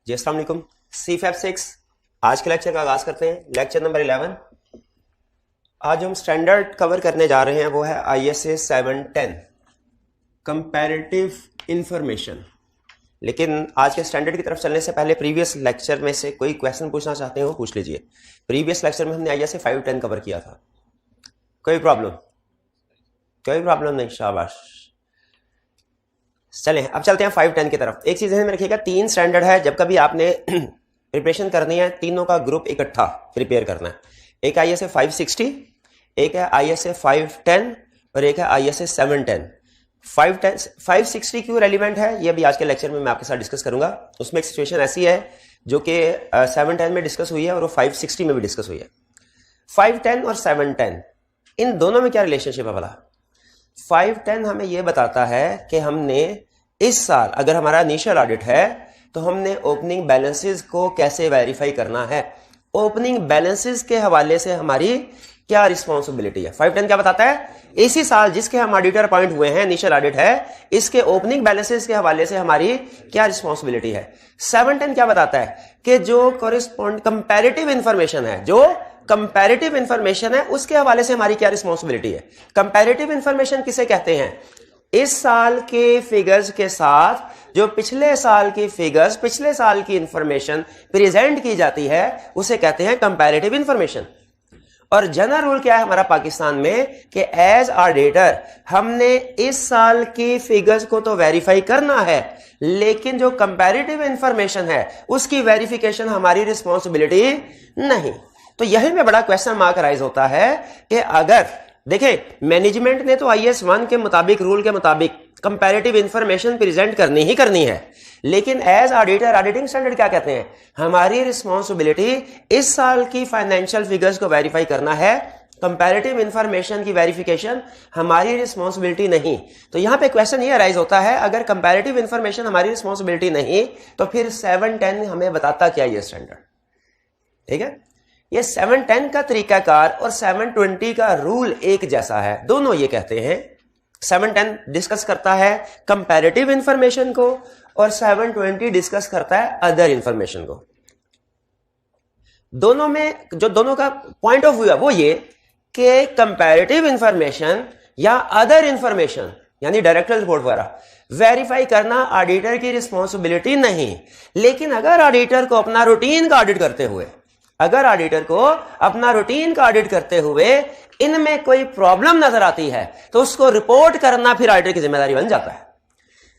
जी अस्सलाम वालेकुम। C-FAB 6 आज के लेक्चर का आगाज करते हैं। Lecture number 11। आज हम स्टैंडर्ड कवर करने जा रहे हैं, वो है ISA 710 कंपैरेटिव इंफॉर्मेशन। लेकिन आज के स्टैंडर्ड की तरफ चलने से पहले प्रीवियस लेक्चर में से कोई क्वेश्चन पूछना चाहते हो पूछ लीजिए। प्रीवियस लेक्चर में हमने ISA 510 कवर किया था। कोई प्रॉब्लम नहीं, शाबाश। चलें अब चलते हैं 510 की तरफ। एक चीज ध्यान में रखिएगा, 3 स्टैंडर्ड है। जब कभी आपने प्रिपरेशन करनी है, तीनों का ग्रुप इकट्ठा प्रिपेयर करना है। एक ISA 560, एक है ISA 510 और एक है ISA 710। 560 क्यों रेलिवेंट है ये भी आज के लेक्चर में मैं आपके साथ डिस्कस करूंगा। उसमें एक सिचुएशन ऐसी है जो कि 710 में डिस्कस हुई है और वो 560 में भी डिस्कस हुई है। 510 और 710 इन दोनों में क्या रिलेशनशिप है भला? 510 हमें यह बताता है कि हमने इस साल अगर हमारा इनिशियल ऑडिट है तो हमने ओपनिंग बैलेंसेस को कैसे वेरीफाई करना है, ओपनिंग बैलेंसेस के हवाले से हमारी क्या रिस्पॉन्सिबिलिटी है। 510 क्या बताता है? इसी साल जिसके हम ऑडिटर अपॉइंट हुए हैं, इनिशियल ऑडिट है, इसके ओपनिंग बैलेंसेस के हवाले से हमारी क्या रिस्पॉन्सिबिलिटी है। 710 क्या बताता है कि जो कोरिस्पॉन्ड कंपैरेटिव इंफॉर्मेशन है, जो कंपैरेटिव इंफॉर्मेशन है, उसके हवाले से हमारी क्या रिस्पॉन्सिबिलिटी है। कंपैरेटिव इंफॉर्मेशन किसे कहते हैं? इस साल के फिगर्स के साथ जो पिछले साल की फिगर्स, पिछले साल की इंफॉर्मेशन प्रेजेंट की जाती है, उसे कहते हैं कंपैरेटिव इंफॉर्मेशन। और जनरल रूल क्या है हमारा पाकिस्तान में कि एज ऑडिटर हमने इस साल की फिगर्स को तो वेरीफाई करना है, लेकिन जो कंपैरेटिव इंफॉर्मेशन है उसकी वेरिफिकेशन हमारी रिस्पॉन्सिबिलिटी नहीं। तो यही में बड़ा क्वेश्चन मार्क राइज होता है कि अगर देखें मैनेजमेंट ने तो IS 1 के मुताबिक, रूल के मुताबिक कंपैरेटिव इंफॉर्मेशन प्रेजेंट करनी ही करनी है, लेकिन एज ऑडिटर ऑडिटिंग स्टैंडर्ड क्या कहते हैं? हमारी रिस्पॉन्सिबिलिटी इस साल की फाइनेंशियल फिगर्स को वेरीफाई करना है, कंपैरेटिव इंफॉर्मेशन की वेरिफिकेशन हमारी रिस्पॉन्सिबिलिटी नहीं। तो यहां पे क्वेश्चन ये अराइज होता है, अगर कंपैरेटिव इंफॉर्मेशन हमारी रिस्पॉन्सिबिलिटी नहीं तो फिर 710 हमें बताता क्या ये स्टैंडर्ड? ठीक है, ये 710 का तरीकाकार और 720 का रूल एक जैसा है। दोनों ये कहते हैं, 710 डिस्कस करता है कंपैरेटिव इंफॉर्मेशन को और 720 डिस्कस करता है अदर इंफॉर्मेशन को। दोनों में जो दोनों का पॉइंट ऑफ व्यू है वो ये कि कंपैरेटिव इंफॉर्मेशन या अदर इंफॉर्मेशन यानी डायरेक्टर रिपोर्ट वगैरह वेरीफाई करना ऑडिटर की रिस्पॉन्सिबिलिटी नहीं। लेकिन अगर ऑडिटर को अपना रूटीन का ऑडिट करते हुए, इनमें कोई प्रॉब्लम नजर आती है तो उसको रिपोर्ट करना फिर ऑडिटर की जिम्मेदारी बन जाता है।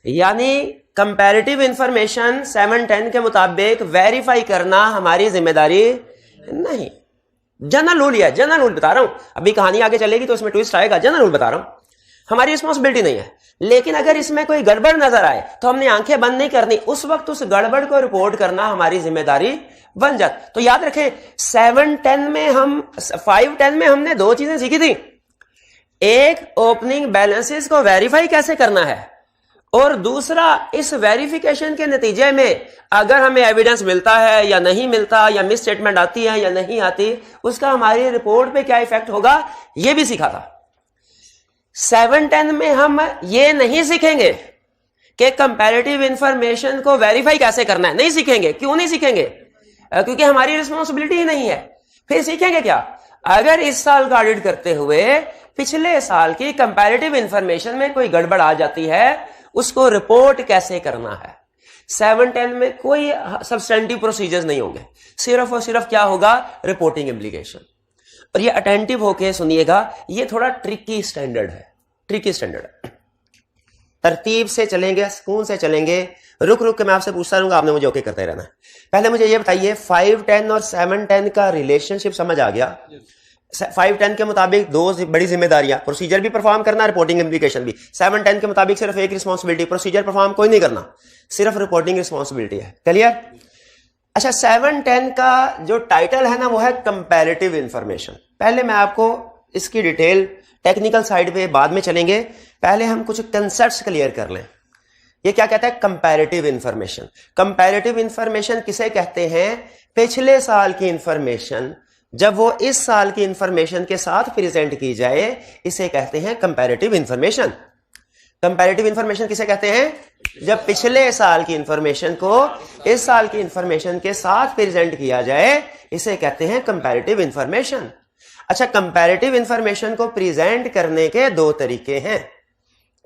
यानी कंपैरेटिव इंफॉर्मेशन 710 के मुताबिक वेरीफाई करना हमारी जिम्मेदारी नहीं। जनरल रूल है, जनरल रूल बता रहा हूं, अभी कहानी आगे चलेगी तो इसमें ट्विस्ट आएगा। जनरल रूल बता रहा हूं, हमारी रिस्पॉन्सिबिलिटी नहीं है। लेकिन अगर इसमें कोई गड़बड़ नजर आए तो हमने आंखें बंद नहीं करनी, उस वक्त उस गड़बड़ को रिपोर्ट करना हमारी जिम्मेदारी बन जाती। तो याद रखें 510 में हमने 2 चीजें सीखी थी। एक, ओपनिंग बैलेंसेस को वेरीफाई कैसे करना है, और दूसरा, इस वेरिफिकेशन के नतीजे में अगर हमें एविडेंस मिलता है या नहीं मिलता, या मिस स्टेटमेंट आती है या नहीं आती, उसका हमारी रिपोर्ट पे क्या इफेक्ट होगा, यह भी सीखा था। 710 में हम ये नहीं सीखेंगे कि कंपैरेटिव इंफॉर्मेशन को वेरीफाई कैसे करना है, नहीं सीखेंगे। क्यों नहीं सीखेंगे? क्योंकि हमारी रिस्पॉन्सिबिलिटी ही नहीं है। फिर सीखेंगे क्या? अगर इस साल का ऑडिट करते हुए पिछले साल की कंपैरेटिव इंफॉर्मेशन में कोई गड़बड़ आ जाती है, उसको रिपोर्ट कैसे करना है। 710 में कोई सब्सटेंटिव प्रोसीजर्स नहीं होंगे, सिर्फ और सिर्फ क्या होगा, रिपोर्टिंग इम्प्लीकेशन। और ये अटेंटिव होके सुनिएगा, ये थोड़ा ट्रिकी स्टैंडर्ड है, ट्रिकी स्टैंडर्ड। तरतीब से चलेंगे, सुकून से चलेंगे, रुक रुक के मैं आपसे पूछता रहूंगा, आपने मुझे ओके करते रहना है। पहले मुझे ये बताइए, 510 और 710 का रिलेशनशिप समझ आ गया? 510 के मुताबिक 2 बड़ी जिम्मेदारियां, प्रोसीजर भी परफॉर्म करना, रिपोर्टिंग इम्प्लीकेशन भी। 710 के मुताबिक सिर्फ एक रिस्पॉन्सिबिलिटी, प्रोसीजर परफॉर्म कोई नहीं करना, सिर्फ रिपोर्टिंग रिस्पॉन्सिबिलिटी है। क्लियर? अच्छा, 710 का जो टाइटल है ना वो है कंपैरेटिव इंफॉर्मेशन। पहले मैं आपको इसकी डिटेल टेक्निकल साइड पे बाद में चलेंगे, पहले हम कुछ कंसेप्ट्स क्लियर कर लें। ये क्या कहता है? Comparative information. कंपैरेटिव इंफॉर्मेशन किसे कहते हैं? पिछले साल की इंफॉर्मेशन जब वो इस साल की इंफॉर्मेशन के साथ प्रेजेंट की जाए, इसे कहते हैं कंपैरेटिव इंफॉर्मेशन। कंपैरेटिव इंफॉर्मेशन किसे कहते हैं? जब पिछले साल की इंफॉर्मेशन को इस साल की इंफॉर्मेशन के साथ प्रेजेंट किया जाए, इसे कहते हैं कंपैरेटिव इंफॉर्मेशन। अच्छा, कंपैरेटिव इंफॉर्मेशन को प्रेजेंट करने के दो तरीके हैं।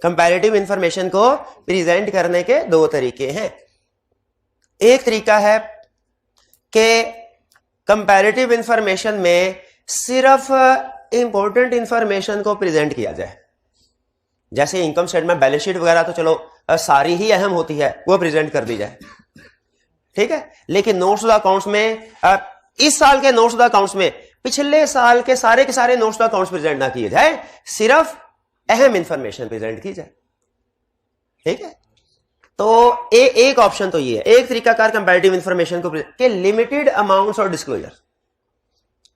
कंपैरेटिव इंफॉर्मेशन को प्रेजेंट करने के दो तरीके हैं। एक तरीका है कि कंपैरेटिव इंफॉर्मेशन में सिर्फ इंपॉर्टेंट इंफॉर्मेशन को प्रेजेंट किया जाए। जैसे इनकम स्टेटमेंट, बैलेंस शीट वगैरह तो चलो सारी ही अहम होती है, वो प्रेजेंट कर दी जाए, ठीक है। लेकिन नोट्स ऑफ अकाउंट्स में, इस साल के नोट्स ऑफ अकाउंट्स में पिछले साल के सारे नोट्स ऑफ अकाउंट्स प्रेजेंट ना किए जाए, सिर्फ अहम इंफॉर्मेशन प्रेजेंट की जाए, ठीक है। तो एक ऑप्शन तो ये है, एक तरीकाकार कंपैरेटिव इंफॉर्मेशन को के लिमिटेड अमाउंट्स और डिस्क्लोजर,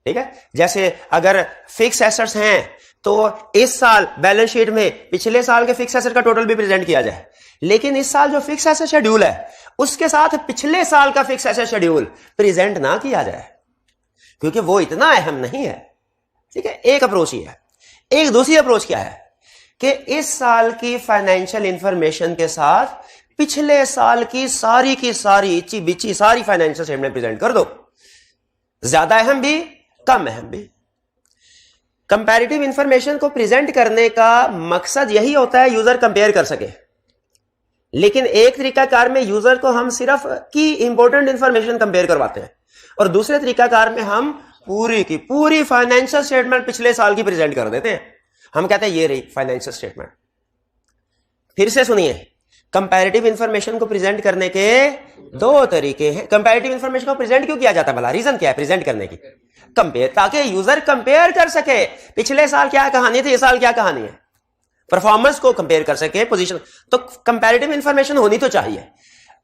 ठीक है। जैसे अगर फिक्स एसेट्स हैं तो इस साल बैलेंस शीट में पिछले साल के फिक्स एसेट का टोटल भी प्रेजेंट किया जाए, लेकिन इस साल जो फिक्स एसेट शेड्यूल है उसके साथ पिछले साल का फिक्स एसेट शेड्यूल प्रेजेंट ना किया जाए, क्योंकि वो इतना अहम नहीं है, ठीक है। एक अप्रोच ये है। एक दूसरी अप्रोच क्या है कि इस साल की फाइनेंशियल इंफॉर्मेशन के साथ पिछले साल की सारी इच्ची बिच्ची सारी फाइनेंशियल स्टेटमेंट प्रेजेंट कर दो, ज्यादा अहम भी कम अहम भी। कंपैरेटिव इंफॉर्मेशन को प्रेजेंट करने का मकसद यही होता है यूजर कंपेयर कर सके, लेकिन एक तरीकाकार में यूजर को हम सिर्फ की इंपॉर्टेंट इंफॉर्मेशन कंपेयर करवाते हैं और दूसरे तरीकाकार में हम पूरी की पूरी फाइनेंशियल स्टेटमेंट पिछले साल की प्रेजेंट कर देते हैं। हम कहते हैं ये रही फाइनेंशियल स्टेटमेंट। फिर से सुनिए, कंपैरेटिव इंफॉर्मेशन को प्रेजेंट करने के दो तरीके हैं। कंपैरेटिव इंफॉर्मेशन को प्रेजेंट क्यों किया जाता है भला? रीजन क्या है प्रेजेंट करने की? कंपेयर, ताकि यूजर कंपेयर कर सके पिछले साल क्या कहानी थी, इस साल क्या कहानी है, परफॉर्मेंस को कंपेयर कर सके, पोजीशन। तो कंपैरेटिव इंफॉर्मेशन होनी तो चाहिए।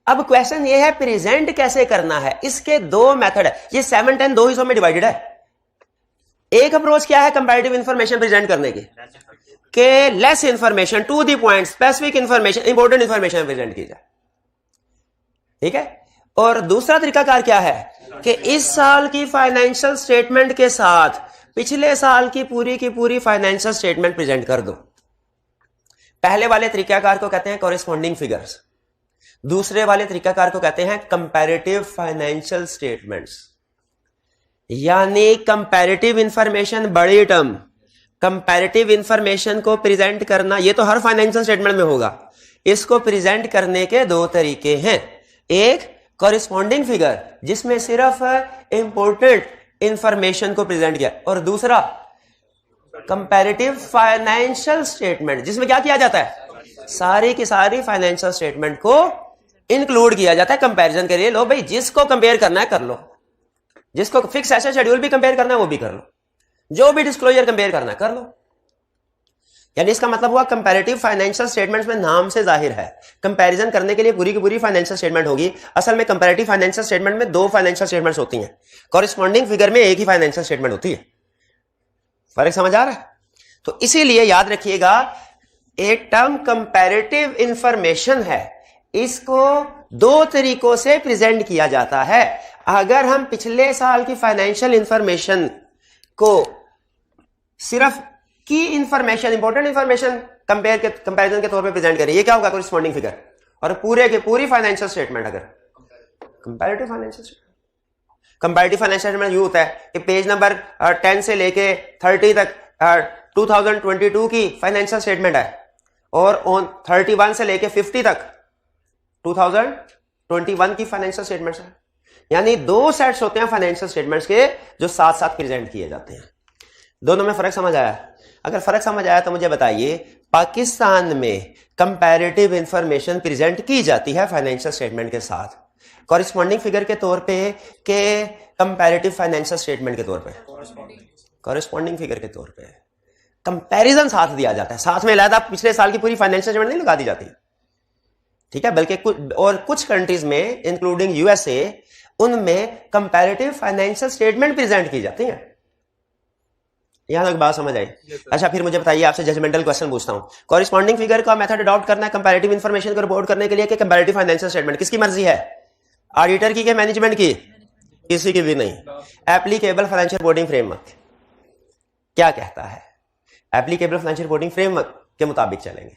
अब क्वेश्चन ये है प्रेजेंट कैसे करना है। इसके दो मेथड है। ये 7-10 दो हिस्सों में डिवाइडेड है। एक अप्रोच क्या है कंपैरेटिव इंफॉर्मेशन प्रेजेंट करने की, के less information to the point, specific information, important information present की जाए, ठीक है। और दूसरा तरीकाकार क्या है कि इस साल की फाइनेंशियल स्टेटमेंट के साथ पिछले साल की पूरी फाइनेंशियल स्टेटमेंट प्रेजेंट कर दो। पहले वाले तरीकाकार को कहते हैं कॉरेस्पॉन्डिंग फिगर्स, दूसरे वाले तरीकाकार को कहते हैं कंपैरेटिव फाइनेंशियल स्टेटमेंट्स। यानी कंपैरेटिव इंफॉर्मेशन बड़ी टर्म, कंपैरेटिव इंफॉर्मेशन को प्रेजेंट करना, ये तो हर फाइनेंशियल स्टेटमेंट में होगा। इसको प्रेजेंट करने के दो तरीके हैं। एक कॉरेस्पॉन्डिंग फिगर जिसमें सिर्फ इंपॉर्टेंट इंफॉर्मेशन को प्रेजेंट किया, और दूसरा कंपैरेटिव फाइनेंशियल स्टेटमेंट जिसमें क्या किया जाता है, सारी की सारी फाइनेंशियल स्टेटमेंट को इंक्लूड किया जाता है कंपैरिजन के लिए। लो भाई, जिसको कंपेयर करना है कर लो, जिसको फिक्स एसेट शेड्यूल भी कंपेयर करना है वो भी कर लो, जो भी डिस्क्लोजर कंपेयर करना है कर लो। यानी इसका मतलब हुआ कंपैरेटिव फाइनेंशियल स्टेटमेंट्स में नाम से जाहिर है कंपैरिजन करने के लिए पूरी की पूरी फाइनेंशियल स्टेटमेंट होगी। असल में कंपैरेटिव फाइनेंशियल स्टेटमेंट में दो फाइनेंशियल स्टेटमेंट्स होती हैं, कॉरेस्पॉन्डिंग फिगर में एक ही फाइनेंशियल स्टेटमेंट होती है। फर्क समझ आ रहा है? तो इसीलिए याद रखिएगा, एक टर्म कंपैरेटिव इंफॉर्मेशन है, इसको दो तरीकों से प्रेजेंट किया जाता है। अगर हम पिछले साल की फाइनेंशियल इंफॉर्मेशन को सिर्फ की इंफॉर्मेशन, इंपॉर्टेंट इंफॉर्मेशन कंपैरिजन के तौर पे प्रेजेंट करें, ये क्या होगा कॉरेस्पॉन्डिंग फिगर। और पूरे के पूरी फाइनेंशियल स्टेटमेंट अगर comparative financial statement, comparative financial statement यूं होता है कि पेज नंबर 10 से लेके 30 तक 2022 की फाइनेंशियल स्टेटमेंट है, और ऑन 31 से लेके 50 तक 2021 की फाइनेंशियल स्टेटमेंट्स है। यानी दो सेट्स होते हैं फाइनेंशियल स्टेटमेंट्स के जो साथ साथ प्रेजेंट किए जाते हैं। दोनों में फर्क समझ आया? अगर फर्क समझ आया तो मुझे बताइए, पाकिस्तान में कंपैरेटिव इंफॉर्मेशन प्रेजेंट की जाती है फाइनेंशियल स्टेटमेंट के साथ, कॉरेस्पॉन्डिंग फिगर के तौर पे के कंपैरेटिव फाइनेंशियल स्टेटमेंट के तौर पे, कॉरेस्पॉन्डिंग फिगर के तौर पे कंपैरिजन साथ दिया जाता है, साथ में अलग पिछले साल की पूरी फाइनेंशियल स्टेटमेंट नहीं लगा दी जाती, ठीक है। बल्कि कुछ कंट्रीज में इंक्लूडिंग यूएसए, उनमें कंपैरेटिव फाइनेंशियल स्टेटमेंट प्रेजेंट की जाती है। यहां तक बात समझ आई? अच्छा, फिर मुझे बताइए, आपसे जजमेंटल क्वेश्चन पूछता हूं। कॉरेस्पॉन्डिंग फिगर का मेथड अडॉप्ट करना है कंपैरेटिव इंफॉर्मेशन को रिपोर्ट करने के लिए कि कंपैरेटिव फाइनेंशियल स्टेटमेंट, किसकी मर्जी है? ऑडिटर की, के मैनेजमेंट की? किसी की भी नहीं। एप्लीकेबल फाइनेंशियल रिपोर्टिंग फ्रेमवर्क क्या कहता है? एप्लीकेबल फाइनेंशियल रिपोर्टिंग फ्रेमवर्क के मुताबिक चलेंगे।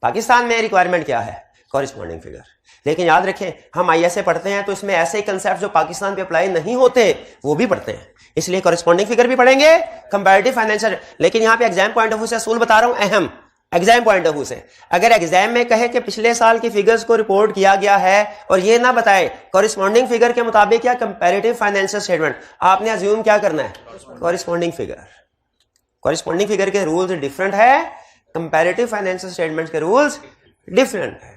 पाकिस्तान में रिक्वायरमेंट क्या है? Corresponding figure. लेकिन याद रखें, हम आईएसए पढ़ते हैं तो इसमें ऐसे ही कंसेप्ट जो पाकिस्तान पे अप्लाई नहीं होते वो भी पढ़ते हैं, इसलिए कॉरिस्पॉन्डिंग फिगर भी पढ़ेंगे, कंपैरेटिव फाइनेंशियल। लेकिन यहां पे एग्जाम पॉइंट ऑफ व्यू से असूल बता रहा हूं, अहम एग्जाम पॉइंट ऑफ व्यू से। अगर एग्जाम में कहे कि पिछले साल की फिगर्स को रिपोर्ट किया गया है और ये ना बताए कॉरिस्पॉन्डिंग फिगर के मुताबिक या कंपैरेटिव फाइनेंशियल स्टेटमेंट, आपने अज्यूम क्या करना है? Corresponding figure. कॉरिस्पॉन्डिंग फिगर के रूल्स डिफरेंट है, कंपैरेटिव फाइनेंशियल स्टेटमेंट्स के रूल्स डिफरेंट है।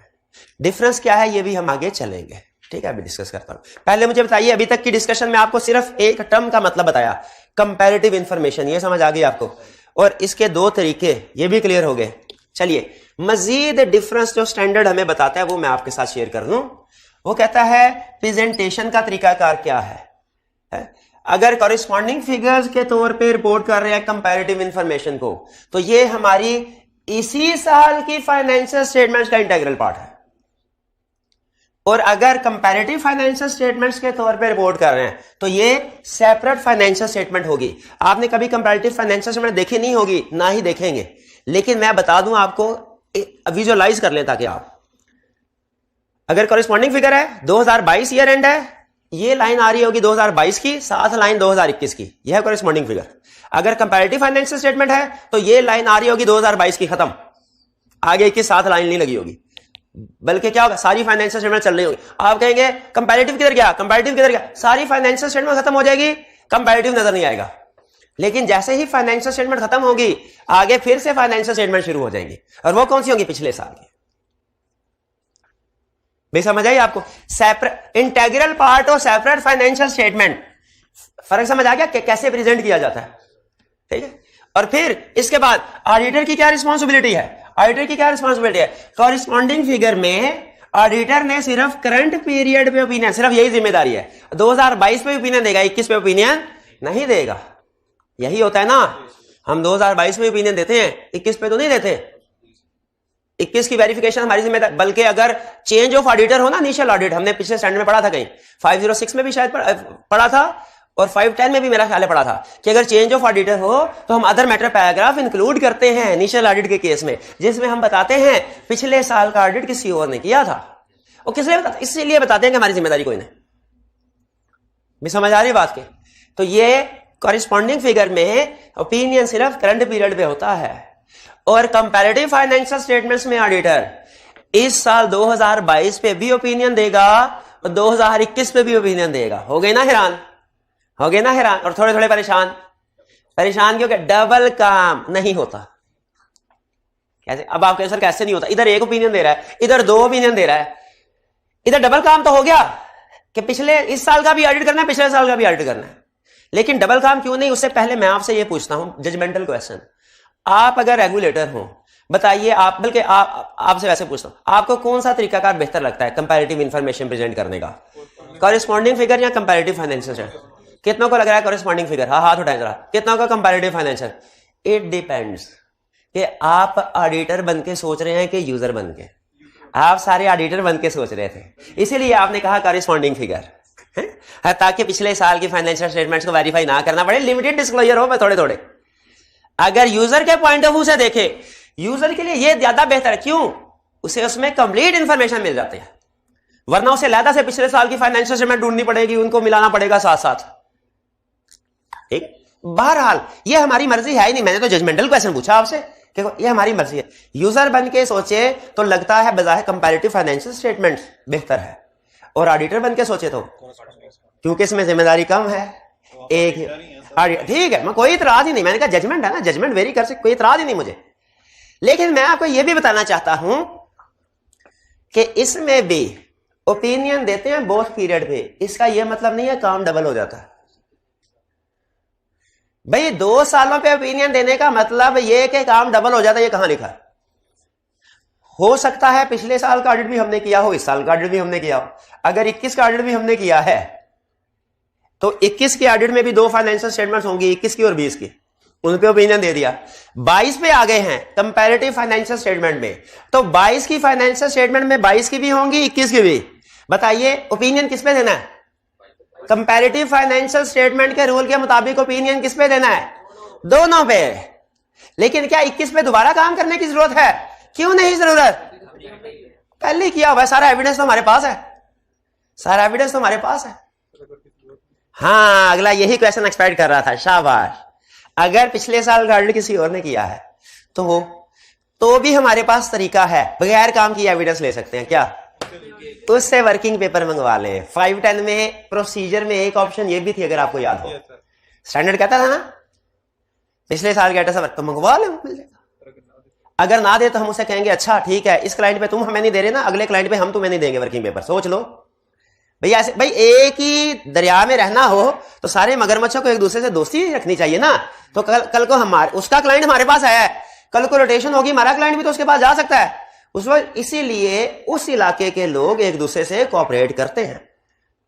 डिफरेंस क्या है ये भी हम आगे चलेंगे, ठीक है? अभी डिस्कस करता हूं। पहले मुझे बताइए, अभी तक की डिस्कशन में आपको सिर्फ एक टर्म का मतलब बताया, कंपैरेटिव इंफॉर्मेशन, ये समझ आ गई आपको? और इसके दो तरीके ये भी क्लियर हो गए। चलिए, मजीद डिफरेंस जो स्टैंडर्ड हमें बताता है वो मैं आपके साथ शेयर कर लूं। वो कहता है प्रेजेंटेशन का तरीकाकार क्या है? अगर कॉरिस्पॉन्डिंग फिगर्स के तौर पे रिपोर्ट कर रहे हैं कंपैरेटिव इंफॉर्मेशन को, तो ये हमारी इसी साल की फाइनेंशियल स्टेटमेंट्स का इंटीग्रल पार्ट है। और अगर कंपैरेटिव फाइनेंशियल स्टेटमेंट्स के तौर पे रिपोर्ट कर रहे हैं तो ये सेपरेट फाइनेंशियल स्टेटमेंट होगी। आपने कभी कंपैरेटिव फाइनेंशियल स्टेटमेंट देखी नहीं होगी, ना ही देखेंगे, लेकिन मैं बता दूं आपको, विजुअलाइज कर लें ताकि आप, अगर कॉरिस्पॉन्डिंग फिगर है 2022 ईयर एंड है, ये लाइन आ रही होगी 2022 की, साथ लाइन 2021 की, यह है कॉरिस्पॉन्डिंग फिगर। अगर कंपैरेटिव फाइनेंशियल स्टेटमेंट है तो ये लाइन आ रही होगी 2022 की, खत्म, आगे की साथ लाइन नहीं लगी होगी, बल्कि क्या होगा, सारी फाइनेंशियल स्टेटमेंट चल रही होगी। आप कहेंगे कंपैरेटिव किधर गया, कंपैरेटिव किधर गया, सारी फाइनेंशियल स्टेटमेंट खत्म हो जाएगी, कंपैरेटिव नजर नहीं आएगा। लेकिन जैसे ही फाइनेंशियल स्टेटमेंट खत्म होगी, आगे फिर से फाइनेंशियल स्टेटमेंट शुरू हो जाएंगी, और वो कौन सी होंगी? पिछले साल की। भाई समझ आई आपको? सेपरेट इंटीग्रल पार्ट और सेपरेट फाइनेंशियल स्टेटमेंट, फर्क समझ आ गया कैसे प्रेजेंट किया जाता है, ठीक है? और फिर इसके बाद ऑडिटर की क्या रिस्पॉन्सिबिलिटी है? ऑडिटर की क्या रिस्पॉन्सिबिलिटी है? कॉरिस्पॉन्डिंग फिगर में ऑडिटर ने सिर्फ करंट पीरियड पे ओपिनियन, सिर्फ यही जिम्मेदारी है। 2022 पे ओपिनियन देगा, 21 पे ओपिनियन नहीं देगा। यही होता है ना, हम 2022 में ओपिनियन देते हैं, 21 पे तो नहीं देते। 21 की वेरिफिकेशन हमारी जिम्मेदारी, बल्कि अगर चेंज ऑफ ऑडिटर हो ना, इनिशियल ऑडिट, हमने पिछले स्टैंडर्ड में पढ़ा था, कहीं 506 में भी शायद पढ़ा था और 510 में भी मेरा ख्याल है पढ़ा था कि अगर चेंज ऑफ ऑडिटर हो तो हम अदर मैटर पैराग्राफ इंक्लूड करते हैं इनिशियल ऑडिट के केस में, जिसमें हम बताते हैं पिछले साल का ऑडिट किसी और ने किया था। और किस लिए बताते? इसलिए बताते हैं कि हमारी जिम्मेदारी कोई नहीं। भी समझ आ रही बात की? तो ये कॉरिस्पॉन्डिंग फिगर में ओपिनियन सिर्फ करंट पीरियड पे होता है, और कंपैरेटिव फाइनेंशियल स्टेटमेंट्स में ऑडिटर इस साल 2022 पे भी ओपिनियन देगा और 2021 पे भी ओपिनियन देगा। हो गए ना हैरान? हो गए ना हैरान? और थोड़े थोड़े परेशान क्योंकि डबल काम नहीं होता। कैसे? अब आप कहें सर कैसे नहीं होता? इधर एक ओपिनियन दे रहा है, इधर दो ओपिनियन दे रहा है, इधर डबल काम तो हो गया कि पिछले इस साल का भी ऑडिट करना है, पिछले साल का भी ऑडिट करना है। लेकिन डबल काम क्यों नहीं? उससे पहले मैं आपसे ये पूछता हूं जजमेंटल क्वेश्चन। आप अगर रेगुलेटर हो, बताइए, आप बल्कि आपसे वैसे पूछता हूं, आपको कौन सा तरीकाकार बेहतर लगता है कंपैरेटिव इंफॉर्मेशन प्रेजेंट करने का? कॉरिस्पॉन्डिंग फिगर या कंपैरेटिव फाइनेंशियल? कितनों को लग रहा है कॉरिस्पॉन्डिंग फिगर? हाँ, हाथ उठाएं जरा। कितनों को कंपैरेटिव फाइनेंशियल? इट डिपेंड्स कि आप ऑडिटर बन के सोच रहे हैं कि यूजर बन के। आप सारे ऑडिटर बन के सोच रहे थे, इसीलिए आपने कहा कॉरिस्पॉन्डिंग फिगर, ताकि पिछले साल की फाइनेंशियल स्टेटमेंट्स को वेरीफाई ना करना पड़े, लिमिटेड डिस्क्लोजर हो थोड़े थोड़े। अगर यूजर के पॉइंट ऑफ व्यू से देखे, यूजर के लिए यह ज्यादा बेहतर है। क्यों? उसे उसमें कंप्लीट इंफॉर्मेशन मिल जाती है, वरना उसे लैदा से पिछले साल की फाइनेंशियल स्टेटमेंट ढूंढनी पड़ेगी, उनको मिलाना पड़ेगा साथ साथ। ठीक, बहरहाल ये हमारी मर्जी है ही नहीं। मैंने तो जजमेंटल क्वेश्चन पूछा आपसे कि ये हमारी मर्जी है। यूजर बन के सोचे तो लगता है बजाय कंपैरेटिव फाइनेंशियल स्टेटमेंट्स बेहतर है, और ऑडिटर बन के सोचे तो क्योंकि इसमें जिम्मेदारी कम है, एक ठीक है, मैं कोई इतराज ही नहीं। मैंने कहा जजमेंट है ना, जजमेंट वेरी कर सकते, कोई इतराज ही नहीं मुझे। लेकिन मैं आपको यह भी बताना चाहता हूं कि इसमें भी ओपिनियन देते हैं बोथ पीरियड पे। इसका यह मतलब नहीं है काम डबल हो जाता है। भाई 2 सालों पे ओपिनियन देने का मतलब यह कि काम डबल हो जाता है, ये कहां लिखा है? हो सकता है पिछले साल का ऑडिट भी हमने किया हो, इस साल का ऑडिट भी हमने किया हो। अगर 21 का ऑडिट भी हमने किया है तो 21 के ऑडिट में भी 2 फाइनेंशियल स्टेटमेंट्स होंगी, 21 की और 20 की, उन पे ओपिनियन दे दिया। 22 पे आ गए हैं कंपैरेटिव फाइनेंशियल स्टेटमेंट में, तो 22 की फाइनेंशियल स्टेटमेंट में 22 की भी होंगी, 21 की भी। बताइए ओपिनियन किस पे देना है? कंपैरेटिव फाइनेंशियल स्टेटमेंट के रूल के मुताबिक ओपिनियन किस पे देना है? दोनों पे। लेकिन क्या 21 पे दोबारा काम करने की जरूरत है? क्यों नहीं जरूरत? पहले ही किया हुआ है, सारा एविडेंस तो हमारे पास है, सारा एविडेंस तो हमारे पास है। हाँ, अगला यही क्वेश्चन एक्सपेक्ट कर रहा था, शाबाश। अगर पिछले साल गार्ड किसी और ने किया है तो भी हमारे पास तरीका है, बगैर काम की एविडेंस ले सकते हैं। क्या? उससे वर्किंग पेपर मंगवा लें। 510 में प्रोसीजर में एक ऑप्शन ये भी थी, अगर आपको याद हो, स्टैंडर्ड कहता था ना पिछले साल का डेटा तो मंगवा ले, मिल जाएगा। अगर ना दे तो हम उसे कहेंगे अच्छा ठीक है, इस क्लाइंट पे तुम हमें नहीं दे रहे ना, अगले क्लाइंट पे हम तुम्हें नहीं देंगे वर्किंग पेपर। सोच लो भैया, ऐसे भाई एक ही दरिया में रहना हो तो सारे मगरमच्छों को एक दूसरे से दोस्ती रखनी चाहिए ना। तो कल को हमारे उसका क्लाइंट हमारे पास आया है, कल को रोटेशन होगी, हमारा क्लाइंट भी तो उसके पास जा सकता है उस वक्त। इसीलिए उस इलाके के लोग एक दूसरे से कोऑपरेट करते हैं।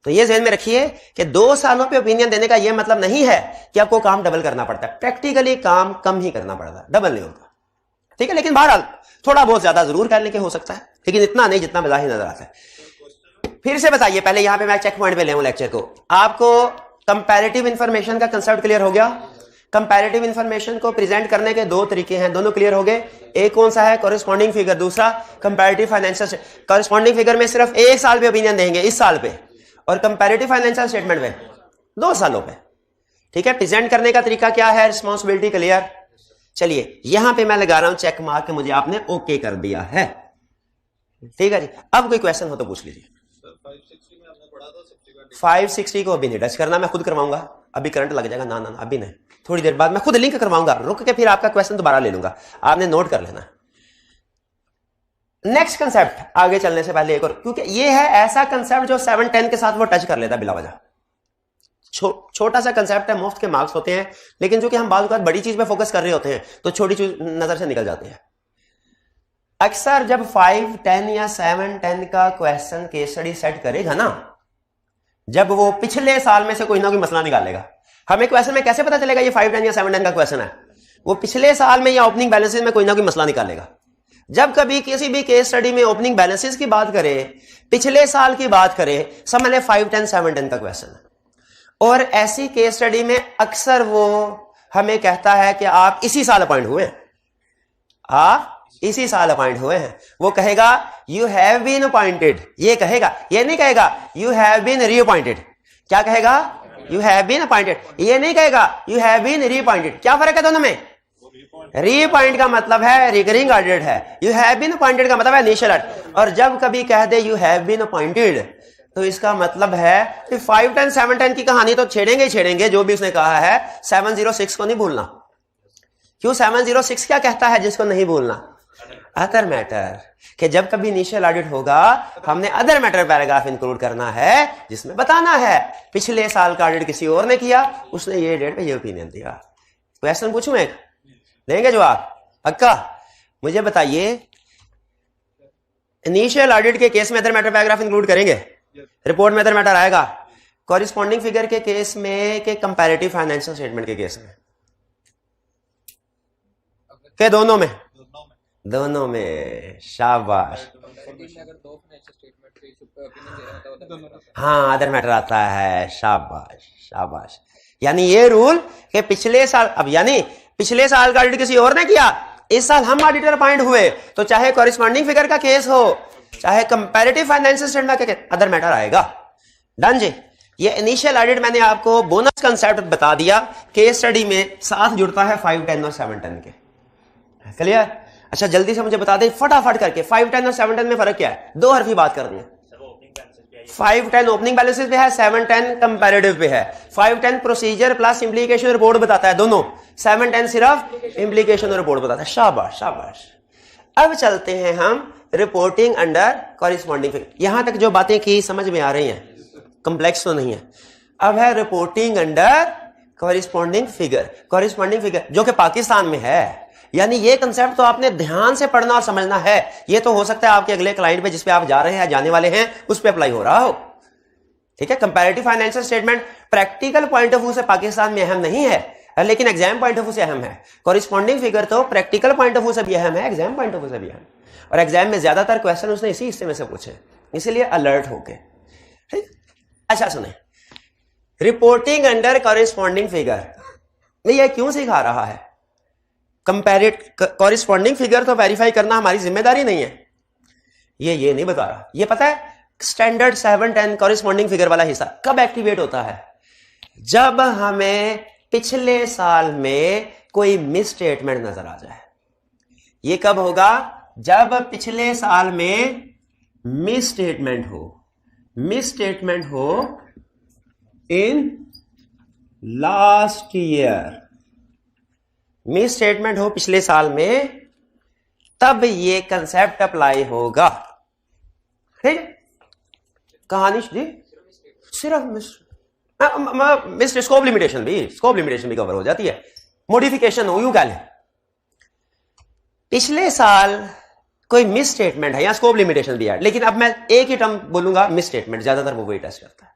तो ये ध्यान में रखिए कि 2 सालों पे ओपिनियन देने का यह मतलब नहीं है कि आपको काम डबल करना पड़ता है। प्रैक्टिकली काम कम ही करना पड़ता है, डबल नहीं होता, ठीक है। लेकिन बहरहाल थोड़ा बहुत ज्यादा जरूर करने के हो सकता है, लेकिन इतना नहीं जितना बाहिर नजर आता है। फिर से बताइए, पहले यहां पे मैं चेक पॉइंट पे ले हूं लेक्चर को। आपको कंपैरेटिव इंफॉर्मेशन का कंसेप्ट क्लियर हो गया? कंपैरेटिव इंफॉर्मेशन को प्रेजेंट करने के 2 तरीके हैं, दोनों क्लियर हो गए। एक कौन सा है? कॉरेस्पॉन्डिंग फिगर, दूसरा कंपैरेटिव फाइनेंशियल। कॉरेस्पॉन्डिंग फिगर में सिर्फ 1 साल पे ओपिनियन देंगे, इस साल पे, और कंपैरेटिव फाइनेंशियल स्टेटमेंट में 2 सालों पे, ठीक है। प्रेजेंट करने का तरीका क्या है? Responsibility clear. चलिए यहां पे मैं लगा रहा हूं चेक मार्क के, मुझे आपने ओके कर दिया है, ठीक है जी। अब कोई क्वेश्चन हो तो पूछ लीजिए। 560 को अभी नहीं टच करना, मैं खुद करवाऊंगा, अभी करंट लग जाएगा। ना ना अभी नहीं, थोड़ी देर बाद मैं खुद लिंक करवाऊंगा, रुक के फिर आपका क्वेश्चन दोबारा ले लूंगा, आपने नोट कर लेना। नेक्स्ट कंसेप्ट आगे चलने से पहले एक और, क्योंकि ये है ऐसा कंसेप्ट जो 7-10 के साथ वो टच कर लेता बिला वजह। छोटा सा कंसेप्ट है, मुफ्त के मार्क्स होते हैं, लेकिन जो कि हम बाद बड़ी चीज पे फोकस कर रहे होते हैं तो छोटी चीज नजर से निकल जाती है। अक्सर जब 5-10 या 7-10 का क्वेश्चन केस स्टडी सेट करेगा ना, जब वो पिछले साल में से कोई ना कोई मसला निकालेगा, हमें क्वेश्चन में कैसे पता चलेगा ये 5-10 या 7-10 का क्वेश्चन है? वो पिछले साल में या ओपनिंग बैलेंसेस में कोई ना कोई मसला निकालेगा। जब कभी किसी भी केस स्टडी में ओपनिंग बैलेंसेस की बात करें, पिछले साल की बात करें, समझ लें 5-10, 7-10 का क्वेश्चन है। और ऐसी केस स्टडी में अक्सर वो हमें कहता है कि आप इसी साल अपॉइंट हुए हैं, आप इसी साल अपॉइंट हुए हैं। वो कहेगा यू हैव बीन अपॉइंटेड, ये कहेगा, ये नहीं कहेगा यू हैव बीन रीअपॉइंटेड। क्या कहेगा? यू हैव बीन अपॉइंटेड, ये नहीं कहेगा यू हैव बीन रीअपॉइंटेड। क्या फर्क है दोनों में? रीअपॉइंट का मतलब है रिकरिंग ऑडिट है, यू हैव बीन अपॉइंटेड का मतलब है इनिशियल ऑडिट। और जब कभी कह दे यू हैव बीन अपॉइंटेड तो इसका मतलब है कि 5-10, 7-10 की कहानी तो छेड़ेंगे ही छेड़ेंगे, जो भी उसने कहा है। 706 को नहीं भूलना। क्यों? 706 क्या कहता है जिसको नहीं भूलना? अदर मैटर, कि जब कभी इनिशियल ऑडिट होगा हमने अदर मैटर पैराग्राफ इंक्लूड करना है, जिसमें बताना है पिछले साल का ऑडिट किसी और ने किया, उसने ये डेट पे ये ओपिनियन दिया। क्वेश्चन पूछूं एक, देंगे जवाब पक्का? मुझे बताइए, इनिशियल ऑडिट के केस में अदर मैटर पैराग्राफ इंक्लूड करेंगे, रिपोर्ट में अदर मैटर आएगा। कॉरेस्पॉन्डिंग फिगर के केस में के कंपैरेटिव फाइनेंशियल स्टेटमेंट के केस में के दोनों में? दोनों में, शाबाश। हाँ, अदर मैटर आता है, शाबाश शाबाश। यानी ये रूल कि पिछले साल, अब यानी पिछले साल का ऑडिट किसी और ने किया, इस साल हम ऑडिटर अपॉइंट हुए, तो चाहे कॉरेस्पॉन्डिंग फिगर का केस हो, चाहे कंपैरेटिव फाइनेंशियल स्टेटमेंट का केस, अदर मैटर आएगा। डन जी। ये इनिशियल ऑडिट मैंने आपको बोनस कंसेप्ट बता दिया, केस स्टडी में साथ जुड़ता है 5-10 और 7-10 के। क्लियर? अच्छा जल्दी से मुझे बता दें फटाफट करके, 5-10 और 7-10 में फर्क क्या है? 2 हरफी बात करनी है। 5-10 ओपनिंग बैलेंसेस पे है, 7-10 कंपैरेटिव पे है। 5-10 प्रोसीजर प्लस इंप्लीकेशन रिपोर्ट बताता है दोनों, 7-10 सिर्फ इंप्लीकेशन रिपोर्ट बताता है। शाबाश शाबाश। अब चलते हैं हम रिपोर्टिंग अंडर कॉरेस्पॉन्डिंग फिगर। यहां तक जो बातें की समझ में आ रही हैं, कंप्लेक्स तो नहीं है। अब है reporting under corresponding figure. Corresponding figure जो कि पाकिस्तान में है, यानी ये कंसेप्ट तो आपने ध्यान से पढ़ना और समझना है। ये तो हो सकता है आपके अगले क्लाइंट पे जिस पे आप जा रहे हैं, जाने वाले हैं, उस पे अप्लाई हो रहा हो, ठीक है। Comparative financial statement practical point of view से पाकिस्तान में अहम नहीं है, लेकिन एग्जाम पॉइंट ऑफ व्यू से अहम है। कॉरेस्पॉन्डिंग फिगर तो प्रैक्टिकल पॉइंट ऑफ व्यू से भी अहम है, एग्जाम पॉइंट ऑफ व्यू से भी अहम, और एग्जाम में ज्यादातर क्वेश्चन उसने इसी हिस्से में से पूछे, इसीलिए अलर्ट होके, ठीक। अच्छा सुने, रिपोर्टिंग अंडर कॉरेस्पॉन्डिंग फिगर ये क्यों सिखा रहा है? कॉरिस्पॉन्डिंग फिगर तो वेरीफाई करना हमारी जिम्मेदारी नहीं है। ये नहीं बता रहा। ये पता है स्टैंडर्ड 7, 10 कॉरिस्पॉन्डिंग फिगर वाला हिस्सा कब एक्टिवेट होता है? जब हमें पिछले साल में कोई मिस स्टेटमेंट नजर आ जाए। ये कब होगा? जब पिछले साल में मिस स्टेटमेंट हो in last year, miss statement हो पिछले साल में, तब ये कंसेप्ट अप्लाई होगा। ठीक है? कहानी जी सिर्फ मिस स्कोप लिमिटेशन भी कवर हो जाती है, मॉडिफिकेशन हो यूं कह लें। पिछले साल कोई मिस स्टेटमेंट है या स्कोप लिमिटेशन भी है, लेकिन अब मैं एक ही टर्म बोलूंगा, मिस स्टेटमेंट, ज्यादातर वो वही टेस्ट करता है।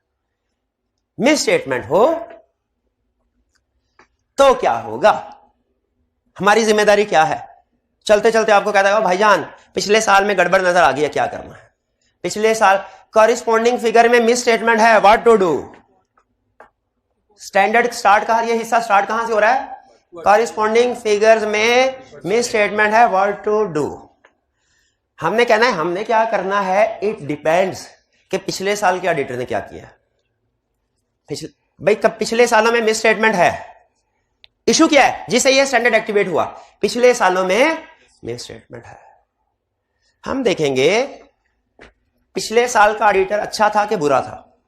मिस स्टेटमेंट हो तो क्या होगा? हमारी जिम्मेदारी क्या है? चलते चलते आपको कहता है भाईजान पिछले साल में गड़बड़ नजर आ गई है, क्या करना है? पिछले साल कॉरिस्पॉन्डिंग फिगर में मिस स्टेटमेंट है, what to do? Standard start का ये हिस्सा स्टार्ट कहां से हो रहा है? कॉरिस्पॉन्डिंग फिगर्स में मिस स्टेटमेंट है, व्हाट टू डू? हमने कहना है, हमने क्या करना है, इट डिपेंड्स कि पिछले साल के ऑडिटर ने क्या किया। भाई कब पिछले सालों में मिस स्टेटमेंट है, इशू क्या है जिससे ये स्टैंडर्ड एक्टिवेट हुआ? पिछले सालों में मिस स्टेटमेंट है। हम देखेंगे पिछले साल का ऑडिटर अच्छा था कि बुरा था?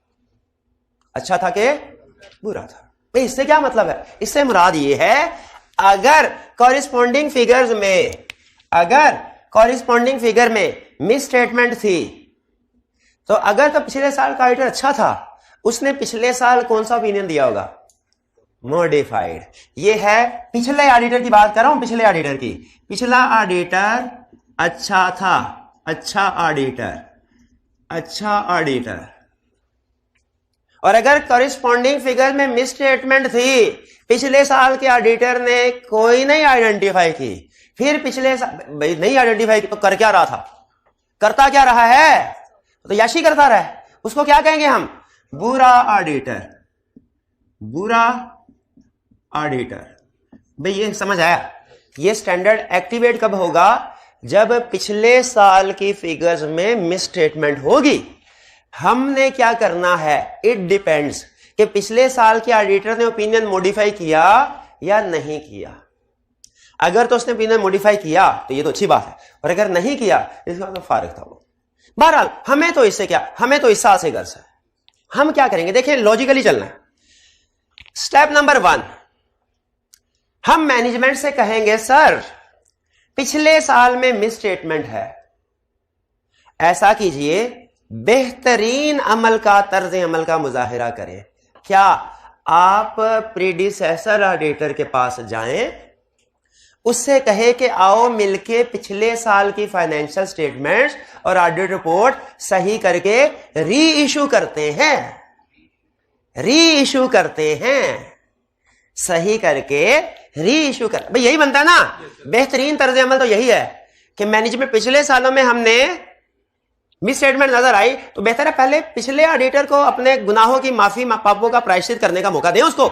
अच्छा था कि बुरा था? भाई इससे क्या मतलब है? इससे मुराद ये है अगर कॉरिस्पॉन्डिंग फिगर में मिस स्टेटमेंट थी, तो अगर तो पिछले साल का ऑडिटर अच्छा था, उसने पिछले साल कौन सा ओपिनियन दिया होगा? मॉडिफाइड। ये है पिछले ऑडिटर की बात कर रहा हूं, पिछले ऑडिटर की। पिछला ऑडिटर अच्छा था, अच्छा ऑडिटर। और अगर कॉरिस्पॉन्डिंग फिगर में मिस स्टेटमेंट थी, पिछले साल के ऑडिटर ने कोई नहीं आइडेंटिफाई की, फिर पिछले साल नहीं आइडेंटिफाई की, तो कर क्या रहा था? करता क्या रहा है? तो याशी करता रहा है। उसको क्या कहेंगे हम? बुरा ऑडिटर। भाई ये समझ आया? ये स्टैंडर्ड एक्टिवेट कब होगा? जब पिछले साल की फिगर्स में मिस स्टेटमेंट होगी। हमने क्या करना है? इट डिपेंड्स कि पिछले साल के ऑडिटर ने ओपिनियन मॉडिफाई किया या नहीं किया। अगर तो उसने ओपिनियन मॉडिफाई किया तो ये तो अच्छी बात है, और अगर नहीं किया इसका मतलब फारिग था वो। बहरहाल हमें तो इससे क्या, हमें तो इस साल से गर्ज है। हम क्या करेंगे? देखिए लॉजिकली चलना है। स्टेप नंबर 1, हम मैनेजमेंट से कहेंगे सर पिछले साल में मिस स्टेटमेंट है, ऐसा कीजिए बेहतरीन अमल का, तर्ज अमल का मुजाहिरा करें। क्या आप प्रीडिसेसर ऑडिटर के पास जाएं, उससे कहे कि आओ मिलके पिछले साल की फाइनेंशियल स्टेटमेंट्स और ऑडिट रिपोर्ट सही करके री इशू करते हैं, सही करके री इशू कर। भाई यही बनता है ना? बेहतरीन तर्ज अमल तो यही है कि मैनेजमेंट पिछले सालों में हमने मिस स्टेटमेंट नजर आई, तो बेहतर है पहले पिछले ऑडिटर को अपने गुनाहों की माफी, पापों का प्रायश्चित करने का मौका दें उसको।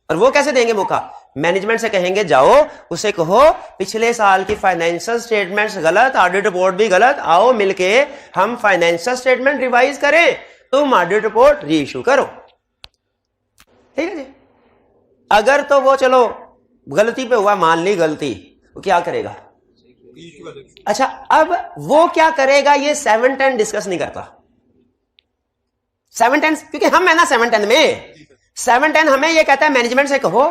और वो कैसे देंगे मौका? मैनेजमेंट से कहेंगे जाओ उसे कहो पिछले साल की फाइनेंशियल स्टेटमेंट्स गलत, ऑडिट रिपोर्ट भी गलत, आओ मिलके हम फाइनेंशियल स्टेटमेंट रिवाइज करें, तुम ऑडिट रिपोर्ट री इशू करो। ठीक है जी? अगर तो वो चलो गलती पे हुआ, मान ली गलती, वो क्या करेगा? अच्छा अब वो क्या करेगा ये 7-10 डिस्कस नहीं करता। 7-10 क्योंकि हम है ना 7-10 में, 7-10 हमें ये कहता है मैनेजमेंट से कहो,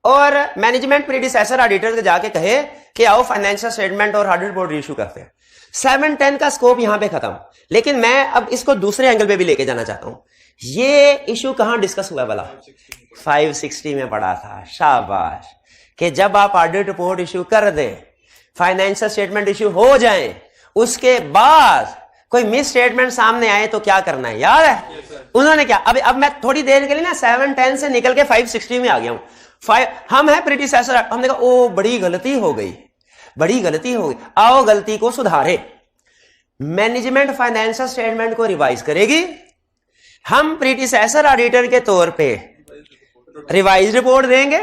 और मैनेजमेंट प्रीडिसेसर ऑडिटर से जाके कहे कि आओ फाइनेंशियल स्टेटमेंट और ऑडिट रिपोर्ट इशू करते हैं। 7-10 का स्कोप यहां पे खत्म। लेकिन मैं अब इसको दूसरे एंगल पे भी लेके जाना चाहता हूं। ये इशू कहां डिस्कस हुआ वाला? 560 में पढ़ा था। शाबाश। कि जब आप ऑडिट रिपोर्ट इशू कर दें, फाइनेंशियल स्टेटमेंट इशू हो जाए, उसके बाद कोई मिस स्टेटमेंट सामने आए तो क्या करना है? याद है उन्होंने क्या? अब मैं थोड़ी देर के लिए ना 7-10 से निकल के 560 में आ गया हूं। हम है प्रीडिसेसर, हमने कहा ओ बड़ी गलती हो गई, आओ गलती को सुधारे। मैनेजमेंट फाइनेंशियल स्टेटमेंट को रिवाइज करेगी, हम प्रीडिसेसर ऑडिटर के तौर पे रिवाइज रिपोर्ट देंगे,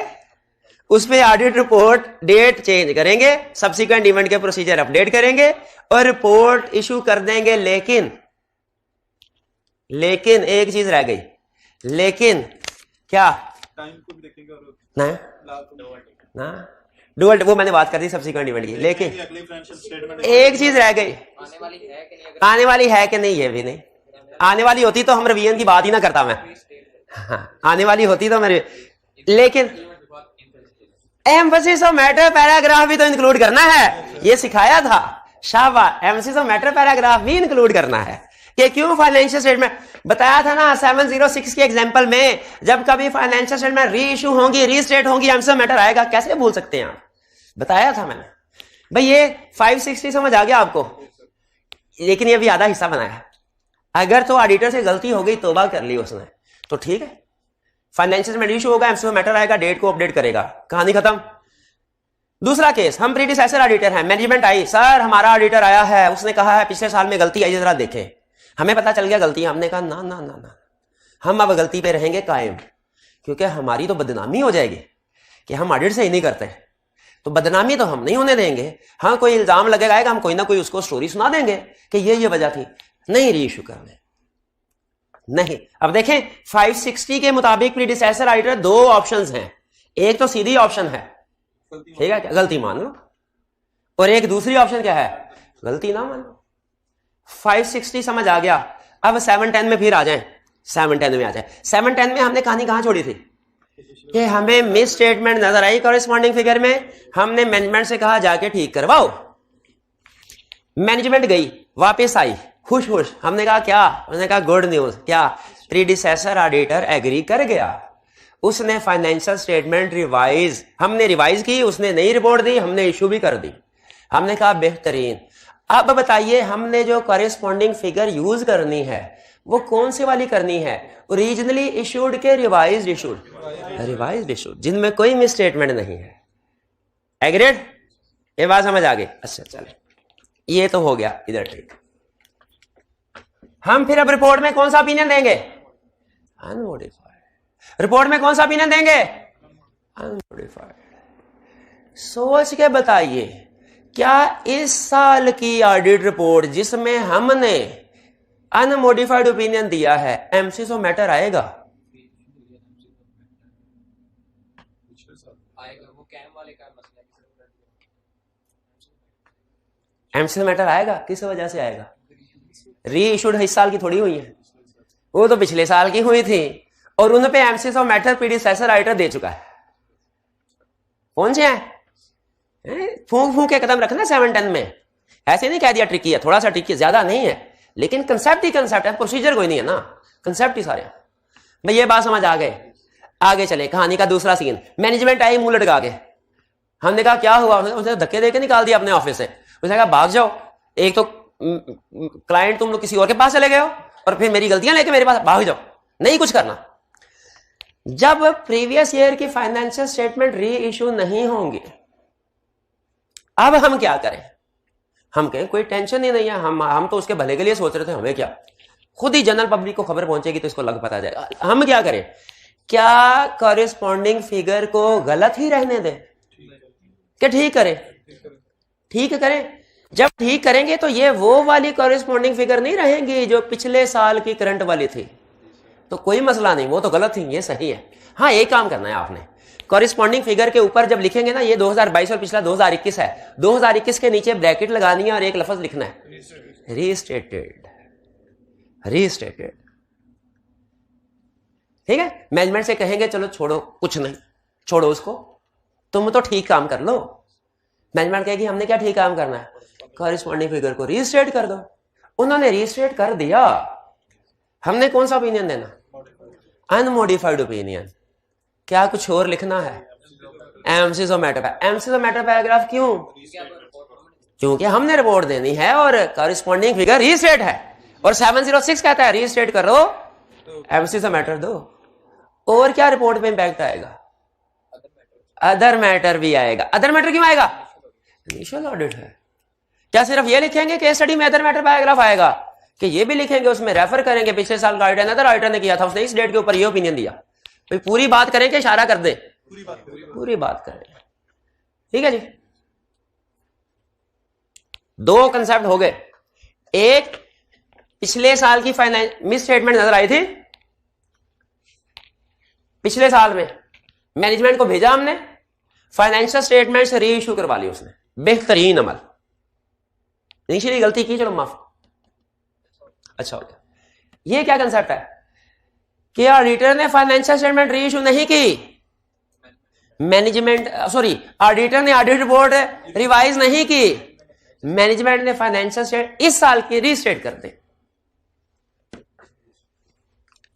उस पे ऑडिट रिपोर्ट डेट चेंज करेंगे, सब्सिक्वेंट इवेंट के प्रोसीजर अपडेट करेंगे और रिपोर्ट इशू कर देंगे। लेकिन एक चीज रह गई, लेकिन क्या टाइम को भी देखेंगे और ना डुअल, वो मैंने बात कर दी सब्सिक्वेंट इवेंट की। लेकिन अगले फाइनेंशियल स्टेटमेंट एक चीज रह गई, आने वाली है कि नहीं, ये भी नहीं। आने वाली होती तो हम रिवीजन की बात ही ना करता मैं। हाँ, आने वाली होती तो मेरे, लेकिन एम्फसिस ऑफ मैटर पैराग्राफ भी तो इंक्लूड करना है, ये सिखाया था। शाबाश, एम्फसिस ऑफ मैटर पैराग्राफ भी इंक्लूड करना है कि क्यों फाइनेंशियल स्टेटमेंट बताया था ना 706 के एग्जांपल में, जब कभी फाइनेंशियल स्टेटमेंट री इशू होंगी, रीस्टेट होंगी, एम्फसिस ऑफ मैटर आएगा। कैसे भूल सकते हैं आप, बताया था मैंने। भाई ये 560 समझ आ गया आपको, लेकिन ये भी आधा हिस्सा बनाया। अगर तो ऑडिटर से गलती हो गई, तौबा कर ली उसने, तो ठीक है, फाइनेंशियल में इशू होगा, एमसीओ मैटर आएगा, डेट को अपडेट करेगा, कहानी खत्म। दूसरा केस, हम प्रीडिसेसर ऑडिटर हैं, मैनेजमेंट आई, सर हमारा ऑडिटर आया है, उसने कहा है पिछले साल में गलती आई, जरा देखें। हमें पता चल गया गलती, हमने कहा ना ना ना ना, हम अब गलती पे रहेंगे कायम, क्योंकि हमारी तो बदनामी हो जाएगी कि हम ऑडिट से ही नहीं करते, तो बदनामी तो हम नहीं होने देंगे। हाँ, कोई इल्जाम लगेगा, हम कोई ना कोई उसको स्टोरी सुना देंगे कि ये वजह थी, नहीं री इशू करने, नहीं। अब देखें 560 के मुताबिक प्रीडिसेसर ऑडिटर दो ऑप्शंस हैं, एक तो सीधी ऑप्शन है, ठीक है, गलती मान लो, और एक दूसरी ऑप्शन क्या है, गलती ना मान लो। 560 समझ आ गया। अब 710 में फिर आ जाएं, 710 में आ जाए। 710 में हमने कहानी कहां छोड़ी थी कि हमें मिस स्टेटमेंट नजर आई कॉरेस्पॉन्डिंग फिगर में, हमने मैनेजमेंट से कहा जाके ठीक करवाओ। मैनेजमेंट गई, वापस आई खुश खुश, हमने कहा क्या, उसने कहा गुड न्यूज, क्या, प्रीडिसेसर ऑडिटर एग्री कर गया, उसने फाइनेंशियल स्टेटमेंट रिवाइज, हमने रिवाइज की, उसने नई रिपोर्ट दी, हमने इशू भी कर दी। हमने कहा बेहतरीन। अब बताइए हमने जो कॉरेस्पॉन्डिंग फिगर यूज करनी है वो कौन सी वाली करनी है, ओरिजिनली इशूड के रिवाइज्ड इशूड, रिवाइज्ड इशूड जिनमें कोई मिस स्टेटमेंट नहीं है। एग्रीड, ये बात समझ आ गई। अच्छा चले, ये तो हो गया इधर, ठीक। हम फिर अब रिपोर्ट में कौन सा ओपिनियन देंगे, अनमोडिफाइड। रिपोर्ट में कौन सा ओपिनियन देंगे, अनमोडिफाइड। सोच के बताइए, क्या इस साल की ऑडिट रिपोर्ट जिसमें हमने अनमोडिफाइड ओपिनियन दिया है, एमसीस ऑफ मैटर आएगा? एमसीस ऑफ मैटर आएगा, किस वजह से आएगा, री इशूड इस साल की थोड़ी हुई है, वो तो पिछले साल की हुई थी, और उन पे emphasis of matter predecessor auditor दे चुका है। पहुंचे हैं, फूंक फूंक के कदम रखना 710 में, ऐसे नहीं कह दिया ट्रिकी है, थोड़ा सा ट्रिकी है, ज्यादा नहीं है, लेकिन कंसेप्ट ही कंसेप्ट है, प्रोसीजर कोई नहीं है ना, कंसेप्ट ही सारे। भाई ये बात समझ आ गए। आगे चले, कहानी का दूसरा सीन, मैनेजमेंट आई मुंह लटका के, हमने कहा क्या हुआ, उसने धक्के देके निकाल दिया अपने ऑफिस से, उसने कहा भाग जाओ, एक तो क्लाइंट तुम लोग किसी और के पास चले गए हो, और फिर मेरी गलतियां लेके मेरे पास भाग जाओ, नहीं कुछ करना। जब प्रीवियस ईयर की फाइनेंशियल स्टेटमेंट री इशू नहीं होंगी, अब हम क्या करें, हम कहें कोई टेंशन ही नहीं है, हम तो उसके भले के लिए सोच रहे थे, हमें क्या, खुद ही जनरल पब्लिक को खबर पहुंचेगी तो इसको लग पता जाएगा। हम क्या करें, क्या कॉरेस्पॉन्डिंग फिगर को गलत ही रहने दें कि ठीक करें, ठीक करें। जब ठीक करेंगे तो ये वो वाली कॉरेस्पॉन्डिंग फिगर नहीं रहेंगी जो पिछले साल की करंट वाली थी, तो कोई मसला नहीं, वो तो गलत थी, ये सही है। हाँ, एक काम करना है आपने, कॉरेस्पॉन्डिंग फिगर के ऊपर जब लिखेंगे ना ये 2022 और पिछला 2021 है, 2021 के नीचे ब्रैकेट लगानी है और एक लफ्ज लिखना है, रीस्टेटेड, रीस्टेटेड, ठीक है। मैनेजमेंट से कहेंगे चलो छोड़ो, कुछ नहीं, छोड़ो उसको, तुम तो ठीक काम कर लो। मैनेजमेंट कहेगी हमने क्या ठीक काम करना है, कॉरेस्पॉन्डिंग फिगर को रीस्टेट कर दो। उन्होंने रीस्टेट कर दिया, हमने कौन सा ओपिनियन देना, अनमोडिफाइड ओपिनियन। क्या कुछ और लिखना है, MCs of matter, MCs of matter paragraph क्यों, क्योंकि हमने रिपोर्ट देनी है और कॉरेस्पॉन्डिंग फिगर रीस्टेट है, और 706 कहता है रीस्टेट करो, एमसीस ऑफ मैटर दो। और क्या रिपोर्ट पे इंपैक्ट आएगा, अदर मैटर भी आएगा। अदर मैटर क्यों आएगा, इनिशियल ऑडिट है। क्या सिर्फ ये लिखेंगे केस स्टडी में अदर मैटर पैराग्राफ आएगा, कि ये भी लिखेंगे, उसमें रेफर करेंगे पिछले साल का ऑडिटर, अदर ऑडिटर ने किया था, उसने इस डेट के ऊपर ये ओपिनियन दिया, भाई पूरी बात करें कि इशारा कर दे, पूरी बात कर रहे हैं। ठीक है जी, दो कंसेप्ट हो गए। एक, पिछले साल की फाइनेंस मिस स्टेटमेंट नजर आई थी, पिछले साल में मैनेजमेंट को भेजा हमने, फाइनेंशियल स्टेटमेंट से री इश्यू करवा ली उसने, बेहतरीन अमल। इनिशियली गलती की, चलो माफ, अच्छा हो गया। ये क्या कंसेप्ट है कि ऑडिटर ने फाइनेंशियल स्टेटमेंट री इश्यू नहीं की, मैनेजमेंट सॉरी ऑडिटर ने ऑडिट रिपोर्ट रिवाइज नहीं की, मैनेजमेंट ने फाइनेंशियल स्टेट इस साल की रीस्टेट कर दे।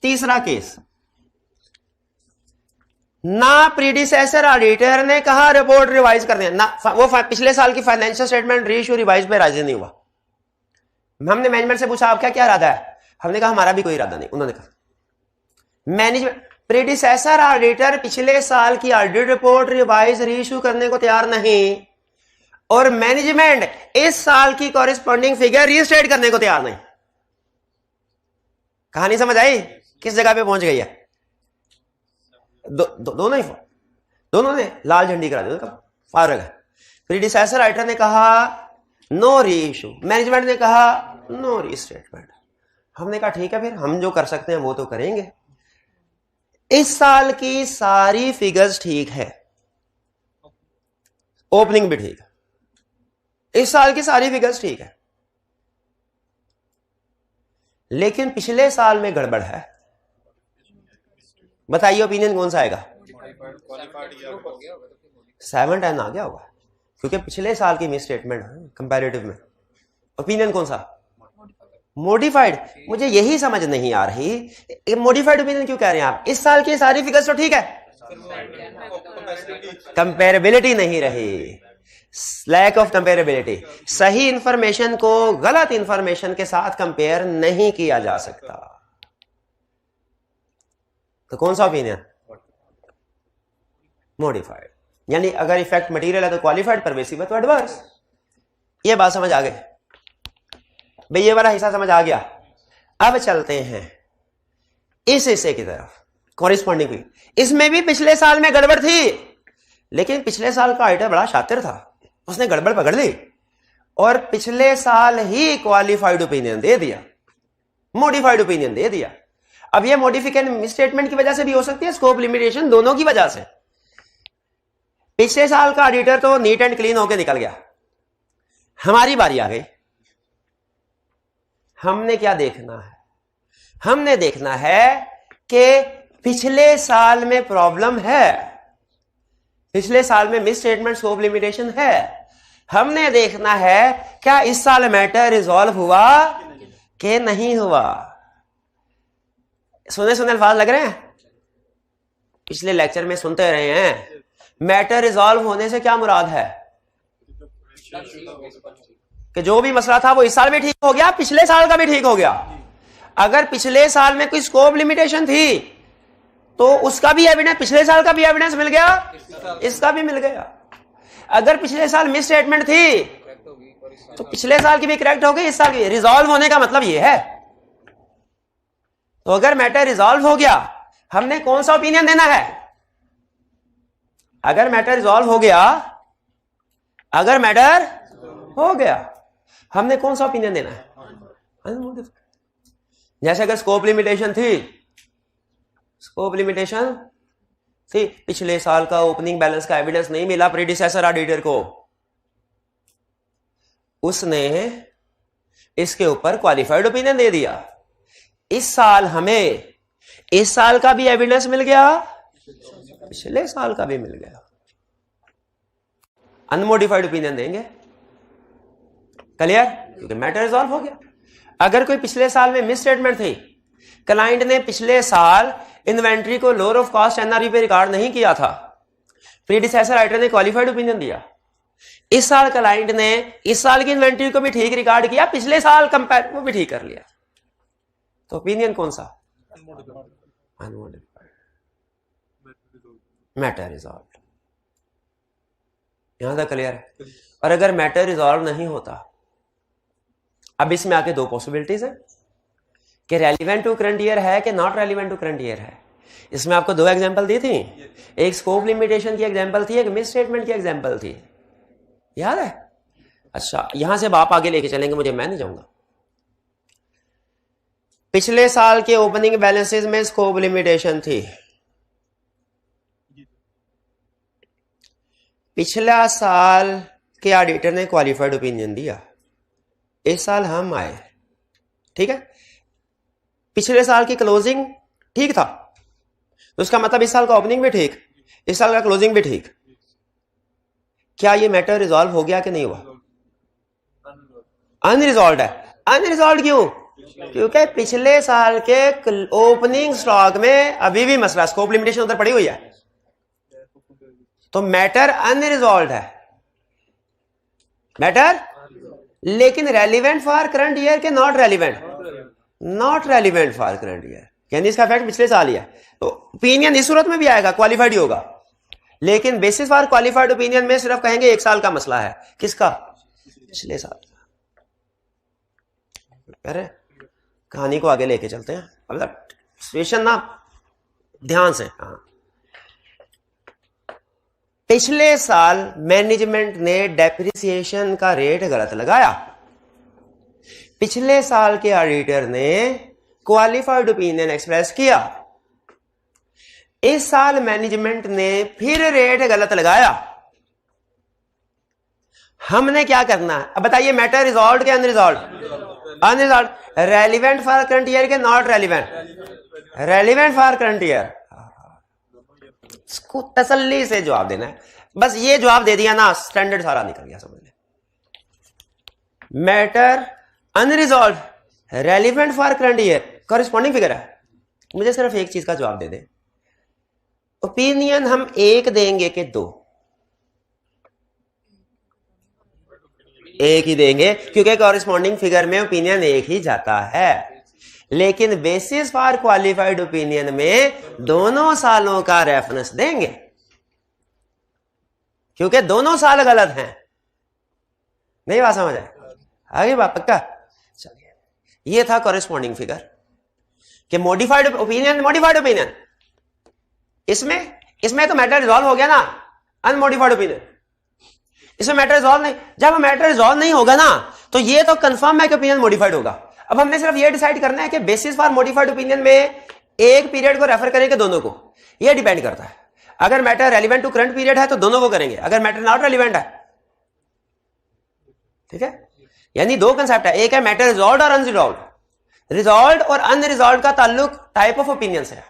तीसरा केस, ना प्रीडिसेसर ऑडिटर ने कहा रिपोर्ट रिवाइज कर दें, ना वो पिछले साल की फाइनेंशियल स्टेटमेंट री इश्यू रिवाइज पे राजी नहीं हुआ। हमने मैनेजमेंट से पूछा आपका क्या इरादा है, हमने कहा हमारा भी कोई इरादा नहीं। उन्होंने कहा मैनेजमेंट प्रीडिसेसर ऑडिटर पिछले साल की ऑडिट रिपोर्ट रिवाइज री इश्यू करने को तैयार नहीं, और मैनेजमेंट इस साल की कॉरेस्पॉन्डिंग फिगर रीस्टेट करने को तैयार नहीं। कहानी समझ आई किस जगह पे पहुंच गई है? दोनों ने लाल झंडी करा दी, फारग है। प्रीडिसेसर ऑडिटर ने कहा नो री इशू, मैनेजमेंट ने कहा नो रीस्टेटमेंट। हमने कहा ठीक है, फिर हम जो कर सकते हैं वो तो करेंगे। इस साल की सारी फिगर्स ठीक है, ओपनिंग भी ठीक है, इस साल की सारी फिगर्स ठीक है, लेकिन पिछले साल में गड़बड़ है। बताइए ओपिनियन कौन सा आएगा? 7-10 आ गया होगा, क्योंकि पिछले साल की मिस स्टेटमेंट है कंपैरेटिव में। ओपिनियन कौन सा? मॉडिफाइड। मुझे यही समझ नहीं आ रही, मॉडिफाइड ओपिनियन क्यों कह रहे हैं आप? इस साल की सारी फिगर्स तो ठीक है, कंपेरेबिलिटी नहीं रही, लैक ऑफ कंपेरेबिलिटी। सही इंफॉर्मेशन को गलत इंफॉर्मेशन के साथ कंपेयर नहीं किया जा सकता। तो कौन सा ओपिनियन? मॉडिफाइड। यानी अगर इफेक्ट मटेरियल है तो क्वालिफाइड, परवेसिव है तो एडवर्स। ये बात समझ आ गई भाई, ये वाला हिस्सा समझ आ गया। अब चलते हैं इस हिस्से की तरफ, कॉरेस्पॉन्डिंग भी। इसमें भी पिछले साल में गड़बड़ थी, लेकिन पिछले साल का ऑडिटर बड़ा शातिर था, उसने गड़बड़ पकड़ ली और पिछले साल ही क्वालिफाइड ओपिनियन दे दिया, मॉडिफाइड ओपिनियन दे दिया। अब ये मॉडिफिकेशन मिस स्टेटमेंट की वजह से भी हो सकती है, स्कोप लिमिटेशन, दोनों की वजह से। पिछले साल का ऑडिटर तो नीट एंड क्लीन होकर निकल गया, हमारी बारी आ गई। हमने क्या देखना है? हमने देखना है कि पिछले साल में प्रॉब्लम है, पिछले साल में मिस स्टेटमेंट स्कोप लिमिटेशन है। हमने देखना है क्या इस साल मैटर रिजॉल्व हुआ कि नहीं हुआ। सुने सुने अल्फाज लग रहे हैं, पिछले लेक्चर में सुनते रहे हैं। मैटर रिजॉल्व होने से क्या मुराद है? कि जो भी मसला था वो इस साल भी ठीक हो गया, पिछले साल का भी ठीक हो गया। अगर पिछले साल में कोई स्कोप लिमिटेशन थी तो उसका भी एविडेंस, पिछले साल का भी एविडेंस मिल गया, इसका भी मिल गया। अगर पिछले साल मिस स्टेटमेंट थी तो पिछले साल की भी करेक्ट हो गई, इस साल की। रिजॉल्व होने का मतलब ये है। तो अगर मैटर रिजॉल्व हो गया, हमने कौन सा ओपिनियन देना है? अगर मैटर रिजॉल्व हो गया, अगर मैटर हो गया, हमने कौन सा ओपिनियन देना है? जैसे अगर स्कोप लिमिटेशन थी, स्कोप लिमिटेशन थी, पिछले साल का ओपनिंग बैलेंस का एविडेंस नहीं मिला प्रीडिसेसर ऑडिटर को, उसने इसके ऊपर क्वालिफाइड ओपिनियन दे दिया। इस साल हमें इस साल का भी एविडेंस मिल गया, पिछले साल का भी मिल गया, अनमोडिफाइड ओपिनियन देंगे। क्लियर? क्योंकि मैटर रिजॉल्व हो गया। अगर कोई पिछले साल में मिस स्टेटमेंट थी, क्लाइंट ने पिछले साल इन्वेंट्री को लोअर ऑफ कॉस्ट एनआरवी पे रिकॉर्ड नहीं किया था, प्रीडिसेसर ऑडिटर ने क्वालिफाइड ओपिनियन दिया। इस साल क्लाइंट ने इस साल की इन्वेंट्री को भी ठीक रिकॉर्ड किया, पिछले साल कंपेयर वो भी ठीक कर लिया। तो ओपिनियन कौन सा? अनमोडिफाइड। Matter resolve. यहां तक क्लियर है? और अगर मैटर रिजॉल्व नहीं होता, अब इसमें आके दो पॉसिबिलिटीज है कि रेलिवेंट टू करंट ईयर है कि not relevant to current year है। इसमें आपको दो एग्जांपल दी थी, एक स्कोप लिमिटेशन की एग्जांपल थी, एक मिस स्टेटमेंट की एग्जांपल थी, याद है? अच्छा, यहां से आप आगे लेके चलेंगे मुझे, मैं नहीं जाऊंगा। पिछले साल के ओपनिंग बैलेंसेस में स्कोप लिमिटेशन थी, पिछला साल के ऑडिटर ने क्वालिफाइड ओपिनियन दिया, इस साल हम आए, ठीक है, पिछले साल की क्लोजिंग ठीक था, तो उसका मतलब इस साल का ओपनिंग भी ठीक, इस साल का क्लोजिंग भी ठीक। क्या ये मैटर रिजॉल्व हो गया कि नहीं हुआ? अनरिजॉल्व है। अनरिजॉल्व क्यों? क्योंकि पिछले साल के ओपनिंग स्टॉक में अभी भी मसला, स्कोप लिमिटेशन उधर पड़ी हुई है, तो मैटर अनरिजॉल्व है, मैटर, लेकिन रेलिवेंट फॉर करंट ईयर के not relevant, not relevant for current year, यानी इसका इफेक्ट पिछले साल ही है। तो ओपिनियन इस सूरत में भी आएगा, क्वालिफाइड ही होगा, लेकिन बेसिस फॉर क्वालिफाइड ओपिनियन में सिर्फ कहेंगे एक साल का मसला है, किसका? पिछले साल। अरे कहानी को आगे लेके चलते हैं, अब सिचुएशन ना ध्यान से। हाँ, पिछले साल मैनेजमेंट ने डेप्रिसिएशन का रेट गलत लगाया, पिछले साल के ऑडिटर ने क्वालिफाइड ओपिनियन एक्सप्रेस किया, इस साल मैनेजमेंट ने फिर रेट गलत लगाया, हमने क्या करना है? अब बताइए, मैटर रिजॉल्व के unresolved? Unresolved. Relevant for current year के not relevant? Relevant for current year. इसको तसल्ली से जवाब देना है, बस ये जवाब दे दिया ना, स्टैंडर्ड सारा निकल गया, समझ लें। Matter unresolved, relevant for current year, corresponding figure है, मुझे सिर्फ एक चीज का जवाब दे दे, ओपिनियन हम एक देंगे कि दो? एक ही देंगे, क्योंकि कॉरेस्पॉन्डिंग फिगर में ओपिनियन एक ही जाता है, लेकिन बेसिस फॉर क्वालिफाइड ओपिनियन में दोनों सालों का रेफरेंस देंगे, क्योंकि दोनों साल गलत हैं। नहीं बात समझ आए? आगे बात पक्का? चलिए, ये था कॉरेस्पॉन्डिंग फिगर कि मॉडिफाइड ओपिनियन, मॉडिफाइड ओपिनियन, इसमें तो मैटर रिजॉल्व हो गया ना, अनमॉडिफाइड ओपिनियन, इसमें मैटर रिजॉल्व नहीं। जब मैटर रिजॉल्व नहीं होगा ना, तो ये तो कंफर्म है कि ओपिनियन मॉडिफाइड होगा। अब हमने सिर्फ ये डिसाइड करना है कि बेसिस फॉर मॉडिफाइड ओपिनियन में एक पीरियड को रेफर करेंगे दोनों को, ये डिपेंड करता है। अगर matter relevant to current period है तो दोनों को करेंगे, अगर मैटर नॉट रेलिवेंट है, ठीक है, यानी दो कंसेप्ट है, एक है मैटर रिजॉल्व्ड और अनरिजॉल्व्ड। रिजॉल्व्ड और अनरिजॉल्व्ड का ताल्लुक टाइप ऑफ ओपिनियन से है,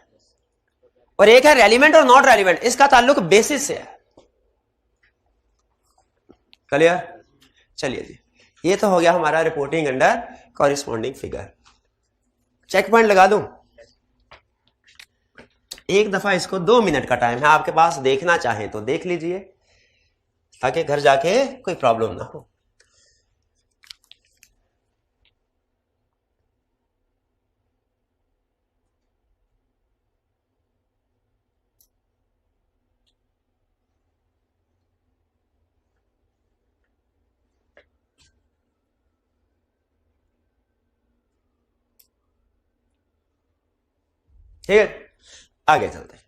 और एक है रेलिवेंट और नॉट रेलिवेंट, इसका ताल्लुक बेसिस से है। क्लियर? चलिए जी, ये तो हो गया हमारा reporting under corresponding figure. Check point लगा दूं? एक दफा इसको 2 मिनट का टाइम है आपके पास, देखना चाहें तो देख लीजिए, ताकि घर जाके कोई प्रॉब्लम ना हो। ठीक है, आगे चलते हैं।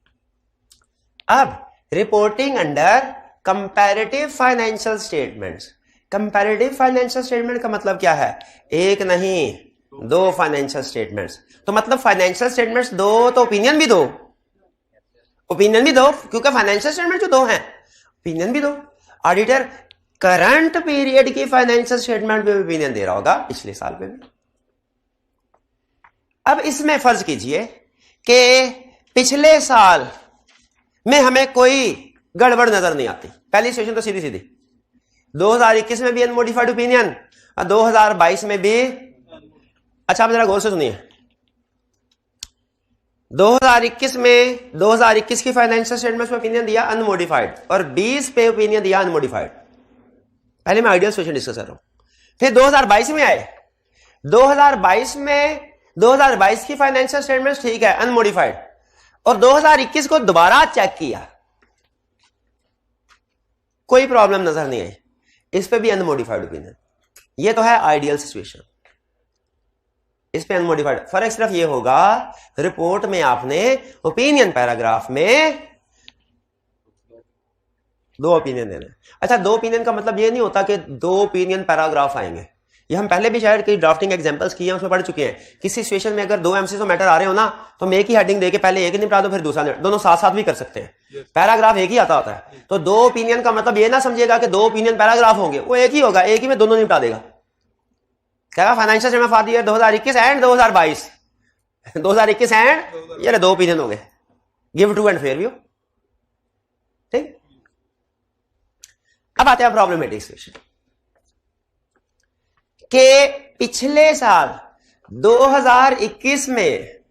अब reporting under comparative financial statements. Comparative financial statement का मतलब क्या है? एक नहीं, दो फाइनेंशियल स्टेटमेंट्स। तो मतलब फाइनेंशियल स्टेटमेंट्स दो, तो ओपिनियन भी दो, ओपिनियन भी दो, क्योंकि फाइनेंशियल स्टेटमेंट जो दो हैं, ओपिनियन भी दो। ऑडिटर करंट पीरियड की फाइनेंशियल स्टेटमेंट पे ओपिनियन दे रहा होगा, पिछले साल पे भी। अब इसमें फर्ज कीजिए कि पिछले साल में हमें कोई गड़बड़ नजर नहीं आती, पहली सिचुएशन तो सीधी सीधी, 2021 में भी अनमोडिफाइड ओपिनियन और 2022 में भी। अच्छा, आप जरा गौर से सुनिए, 2021 में 2021 की फाइनेंशियल स्टेटमेंट्स में ओपिनियन दिया अनमोडिफाइड, और 20 पे ओपिनियन दिया अनमोडिफाइड। पहले मैं आइडियल सिचुएशन डिस्कस कर रहा हूं। फिर 2022 में आए, 2022 में 2022 की फाइनेंशियल स्टेटमेंट्स ठीक है, अनमोडिफाइड, और 2021 को दोबारा चेक किया, कोई प्रॉब्लम नजर नहीं आई, इस पे भी अनमोडिफाइड ओपिनियन। ये तो है आइडियल सिचुएशन। इस पे अनमोडिफाइड। फर्क सिर्फ ये होगा, रिपोर्ट में आपने ओपिनियन पैराग्राफ में 2 ओपिनियन देने। अच्छा, 2 ओपिनियन का मतलब ये नहीं होता कि 2 ओपिनियन पैराग्राफ आएंगे। ये हम पहले भी शायद कई ड्राफ्टिंग एग्जांपल्स किए हैं, उसमें पढ़ चुके हैं। किसी सिचुएशन में अगर 2 एमसीक्यू मैटर आ रहे हो ना, तो हम एक ही हेडिंग देके पहले एक निपटा दो, फिर दूसरा, दोनों साथ साथ भी कर सकते हैं। पैराग्राफ एक ही आता होता है। तो 2 ओपिनियन का मतलब ये ना समझिएगा कि 2 ओपिनियन पैराग्राफ होंगे, वो एक ही होगा, एक ही में दोनों निपटा देगा। क्या financial statement for the year 2021 and 2022, 2021 and ये 2 ओपिनियन हो गए, give true and fair view. ठीक, अब आते हैं प्रॉब्लमेटिक सिचुएशन के पिछले साल 2021 में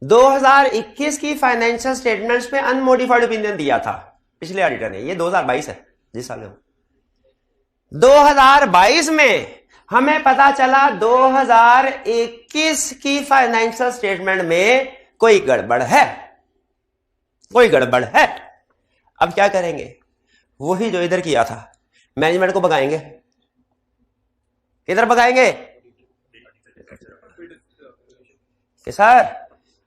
2021 की फाइनेंशियल स्टेटमेंट्स पे अनमोडिफाइड ओपिनियन दिया था पिछले ऑडिटर ने। ये 2022 है जिस साल में। 2022 में हमें पता चला 2021 की फाइनेंशियल स्टेटमेंट में कोई गड़बड़ है, कोई गड़बड़ है। अब क्या करेंगे? वही जो इधर किया था, मैनेजमेंट को भगाएंगे। किधर भगाएंगे कि सर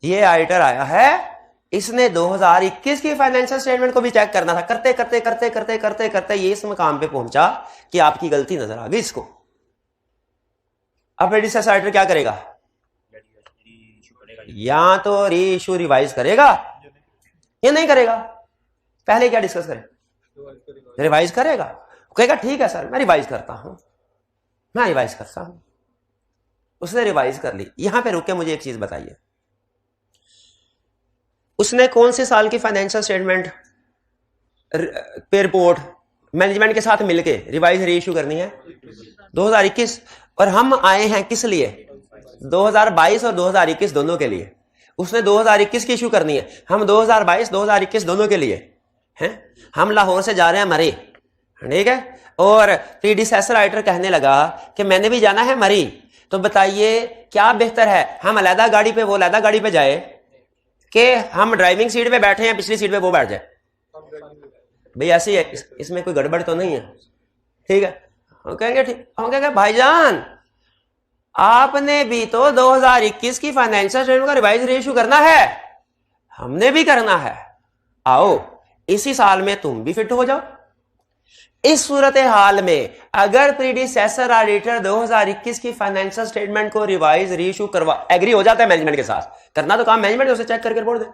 ये ऑडिटर आया है, इसने 2021 की फाइनेंशियल स्टेटमेंट को भी चेक करना था। करते करते करते करते करते करते ये इस मकाम पे पहुंचा कि आपकी गलती नजर आ गई इसको। अब प्रेडिसेसर ऑडिटर क्या करेगा? या तो री इशू रिवाइज करेगा या नहीं करेगा। पहले क्या डिस्कस करें? रिवाइज करेगा। कहेगा ठीक है सर मैं रिवाइज करता हूं, मैं रिवाइज करता हूं। उसने रिवाइज कर ली। यहां पे रुक के मुझे एक चीज बताइए, उसने कौन से साल की फाइनेंशियल स्टेटमेंट पे रिपोर्ट मैनेजमेंट के साथ मिलके रिवाइज री इशू करनी है? 2021। और हम आए हैं किस लिए? 2022 और 2021 दोनों के लिए। उसने 2021 की इशू करनी है, हम 2022 2021 दोनों के लिए हैं। हम लाहौर से जा रहे हैं मरी, ठीक है, और प्रीडिसेसर ऑडिटर कहने लगा कि मैंने भी जाना है मरी। तो बताइए क्या बेहतर है, हम अलग गाड़ी पे वो अलग गाड़ी पे जाए कि हम ड्राइविंग सीट पे बैठे हैं, पिछली सीट पे वो बैठ जाए? भाई ऐसी है, इसमें कोई गड़बड़ तो नहीं है। ठीक है, हम कहेंगे ठीक, हम कहेंगे भाईजान आपने भी तो 2021 की फाइनेंशियल स्टेटमेंट का रिवाइज रीइश्यू करना है, हमने भी करना है। आओ इसी साल में तुम भी फिट हो जाओ। इस सूरत हाल में अगर प्रीडिसेसर ऑडिटर 2021 की फाइनेंशियल स्टेटमेंट को रिवाइज रीइश्यू करवा एग्री हो जाता है मैनेजमेंट के साथ, करना तो काम मैनेजमेंट उसे चेक करके रिपोर्ट दे।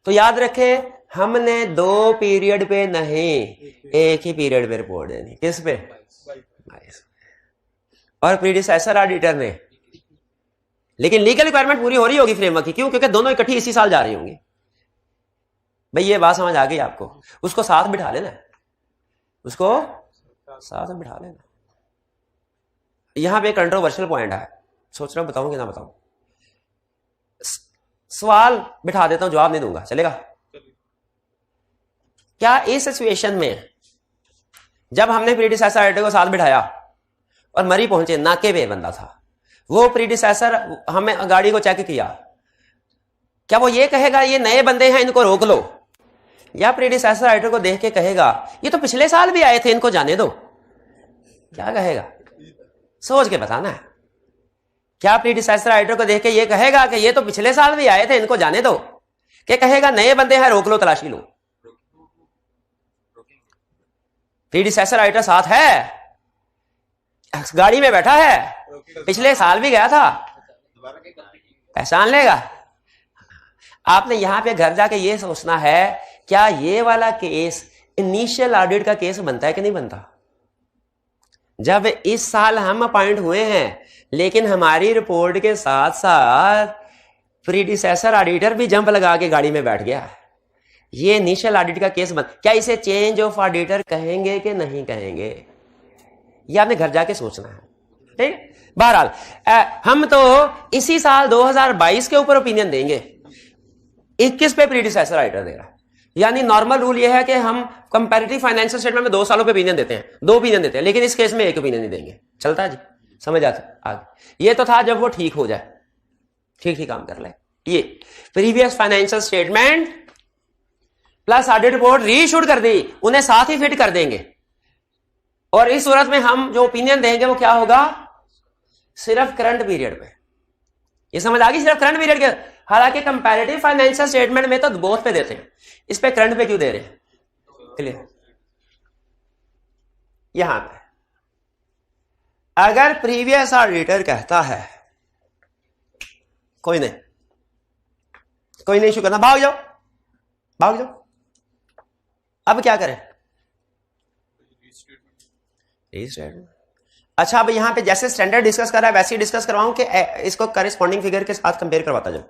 तो याद रखें हमने 2 पीरियड पे नहीं, एक ही पीरियड पे रिपोर्ट देनी। किस पे? और प्रीडिसेसर ऑडिटर ने, लेकिन लीगल रिक्वायरमेंट पूरी हो रही होगी फ्रेमवर्क की। क्यों? क्योंकि दोनों इकट्ठी इसी साल जा रही होंगी। भाई ये बात समझ आ गई आपको? उसको साथ बिठा लेना, उसको साथ में बिठा लेना। यहां पे कंट्रोवर्शियल पॉइंट है, सोच रहा हूं बताऊं कि ना बताऊं। सवाल बिठा देता हूं, जवाब नहीं दूंगा, चलेगा? क्या इस सिचुएशन में जब हमने प्रीडिसेसर ऑडिटर को साथ बिठाया और मरी पहुंचे, नाके पे बंदा था, वो प्रीडिसेसर हमें गाड़ी को चेक किया, क्या वो ये कहेगा ये नए बंदे हैं इनको रोक लो? या प्रीडिसेसर ऑडिटर को देख के कहेगा ये तो पिछले साल भी आए थे इनको जाने दो? क्या कहेगा? सोच के बताना है। क्या प्रीडिसेसर ऑडिटर को देख के ये कहेगा कि ये तो पिछले साल भी आए थे इनको जाने दो? क्या कहेगा नए बंदे हैं रोक लो, तलाशी लो? प्रीडिसेसर ऑडिटर साथ है, गाड़ी में बैठा है, पिछले साल भी गया था, पहचान लेगा। आपने यहां पे घर जाके ये सोचना है क्या ये वाला केस इनिशियल ऑडिट का केस बनता है कि नहीं बनता? जब इस साल हम अपॉइंट हुए हैं लेकिन हमारी रिपोर्ट के साथ साथ प्रीडिसेसर ऑडिटर भी जंप लगा के गाड़ी में बैठ गया है, ये इनिशियल ऑडिट का केस क्या इसे चेंज ऑफ ऑडिटर कहेंगे कि नहीं कहेंगे? ये आपने घर जाके सोचना है। ठीक, बहरहाल हम तो इसी साल 2022 के ऊपर ओपिनियन देंगे, 21 पे प्रीडिसेसर ऑडिटर देगा। यानी नॉर्मल रूल ये है कि हम कंपैरेटिव फाइनेंशियल स्टेटमेंट में 2 सालों पे ओपिनियन देते हैं, 2 ओपिनियन देते हैं, लेकिन इस केस में 1 ओपिनियन नहीं देंगे। चलता है जी? समझ आता आगे? ये तो था जब वो ठीक हो जाए, ठीक ठीक काम कर ले। ये previous financial statement plus audit report reissued कर दी, उन्हें साथ ही फिट कर देंगे। और इस सूरत में हम जो ओपिनियन देंगे वो क्या होगा? सिर्फ करंट पीरियड पे, ये समझ आ गई सिर्फ करंट पीरियड के। हालांकि कंपैरेटिव फाइनेंशियल स्टेटमेंट में तो बोथ पे देते हैं, इस पे करंट पे क्यों दे रहे हैं? क्लियर? यहां पे अगर प्रीवियस ऑडिटर कहता है कोई नहीं इशू करना, भाग जाओ। अब क्या करें? रीस्टेटमेंट। अच्छा, अब यहां पे जैसे स्टैंडर्ड डिस्कस कर रहा है वैसे ही डिस्कस करवाऊं कि इसको करेस्पॉन्डिंग फिगर के साथ कंपेयर करवाता जाऊं?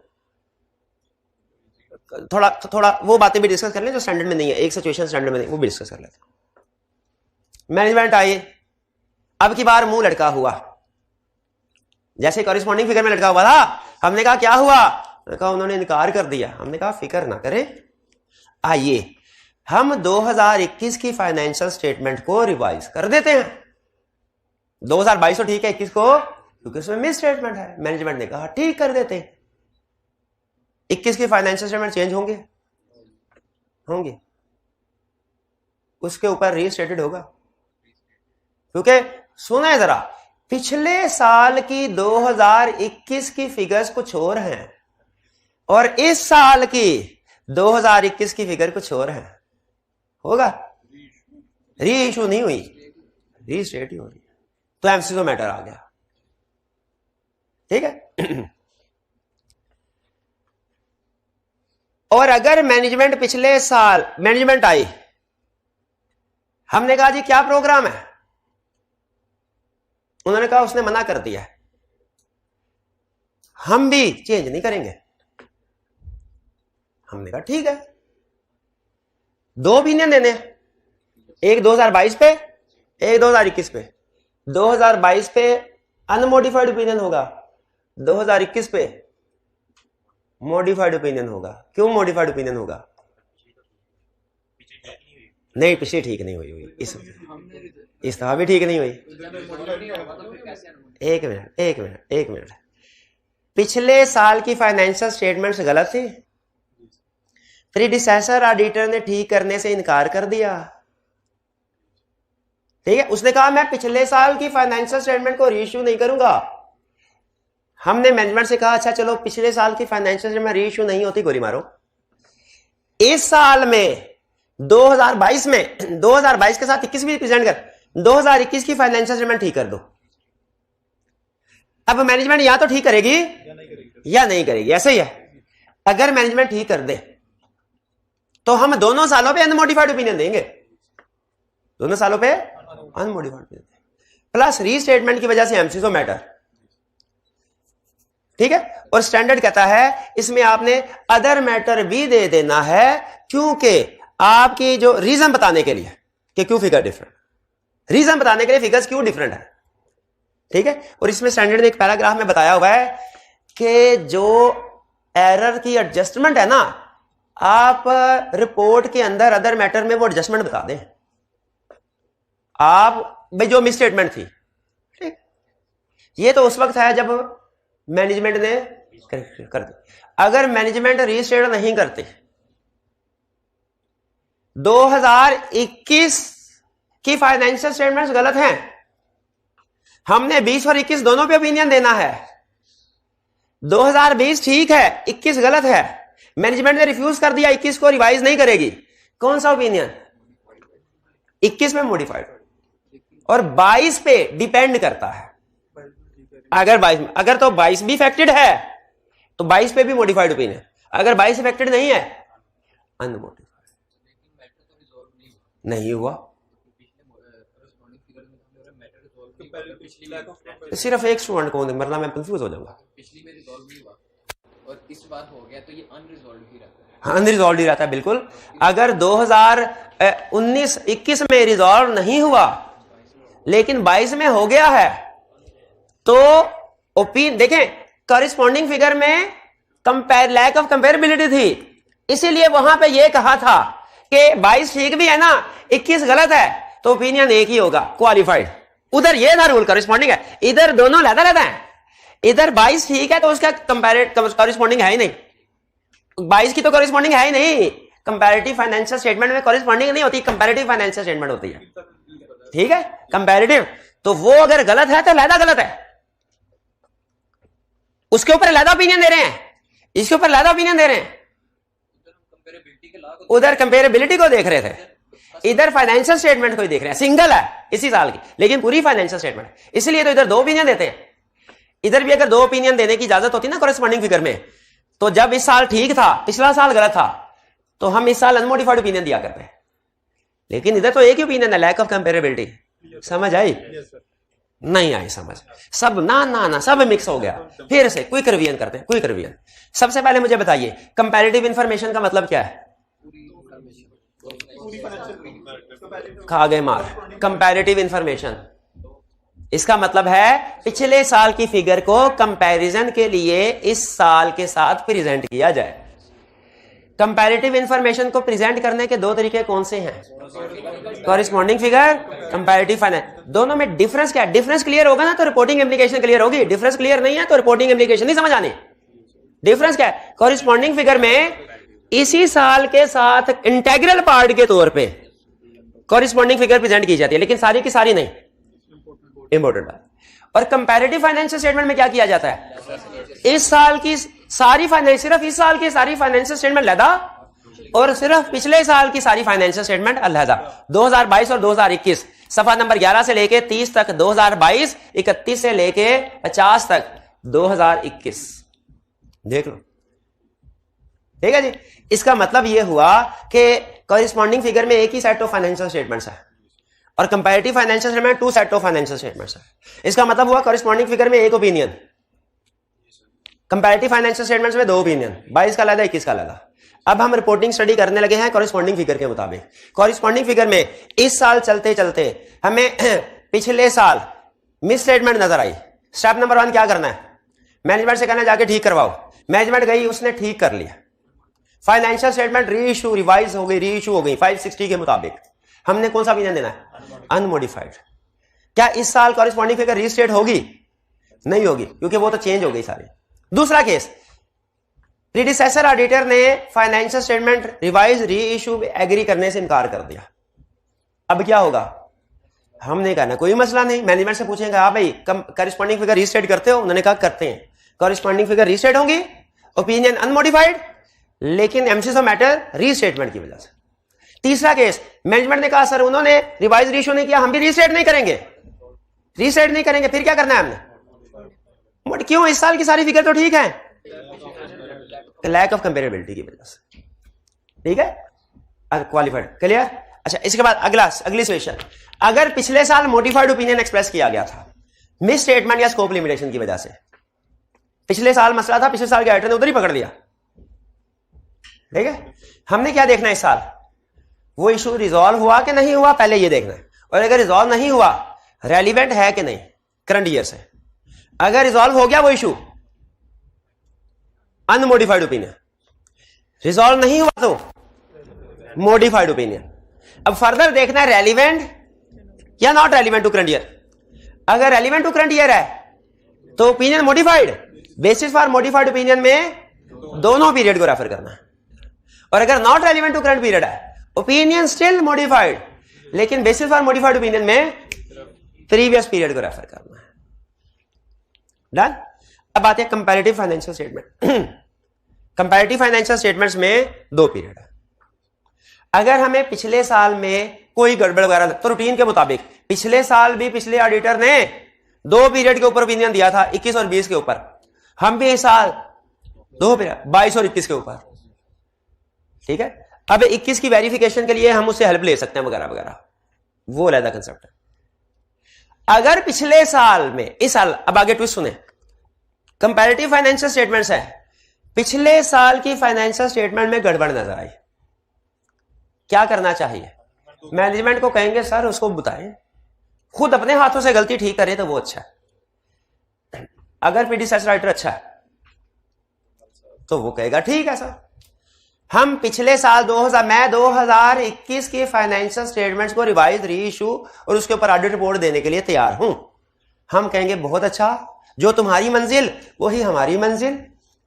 थोड़ा वो बातें भी डिस्कस कर लें जो स्टैंडर्ड में नहीं है, एक सिचुएशन स्टैंडर्ड में नहीं, वो भी डिस्कस कर लेते हैं। मैनेजमेंट आई, अब की बार मुंह लटका हुआ, जैसे कॉरेस्पॉन्डिंग फिगर में लटका हुआ था, हमने कहा क्या हुआ? कहा उन्होंने इनकार कर दिया। हमने कहा फिक्र ना करें, आइए हम 2021 की फाइनेंशियल स्टेटमेंट को रिवाइज कर देते हैं। 2022 तो ठीक है, 21 को क्योंकि उसमें मिस स्टेटमेंट है। मैनेजमेंट ने कहा ठीक कर देते हैं। 21 की फाइनेंशियल स्टेटमेंट चेंज होंगे, उसके ऊपर रीस्टेटेड होगा। क्योंकि सुना जरा, पिछले साल की 2021 की फिगर्स कुछ और हैं और इस साल की 2021 की फिगर कुछ और है। होगा? री इशू नहीं हुई, रीस्टेट ही हो रही है, तो एमसीक्यू मैटर आ गया। ठीक है। और अगर मैनेजमेंट पिछले साल मैनेजमेंट आई, हमने कहा जी क्या प्रोग्राम है, उन्होंने कहा उसने मना कर दिया, हम भी चेंज नहीं करेंगे। हमने कहा ठीक है, दो ओपिनियन देने हैं, एक 2022 पे, एक 2021 पे। 2022 पे अनमोडिफाइड ओपिनियन होगा, 2021 पे मॉडिफाइड ओपिनियन होगा। क्यों मॉडिफाइड ओपिनियन होगा? नहीं, पिछली ठीक नहीं हुई, इस दफा भी ठीक नहीं हुई। एक मिनट, पिछले साल की फाइनेंशियल स्टेटमेंट्स गलत थी, प्रीडिसेसर ऑडिटर ने ठीक करने से इनकार कर दिया। ठीक है, उसने कहा मैं पिछले साल की फाइनेंशियल स्टेटमेंट को रीइश्यू नहीं करूंगा। हमने मैनेजमेंट से कहा अच्छा चलो पिछले साल की फाइनेंशियल स्टेटमेंट रीइश्यू नहीं होती, गोली मारो। इस साल में 2022 में 2022 के साथ 21 भी प्रेजेंट कर, 2021 की फाइनेंशियल स्टेटमेंट ठीक कर दो। अब मैनेजमेंट या तो ठीक करेगी या नहीं करेगी, ऐसे ही है। अगर मैनेजमेंट ठीक कर दे तो हम दोनों सालों पे अनमोडिफाइड ओपिनियन देंगे, दोनों सालों पे अनमोडिफाइड ओपिनियन, प्लस रीस्टेटमेंट की वजह से एमसीक्यू मैटर। ठीक है, और स्टैंडर्ड कहता है इसमें आपने अदर मैटर भी दे देना है, क्योंकि आपकी जो रीजन बताने के लिए कि क्यों फिगर डिफरेंट, रीजन बताने के लिए फिगर्स क्यों डिफरेंट है। ठीक है, और इसमें स्टैंडर्ड ने एक पैराग्राफ में बताया हुआ है कि जो एरर की एडजस्टमेंट है ना, आप रिपोर्ट के अंदर अदर मैटर में वो एडजस्टमेंट बता दें। आप भाई जो मिस स्टेटमेंट थी, ठीक, ये तो उस वक्त है जब मैनेजमेंट ने कर दी। अगर मैनेजमेंट रीस्टेट नहीं करती, 2021 की फाइनेंशियल स्टेटमेंट्स गलत हैं, हमने 20 और 21 दोनों पे ओपिनियन देना है। 2020 ठीक है, 21 गलत है, मैनेजमेंट ने रिफ्यूज कर दिया, 21 को रिवाइज नहीं करेगी। कौन सा ओपिनियन? 21 में मॉडिफाइड और 22 पे डिपेंड करता है। अगर 22 में, अगर तो 22 भी इफेक्टेड है तो 22 पे भी मॉडिफाइड ओपिनियन, अगर 22 इफेक्टेड नहीं है अनमोडिफाइड। नहीं हुआ, सिर्फ एक स्टूडेंट को मरना, मैं कंफ्यूज हो जाऊंगा। पिछली में रिजॉल्व नहीं हुआ और इस बार हो गया तो ये अनरिजॉल्व ही रहता है। हाँ, अनरिजॉल्व ही रहता है, बिल्कुल। अगर 2019-21 में रिजॉल्व नहीं हुआ लेकिन 22 में हो गया है तो ओपिनियन देखें, कॉरेस्पॉन्डिंग फिगर में लैक ऑफ कंपेरेबिलिटी थी, इसीलिए वहां पे ये कहा था कि 22 ठीक भी है ना, 21 गलत है, तो ओपिनियन एक ही होगा, क्वालिफाइड। उधर ये था रूल, कॉरेस्पॉन्डिंग है, इधर दोनों लहदा है। इधर 22 ठीक है तो उसका कॉरेस्पॉन्डिंग है ही नहीं, 22 की तो कॉरेस्पॉन्डिंग है ही नहीं। कंपैरेटिव फाइनेंशियल स्टेटमेंट में कॉरेस्पॉन्डिंग नहीं होती, कंपैरेटिव फाइनेंशियल स्टेटमेंट होती है। ठीक है, कंपैरेटिव, तो वो अगर गलत है तो लहदा गलत है। उसके ऊपर अलग ओपिनियन दे रहे हैं, इसके ऊपर अलग ओपिनियन दे रहे हैं। उधर कंपेरेबिलिटी को देख रहे थे, इधर फाइनेंशियल स्टेटमेंट को ही देख रहे हैं। सिंगल है इसी साल की, लेकिन पूरी फाइनेंशियल स्टेटमेंट, इसलिए तो इधर दो ओपिनियन देते हैं। इधर भी अगर दो ओपिनियन देने की इजाजत होती ना कॉरेस्पॉन्डिंग फिगर में, तो जब इस साल ठीक था पिछला साल गलत था, तो हम इस साल अनमोडिफाइड ओपिनियन दिया करते हैं। लेकिन इधर तो एक ही ओपिनियन है, लैक ऑफ कंपेरेबिलिटी। समझ आई? नहीं आई समझ? सब ना सब मिक्स हो गया। फिर से क्विक रिवीजन करते हैं, क्विक रिवीजन। सबसे पहले मुझे बताइए कंपैरेटिव इंफॉर्मेशन का मतलब क्या है? खा गए मार। कंपैरेटिव इंफॉर्मेशन इसका मतलब है पिछले साल की फिगर को कंपैरिजन के लिए इस साल के साथ प्रेजेंट किया जाए। कंपैरेटिव इंफॉर्मेशन को प्रेजेंट करने के दो तरीके कौन से हैं? Corresponding figure, comparative finance. दोनों में डिफरेंस क्या है? डिफरेंस क्लियर होगा ना तो रिपोर्टिंग इम्प्लीकेशन क्लियर होगी। डिफरेंस क्लियर नहीं है तो रिपोर्टिंग इम्प्लीकेशन नहीं समझ आनी। डिफरेंस क्या है? कॉरेस्पॉन्डिंग फिगर में इसी साल के साथ इंटेग्रल पार्ट के तौर पे कॉरेस्पॉन्डिंग फिगर प्रेजेंट की जाती है, लेकिन सारी की सारी नहीं, इंपॉर्टेंट बात। और कंपैरेटिव फाइनेंशियल स्टेटमेंट में क्या किया जाता है? इस साल की सारी फाइनेंस, सिर्फ इस साल की सारी फाइनेंशियल स्टेटमेंट अलहदा और सिर्फ पिछले साल की सारी फाइनेंशियल स्टेटमेंट अलहदा। 2022 और 2021 सफा नंबर 11 से लेके 30 तक 2022, 31 से लेके 50 तक 2021 देख लो। ठीक है जी। इसका मतलब यह हुआ कि कॉरेस्पॉन्डिंग फिगर में एक ही सेट ऑफ फाइनेंशियल स्टेटमेंट्स है और comparative financial statement two set of financial statements है। इसका मतलब हुआ कॉरेस्पॉन्डिंग फिगर में एक ओपिनियन, कंपैरेटिव फाइनेंशियल स्टेटमेंट्स में दो ओपिनियन, 22 का अलग, 21 का अलग। अब हम रिपोर्टिंग स्टडी करने लगे हैं कॉरेस्पॉन्डिंग फिगर के मुताबिक। कॉरेस्पॉन्डिंग फिगर में इस साल चलते चलते हमें पिछले साल मिस स्टेटमेंट नजर आई। स्टेप नंबर 1 क्या करना है? मैनेजमेंट से कहना जाके ठीक करवाओ। मैनेजमेंट गई, उसने ठीक कर लिया। फाइनेंशियल स्टेटमेंट री इशू रिवाइज हो गई, री इशू हो गई 560 के मुताबिक। हमने कौन सा ओपिनियन देना है? अनमोडिफाइड। क्या इस साल कॉरेस्पॉन्डिंग फिगर रीस्टेट होगी? नहीं होगी, क्योंकि वो तो चेंज हो गई सारी। दूसरा केस, प्रीडिसेसर ऑडिटर ने फाइनेंशियल स्टेटमेंट रिवाइज री इशू एग्री करने से इनकार कर दिया। अब क्या होगा? हमने कहना कोई मसला नहीं। मैनेजमेंट से पूछेंगे हाँ भाई कॉरेस्पॉन्डिंग फिगर रीस्टेट करते हो? उन्होंने कहा करते हैं। कॉरेस्पॉन्डिंग फिगर रीस्टेट होंगी, ओपिनियन अनमोडिफाइड, लेकिन एमसीएस मैटर रीस्टेटमेंट की वजह से। तीसरा केस, मैनेजमेंट ने कहा सर उन्होंने रिवाइज री इशू नहीं किया, हम भी रीस्टेट नहीं करेंगे। रीस्टेट नहीं करेंगे, फिर क्या करना है हमने? बट क्यों? इस साल की सारी फिगर तो ठीक है। लैक ऑफ कंपेरेबिलिटी की वजह से। ठीक है, क्वालिफाइड, क्लियर। अच्छा, इसके बाद अगली सिचुएशन, अगर पिछले साल मॉडिफाइड ओपिनियन एक्सप्रेस किया गया था मिस स्टेटमेंट या स्कोप लिमिटेशन की वजह से। पिछले साल मसला था, पिछले साल के ऑडिटर ने उधर ही पकड़ लिया। ठीक है, हमने क्या देखना है इस साल? वो इशू रिजॉल्व हुआ कि नहीं हुआ, पहले ये देखना है। और अगर रिजॉल्व नहीं हुआ, रेलिवेंट है कि नहीं करंट ईयर से। अगर रिजॉल्व हो गया वो इशू, अनमोडिफाइड ओपिनियन। रिजॉल्व नहीं हुआ तो मॉडिफाइड ओपिनियन। अब फर्दर देखना है रेलिवेंट या not relevant to current year. अगर रेलिवेंट टू करंट ईयर है तो opinion modified. Basis for modified opinion में दोनों पीरियड को रेफर करना है। और अगर not relevant to current period है, ओपिनियन स्टिल मॉडिफाइड, लेकिन बेसिस फॉर मॉडिफाइड ओपिनियन में प्रीवियस पीरियड को रेफर करना है। डन। अब बात है comparative financial statement. Comparative financial statements में दो पीरियड है। अगर हमें पिछले साल में कोई गड़बड़ वगैरह, तो रूटीन के मुताबिक पिछले साल भी पिछले ऑडिटर ने दो पीरियड के ऊपर ओपिनियन दिया था, 21 और 20 के ऊपर। हम भी इस साल दो पीरियड 22 और 21 के ऊपर। ठीक है, अब 21 की वेरिफिकेशन के लिए हम उससे हेल्प ले सकते हैं वगैरह वगैरह, वो अलग कंसेप्ट है। अगर पिछले साल में इस साल, अब आगे ट्विस्ट सुने, कंपैरेटिव फाइनेंशियल स्टेटमेंट्स है, पिछले साल की फाइनेंशियल स्टेटमेंट में गड़बड़ नजर आई, क्या करना चाहिए? मैनेजमेंट को कहेंगे सर उसको बताएं, खुद अपने हाथों से गलती ठीक करे तो वो अच्छा है। अगर प्रीडिसेसर राइटर अच्छा है तो वो कहेगा ठीक है सर, हम पिछले साल 2021 की फाइनेंशियल स्टेटमेंट्स को रिवाइज री इशू और उसके ऊपर ऑडिट रिपोर्ट देने के लिए तैयार हूं। हम कहेंगे बहुत अच्छा, जो तुम्हारी मंजिल वही हमारी मंजिल।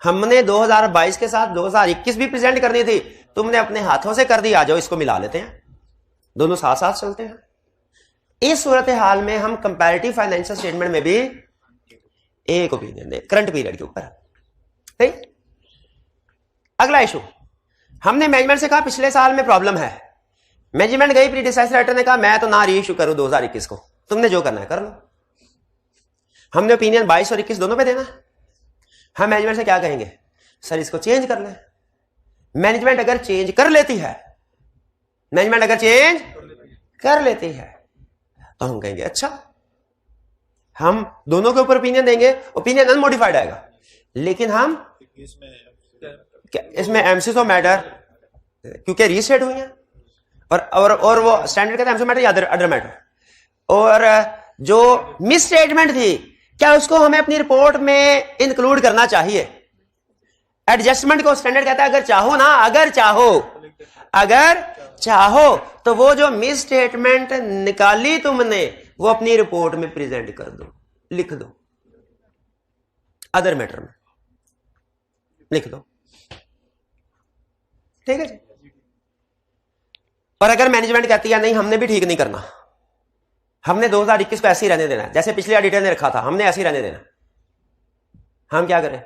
हमने 2022 के साथ 2021 भी प्रेजेंट करनी थी, तुमने अपने हाथों से कर दी, आ जाओ इसको मिला लेते हैं, दोनों साथ साथ चलते हैं। इस सूरत हाल में हम कंपैरेटिव फाइनेंशियल स्टेटमेंट में भी एक ओपिनियन दे करंट पीरियड के ऊपर। ठीक, अगला इशू, हमने मैनेजमेंट से कहा पिछले साल में प्रॉब्लम है, मैनेजमेंट गई, प्रीडिसेसर राइटर ने कहा मैं तो ना रीइश्यू करूं 2021 को, तुमने जो करना है कर लो। हमने ओपिनियन 22 और 21 दोनों पे देना। हम मैनेजमेंट से क्या कहेंगे, सर इसको चेंज कर लें। मैनेजमेंट अगर चेंज कर लेती है, मैनेजमेंट अगर चेंज कर लेती है तो हम कहेंगे अच्छा, हम दोनों के ऊपर ओपिनियन देंगे, ओपिनियन अनमोडिफाइड आएगा, लेकिन हम इसमें एमसी तो मैटर क्योंकि रीसेट हुई है और वो स्टैंडर्ड कहते हैं एमसी मैटर या अदर मैटर, और जो मिस स्टेटमेंट थी क्या उसको हमें अपनी रिपोर्ट में इंक्लूड करना चाहिए। एडजस्टमेंट को स्टैंडर्ड कहता है अगर चाहो ना, अगर चाहो तो वो जो मिस स्टेटमेंट निकाली तुमने वो अपनी रिपोर्ट में प्रेजेंट कर दो, लिख दो, अदर मैटर में लिख दो। ठीक है जी। और अगर मैनेजमेंट कहती है नहीं हमने भी ठीक नहीं करना, हमने 2021 को ऐसे ही रहने देना है जैसे पिछले ऑडिटर ने रखा था, हमने ऐसे ही रहने देना, हम क्या करें,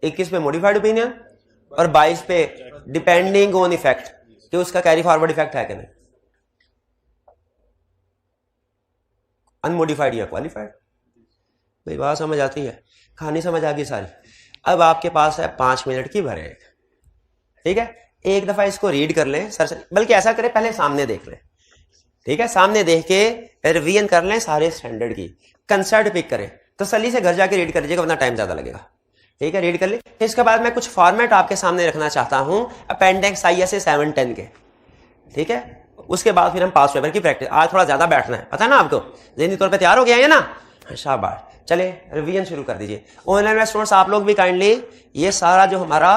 21 पे मॉडिफाइड ओपिनियन और 22 पे डिपेंडिंग ऑन इफेक्ट कि उसका कैरी फॉरवर्ड इफेक्ट है कि नहीं, अनमोडिफाइड या क्वालिफाइड। भाई बात समझ आती है, कहानी समझ आ गई सारी। अब आपके पास है 5 मिनट की ब्रेक, ठीक है, एक दफा इसको रीड कर लें सर, बल्कि ऐसा करें पहले सामने देख लें, ठीक है, सामने देख के रिवीजन कर लें सारे स्टैंडर्ड की, कंसेप्ट पिक करें, तसल्ली से घर जाके रीड कर लीजिएगा वरना टाइम ज्यादा लगेगा। ठीक है, रीड कर ले। फिर इसके बाद मैं कुछ फॉर्मेट आपके सामने रखना चाहता हूं अपेंडिक्स ISA 710 के, ठीक है, उसके बाद फिर हम पास पेपर की प्रैक्टिस, आज थोड़ा ज्यादा बैठना है, पता है ना आपको, ज़हनी तौर पे तैयार हो गया है ना, शाबाश। चले रिवीजन शुरू कर दीजिए। ऑनलाइन में स्टूडेंट्स आप लोग भी काइंडली ये सारा जो हमारा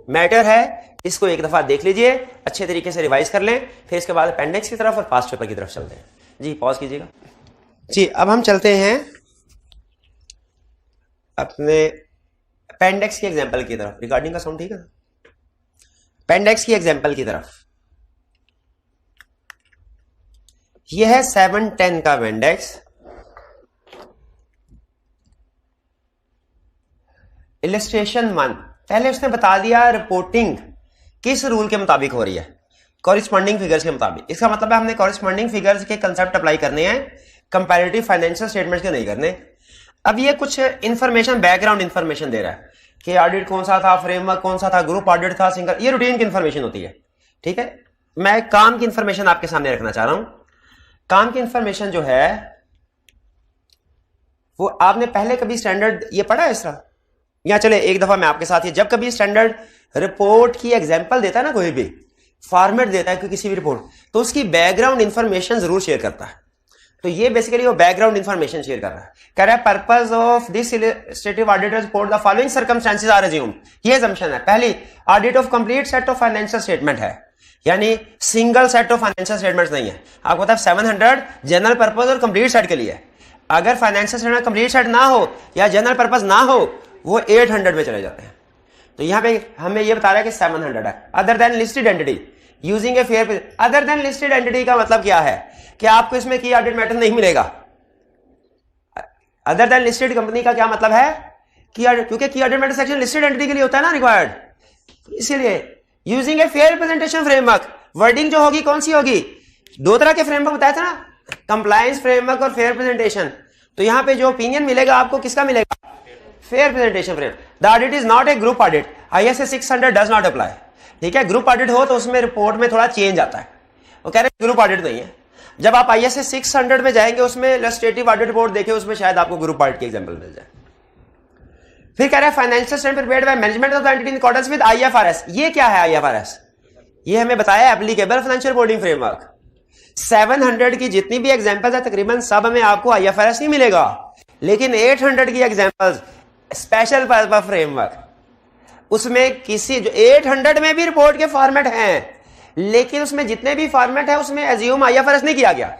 मैटर है इसको एक दफा देख लीजिए, अच्छे तरीके से रिवाइज कर लें, फिर इसके बाद अपेंडिक्स की तरफ और पास्ट पेपर की तरफ चलते हैं। जी पॉज कीजिएगा जी। अब हम चलते हैं अपने अपेंडिक्स की एग्जांपल की तरफ। रिकॉर्डिंग का साउंड ठीक है? अपेंडिक्स की एग्जांपल की तरफ। यह है 710 का अपेंडिक्स। इलस्ट्रेशन 1, पहले उसने बता दिया रिपोर्टिंग किस रूल के मुताबिक हो रही है, कॉरिस्पॉन्डिंग फिगर्स के मुताबिक। इसका मतलब है हमने कॉरिस्पॉन्डिंग फिगर्स के कंसेप्ट अप्लाई करने हैं, कंपैरेटिव फाइनेंशियल स्टेटमेंट्स के नहीं करने। अब ये कुछ इंफॉर्मेशन, बैकग्राउंड इंफॉर्मेशन दे रहा है कि ऑडिट कौन सा था, फ्रेमवर्क कौन सा था, ग्रुप ऑडिट था, सिंगल, ये रूटीन की इंफॉर्मेशन होती है। ठीक है, मैं काम की इंफॉर्मेशन आपके सामने रखना चाह रहा हूं। काम की इंफॉर्मेशन जो है वो आपने पहले कभी स्टैंडर्ड ये पढ़ा है इस तरह, या चले एक दफा मैं आपके साथ, ये जब कभी स्टैंडर्ड रिपोर्ट की एग्जांपल देता है ना, कोई भी फॉर्मेट देता है किसी भी रिपोर्ट, तो उसकी बैकग्राउंड इंफॉर्मेशन जरूर शेयर करता है। तो ये बेसिकली वो बैकग्राउंड इंफॉर्मेशन शेयर कर रहा है, कह रहा है purpose of this illustrative auditor report the following circumstances are assumed. ये assumption है। पहली, audit of complete set of financial statement है, यानी single set of financial statements नहीं है। आपको पता है 700 जनरल पर्पस और कंप्लीट सेट के लिए। अगर फाइनेंशियल स्टेटमेंट कंप्लीट सेट ना हो या जनरल पर्पस ना हो वो 800 में चले जाते हैं। तो यहां पे हमें ये बता रहा है कि 700 है। Other than listed entity using a fair, other than listed entity का मतलब क्या है कि आपको इसमें की ऑडिट मैटर नहीं मिलेगा। अदर देन लिस्टेड कंपनी का क्या मतलब है कि क्योंकि की audit matter section listed entity के लिए होता है ना रिक्वायर्ड, इसीलिए using a fair representation framework. Wording जो होगी कौन सी होगी, दो तरह के फ्रेमवर्क बताया था ना, कंप्लायंस फ्रेमवर्क और फेयर रिप्रेजेंटेशन। तो यहां पे जो ओपिनियन मिलेगा आपको किसका मिलेगा, fair representation frame. The audit is not a group audit, ISA 600 does not apply. ठीक है, ग्रुप ऑडिट हो तो उसमें रिपोर्ट में थोड़ा चेंज आता है, वो कह रहे हैं ग्रुप ऑडिट नहीं है। जब आप ISA 600 में जाएंगे उसमें इलस्ट्रेटिव ऑडिट रिपोर्ट देखे, उसमें शायद आपको ग्रुप ऑडिट की एग्जांपल मिल जाए। फिर कह रहा है financial statement prepared by management of the entity in accordance with IFRS। ये क्या है IFRS? ये हमें बताया एप्लीकेबल फाइनेंशियल रिपोर्टिंग फ्रेमवर्क। 700 की जितनी भी एग्जांपल्स है तकरीबन सब में आपको IFRS नहीं मिलेगा, लेकिन 800 की एग्जांपल्स स्पेशल पर्पस फ्रेमवर्क, उसमें किसी जो 800 में भी रिपोर्ट के फॉर्मेट हैं, लेकिन उसमें जितने भी फॉर्मेट है उसमें एज्यूम IFRS नहीं किया गया,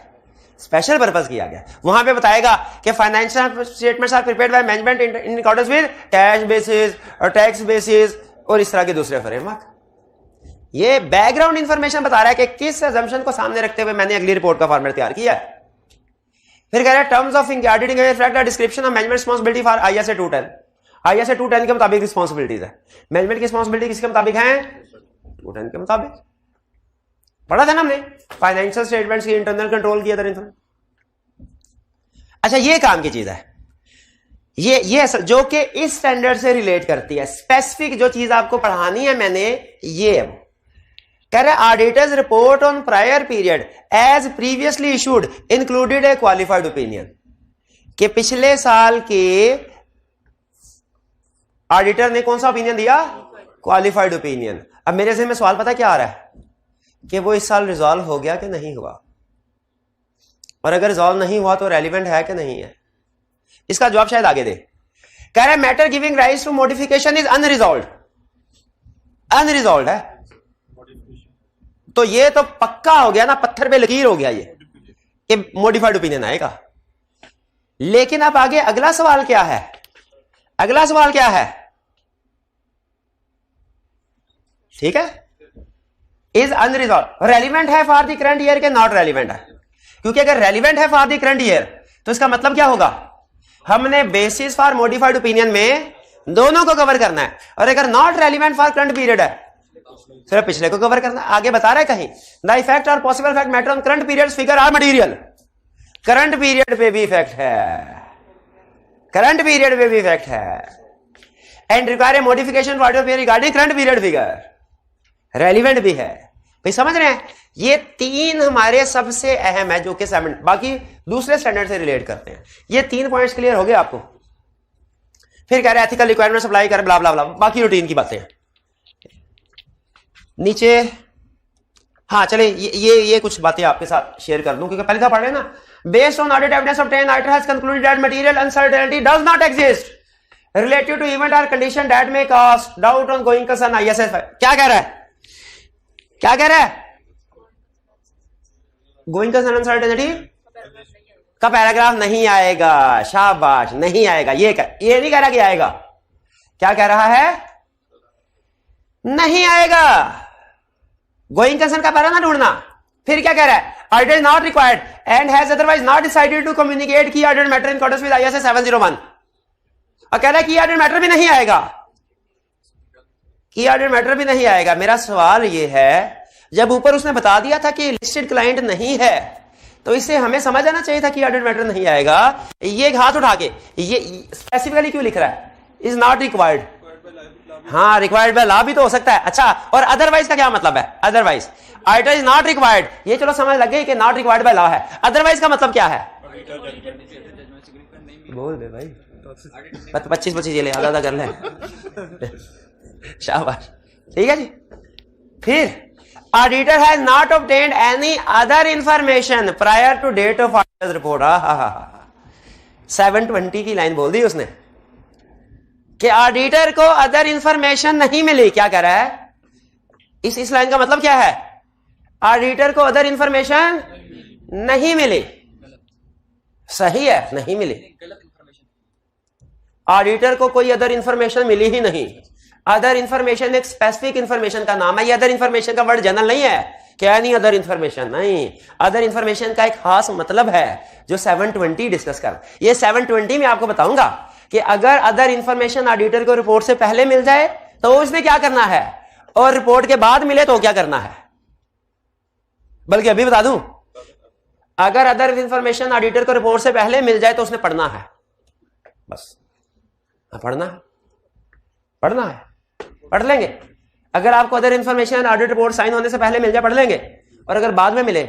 स्पेशल पर्पस किया गया। वहां पे बताएगा कि financial statements are prepared by management in accordance with cash basis और टैक्स बेसिस और इस तरह के दूसरे फ्रेमवर्क। ये बैकग्राउंड इंफॉर्मेशन बता रहा है कि किस assumption को सामने रखते हुए मैंने अगली रिपोर्ट का फॉर्मेट तैयार किया है। फिर कह रहा है terms of auditing reflect the description of management responsibility for ISA 210। ISA 210 के मुताबिक रिस्पांसिबिलिटीज है। मैनेजमेंट की रिस्पांसिबिलिटी किसके मुताबिक है? 210 के मुताबिक। पढ़ा था ना हमने फाइनेंशियल स्टेटमेंट्स की, इंटरनल कंट्रोल की, अदर इन्फॉर्मेशन। अच्छा, ये काम की चीज है, ये जो कि इस स्टैंडर्ड से रिलेट करती है। स्पेसिफिक जो चीज आपको पढ़ानी है मैंने, ये कह रहे auditor's report on prior period as previously issued included a qualified opinion, कि पिछले साल के ऑडिटर ने कौन सा ओपिनियन दिया? Qualified opinion. अब मेरे से में सवाल पता क्या आ रहा है कि वो इस साल रिजॉल्व हो गया कि नहीं हुआ, और अगर रिजॉल्व नहीं हुआ तो रेलिवेंट है कि नहीं है। इसका जवाब शायद आगे दे। कह रहे matter giving rise to modification is unresolved. Unresolved है तो ये तो पक्का हो गया ना, पत्थर पे लकीर हो गया ये कि मॉडिफाइड ओपिनियन आएगा। लेकिन अब आगे अगला सवाल क्या है? अगला सवाल क्या है? ठीक है, इज अनरिजॉल्व रेलिवेंट है फॉर द करंट ईयर के नॉट रेलिवेंट है? क्योंकि अगर रेलिवेंट है फॉर द करंट ईयर तो इसका मतलब क्या होगा? हमने बेसिस फॉर मॉडिफाइड ओपिनियन में दोनों को कवर करना है, और अगर not relevant for current period है सिर्फ पिछले को कवर करना। आगे बता रहा है कहीं द इफेक्ट और possible effect matter on current period figure are material. Current period पे भी इफेक्ट है, करंट पीरियड पे भी इफेक्ट है, and require a modification for regarding current period figure, relevant भी है। भाई समझ रहे हैं? ये तीन हमारे सबसे अहम है जो कि बाकी दूसरे स्टैंडर्ड से रिलेट करते हैं। ये तीन पॉइंट्स क्लियर हो गए आपको। फिर कह रहे हैं एथिकल रिक्वायरमेंट सप्लाई कर ब्ला ब्ला ब्ला, बाकी रूटीन की बातें हैं नीचे। हाँ चले ये कुछ बातें आपके साथ शेयर कर दूं, क्योंकि पहले तो पढ़ रहे ना। Based on audit evidence obtained, auditor has concluded that material uncertainty does not exist related to event और condition that may cause doubt on going concern ISA। क्या कह रहा है? क्या कह रहा है? गोइंग कंसर्न अनसर्टेनिटी का पैराग्राफ नहीं आएगा। शाबाश, नहीं आएगा। ये नहीं कह रहा कि आएगा। क्या कह रहा है? नहीं आएगा। गोइंग कंसर्न का पैरा ना ढूंढना। फिर क्या कह रहा है? Audit is not required and has otherwise not decided to communicate key audit matter in accordance with ISA 701। और कह रहा है की ऑडिट मैटर भी नहीं आएगा, की ऑडिट मैटर भी नहीं आएगा। मेरा सवाल ये है, जब ऊपर उसने बता दिया था कि लिस्टेड क्लाइंट नहीं है तो इससे हमें समझ आना चाहिए था कि ऑडिट मैटर नहीं आएगा। ये हाथ उठा के ये स्पेसिफिकली क्यों लिख रहा है? Is not required. हाँ, रिक्वायर्ड बाय लॉ भी तो हो सकता है। अच्छा, और अदरवाइज का क्या मतलब है? Otherwise auditor is not required, ये चलो समझ लग गई कि नॉट रिक्वायर्ड बाय लॉ है। अदरवाइज का मतलब क्या है? बोल दे भाई, 25 ये ले, आधा कर ले। शाबाश, ठीक है जी। फिर auditor has not obtained any other information prior to date of auditor's report. 720 की लाइन बोल दी उसने कि ऑडिटर को अदर इंफॉर्मेशन नहीं मिली। क्या कह रहा है? इस लाइन का मतलब क्या है? ऑडिटर को अदर इंफॉर्मेशन नहीं मिली। सही है, नहीं मिली। ऑडिटर को कोई अदर इंफॉर्मेशन मिली ही नहीं। अदर इंफॉर्मेशन एक स्पेसिफिक इंफॉर्मेशन का नाम है। ये अदर इंफॉर्मेशन का वर्ड जनरल नहीं है। क्या नहीं अदर इंफॉर्मेशन? नहीं, अदर इंफॉर्मेशन का एक खास मतलब है जो 720 डिस्कस कर। ये 720 में आपको बताऊंगा कि अगर अदर इंफॉर्मेशन ऑडिटर को रिपोर्ट से पहले मिल जाए तो उसने क्या करना है, और रिपोर्ट के बाद मिले तो क्या करना है। बल्कि अभी बता दूं, अगर अदर इंफॉर्मेशन ऑडिटर को रिपोर्ट से पहले मिल जाए तो उसने पढ़ना है, बस पढ़ना है, पढ़ना है, पढ़ लेंगे। अगर आपको other information audit report sign होने से पहले मिल जाए पढ़ लेंगे, और अगर बाद में मिले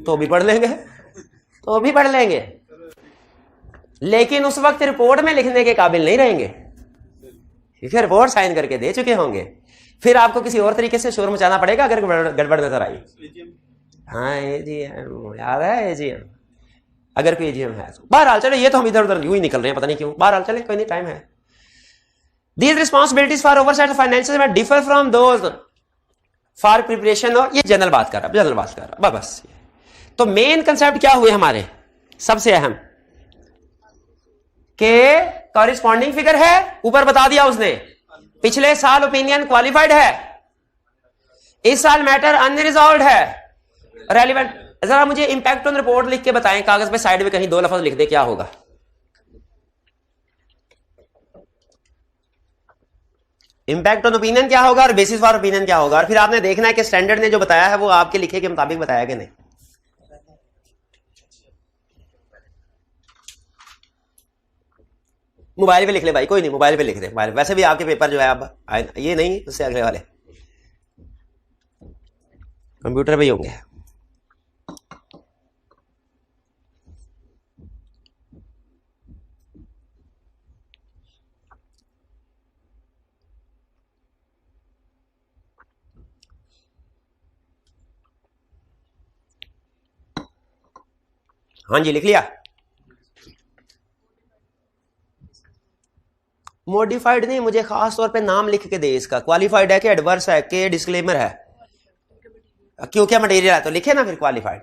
तो भी पढ़ लेंगे, तो भी पढ़ लेंगे। लेकिन उस वक्त रिपोर्ट में लिखने के काबिल नहीं रहेंगे, क्योंकि रिपोर्ट साइन करके दे चुके होंगे। फिर आपको किसी और तरीके से शोर मचाना पड़ेगा अगर गड़बड़ नजर आई। हाँ AGM याद है, AGM अगर कोई AGM है। बहरहाल चलो, ये तो हम इधर उधर यूं ही निकल रहे हैं, पता नहीं क्यों। बहरहाल चले, कोई नहीं, टाइम है। These responsibilities for oversight of financials may differ from those for preparation of, ये जनरल बात कर रहा बस। तो मेन कंसेप्ट क्या हुए हमारे? सबसे अहम के कॉरिस्पॉन्डिंग फिगर है, ऊपर बता दिया उसने। पिछले साल ओपिनियन क्वालिफाइड है, इस साल मैटर अनरिजॉल्व्ड है, रेलिवेंट जरा मुझे इंपैक्ट ऑन रिपोर्ट लिख के बताएं, कागज पे साइड में कहीं 2 लफ्ज लिख दे, क्या होगा? इंपैक्ट ऑन ओपिनियन क्या होगा और बेसिस फॉर ओपिनियन क्या होगा, और फिर आपने देखना है कि स्टैंडर्ड ने जो बताया है वो आपके लिखे के मुताबिक बताया कि नहीं। मोबाइल पे लिख ले भाई, कोई नहीं, मोबाइल पे लिख दे, मोबाइल। वैसे भी आपके पेपर जो है अब ये नहीं, उससे अगले वाले कंप्यूटर पे ही होंगे। हाँ जी, लिख लिया। मॉडिफाइड नहीं, मुझे खास तौर पे नाम लिख के दे इसका, क्वालिफाइड है कि एडवर्स है कि डिस्क्लेमर है, क्यों क्या मटेरियल है तो लिखे ना फिर क्वालिफाइड।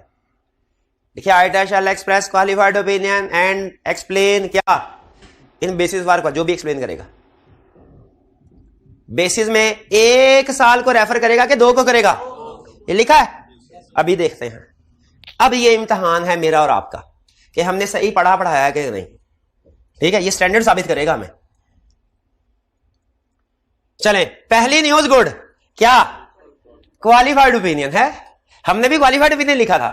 देखिए, I shall express qualified opinion and explain क्या इन बेसिस वार का, जो भी एक्सप्लेन करेगा बेसिस में 1 साल को रेफर करेगा कि 2 को करेगा, ये लिखा है। अभी देखते हैं, अब ये इम्तिहान है मेरा और आपका कि हमने सही पढ़ाया कि नहीं। ठीक है, ये स्टैंडर्ड साबित करेगा हमें। चलें, पहली न्यूज गुड क्या? क्वालिफाइड ओपिनियन है, हमने भी क्वालिफाइड ओपिनियन लिखा था,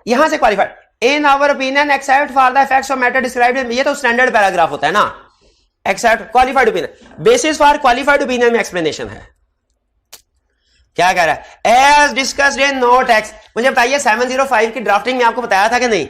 यहां से qualified in our opinion except for the effects of matter described, ये तो स्टैंडर्ड पैराग्राफ होता है ना। Except qualified opinion, basis for qualified opinion में एक्सप्लेनेशन है। क्या कह रहा है? As discussed in note X. मुझे बताइए 705 की ड्राफ्टिंग में आपको बताया था कि नहीं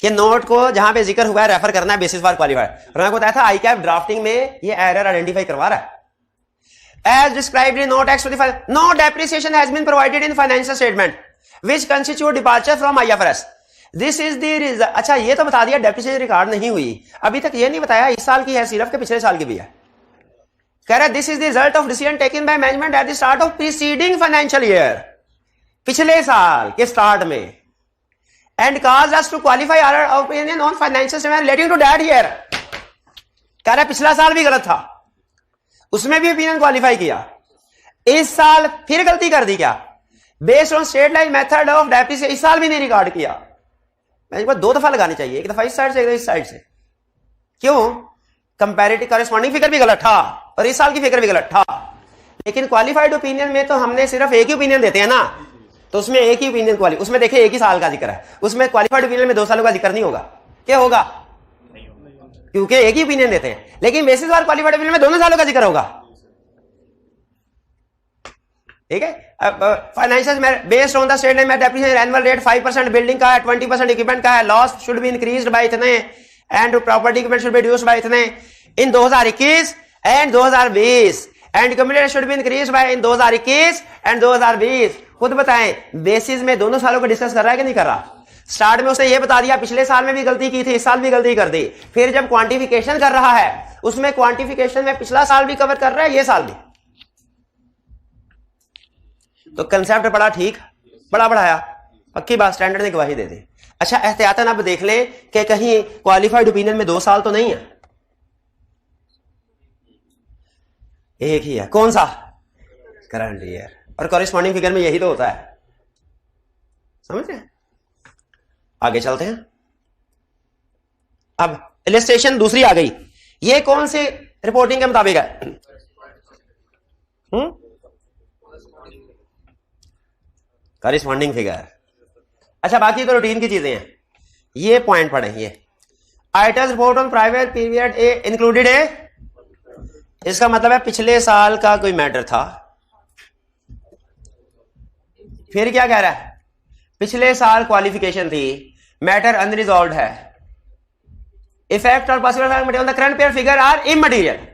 कि नोट को जहां पे जिक्र हुआ है रेफर करना है बेसिस फॉर क्वालिफाइड, और मैंने बताया था आई कैप ड्राफ्टिंग में ये एरर आइडेंटिफाई करवा रहा है। As described in note X, no depreciation has been provided in financial statement which constitute departure from IFRS, this is the result. अच्छा, ये तो बता दिया डेप्रिसिएशन रिकॉर्ड नहीं हुई, अभी तक ये नहीं बताया इस साल की है सिर्फ के पिछले साल की भी है। कह रहा है this is the result of decision taken by management at the start of preceding financial year, पिछले साल के स्टार्ट में, and caused us to qualify our opinion on financial statement relating to that year। कह रहा है पिछला साल भी गलत था, उसमें भी ओपिनियन क्वालिफाई किया, इस साल फिर गलती कर दी क्या? Based on state line method of depreciation, इस साल भी नहीं रिकॉर्ड किया। मैं 2 दफा लगानी चाहिए, एक दफा इस साइड से, एक दफा इस साइड से। क्यों? कंपैरेटिव कॉरेस्पॉन्डिंग फिगर भी गलत था और इस साल की फिगर भी गलत था, लेकिन क्वालिफाइड ओपिनियन में तो हमने सिर्फ एक ही ओपिनियन देते हैं ना, तो उसमें एक ही ओपिनियन क्वालिफाइड, उसमें देखिए एक ही साल का जिक्र है, उसमें क्वालिफाइड ओपिनियन में 2 सालों का जिक्र नहीं होगा। क्या होगा? क्योंकि एक ही ओपिनियन देते हैं, लेकिन बेसिस फॉर क्वालिफाइड ओपिनियन में 2 सालों का जिक्र होगा। ठीक है, financial based on the state में डेप्रिसिएशन एनुअल रेट 5% बिल्डिंग का है, 20% इक्विपमेंट का है, loss should be increased by इतने and property equipment should be reduced by इतने in 2021 and 2020 and community should be increased by in 2021 and 2020। खुद बताएं, basis में 2 सालों को डिस्कस कर रहा है कि नहीं कर रहा? स्टार्ट में उसने ये बता दिया पिछले साल में भी गलती की थी, इस साल भी गलती कर दी, फिर जब क्वांटिफिकेशन कर रहा है उसमें क्वांटिफिकेशन में पिछला साल भी कवर कर रहा है, ये साल भी। तो कंसेप्ट बड़ा ठीक, बड़ा बढ़ाया, पक्की बात, स्टैंडर्ड ने गवाही दे दी। अच्छा, एहतियातन अब देख लें कि कहीं क्वालिफाइड ओपिनियन में 2 साल तो नहीं है, एक ही है। कौन सा? करंट ईयर, और कॉरेस्पॉन्डिंग फिगर में यही तो होता है। समझ रहे हैं? आगे चलते हैं। अब इलस्ट्रेशन दूसरी आ गई, ये कौन सी रिपोर्टिंग के मुताबिक है? Corresponding figure. अच्छा, बाकी तो रूटीन की चीजें हैं, ये पॉइंट पढ़े। ये items report on private period A included है, इसका मतलब है पिछले साल का कोई मैटर था। फिर क्या कह रहा है? पिछले साल क्वालिफिकेशन थी, मैटर अनरिजॉल्व है, इफेक्ट और possible on the current period figure are immaterial,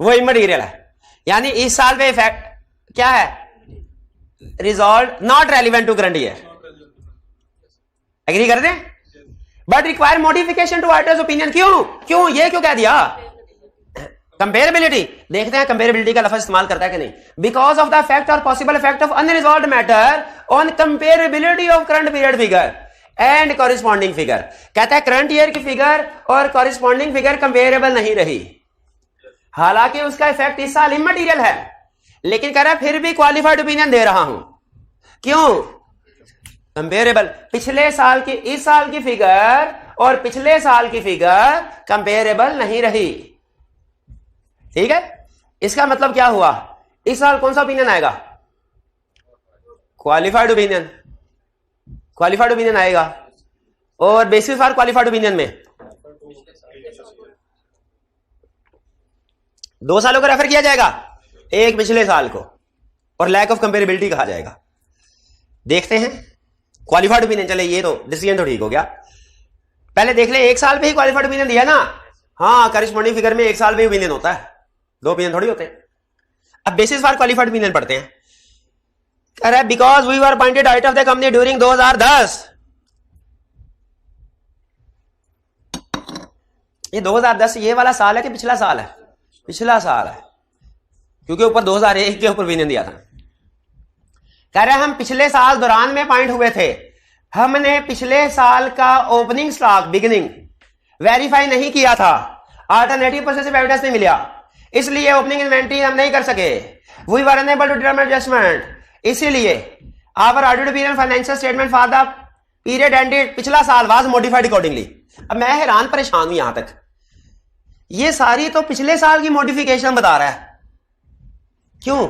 वो इमटेरियल है, यानी इस साल पे इफेक्ट क्या है? Resolved, not relevant to current year. Agree कर दें? But require modification to auditors opinion. क्यों ये क्यों कह दिया? कंपेरेबिलिटी, देखते हैं कंपेरेबिलिटी का लफ्ज इस्तेमाल करता है कि नहीं। बिकॉज ऑफ द इफेक्ट और possible effect of unresolved matter on comparability of current period figure and corresponding figure. कहता है करंट ईयर की फिगर और कॉरेस्पॉन्डिंग फिगर कंपेरेबल नहीं रही, हालांकि उसका इफेक्ट इस साल इमटेरियल है, लेकिन कह रहा है फिर भी क्वालिफाइड ओपिनियन दे रहा हूं। क्यों? कंपेरेबल। पिछले साल की, इस साल की फिगर और पिछले साल की फिगर कंपेरेबल नहीं रही। ठीक है, इसका मतलब क्या हुआ, इस साल कौन सा ओपिनियन आएगा, क्वालिफाइड ओपिनियन, क्वालिफाइड ओपिनियन आएगा। और बेसिस फॉर क्वालिफाइड ओपिनियन में 2 सालों को रेफर किया जाएगा, एक पिछले साल को, और लैक ऑफ कंपेरेबिलिटी कहा जाएगा। देखते हैं क्वालिफाइड ओपिनियन। चले ये तो डिसीजन तो ठीक हो गया। पहले देख ले, एक साल पे ही क्वालिफाइड ओपिनियन दिया ना। हाँ, करिस्पॉन्डिंग फिगर में एक साल पे ओपिनियन होता है, 2 ओपिनियन थोड़ी होते हैं। अब बेसिस फॉर क्वालिफाइड ओपिनियन पढ़ते हैं। कह रहा है because we were appointed audit of the company during 2010। ये 2010 ये वाला साल है कि पिछला साल है, पिछला साल है, क्योंकि ऊपर 2001 के ऊपर ओपिनियन दिया था। कह रहे हैं हम पिछले साल दौरान में पॉइंट हुए थे, हमने पिछले साल का ओपनिंग स्टॉक बिगिनिंग वेरीफाई नहीं किया था, अल्टरनेटिव पॉजिटिव एविडेंस नहीं मिला, इसलिए ओपनिंग इन्वेंटरी हम नहीं कर सके। We were unable to determine adjustment, इसीलिए our audit opinion financial statement for the period ended पिछला साल वाज मॉडिफाइड अकॉर्डिंगली। अब मैं हैरान परेशान हूं यहां तक, ये सारी तो पिछले साल की मॉडिफिकेशन बता रहा है। क्यों?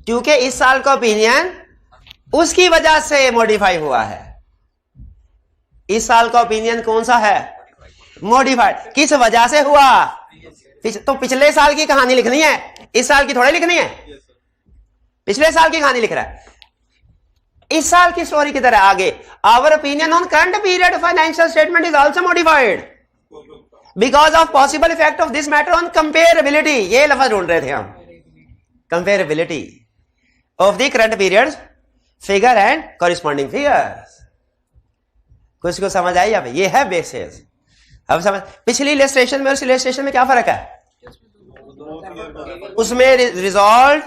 क्योंकि इस साल का ओपिनियन उसकी वजह से मॉडिफाई हुआ है। इस साल का ओपिनियन कौन सा है? मॉडिफाइड। किस वजह से हुआ? तो पिछले साल की कहानी लिखनी है, इस साल की थोड़ी लिखनी है। पिछले साल की कहानी लिख रहा है, इस साल की स्टोरी की तरह आगे। Our opinion on current period financial statement is also modified because of possible effect of this matter on comparability. ये लफ्ज ढूंढ रहे थे हम, comparability of the current period figure and corresponding figures. कुछ को समझ आई? अब ये है बेसिस। अब समझ, पिछली इलस्ट्रेशन में और इस इलस्ट्रेशन में क्या फर्क है? उसमें रिजॉल्व,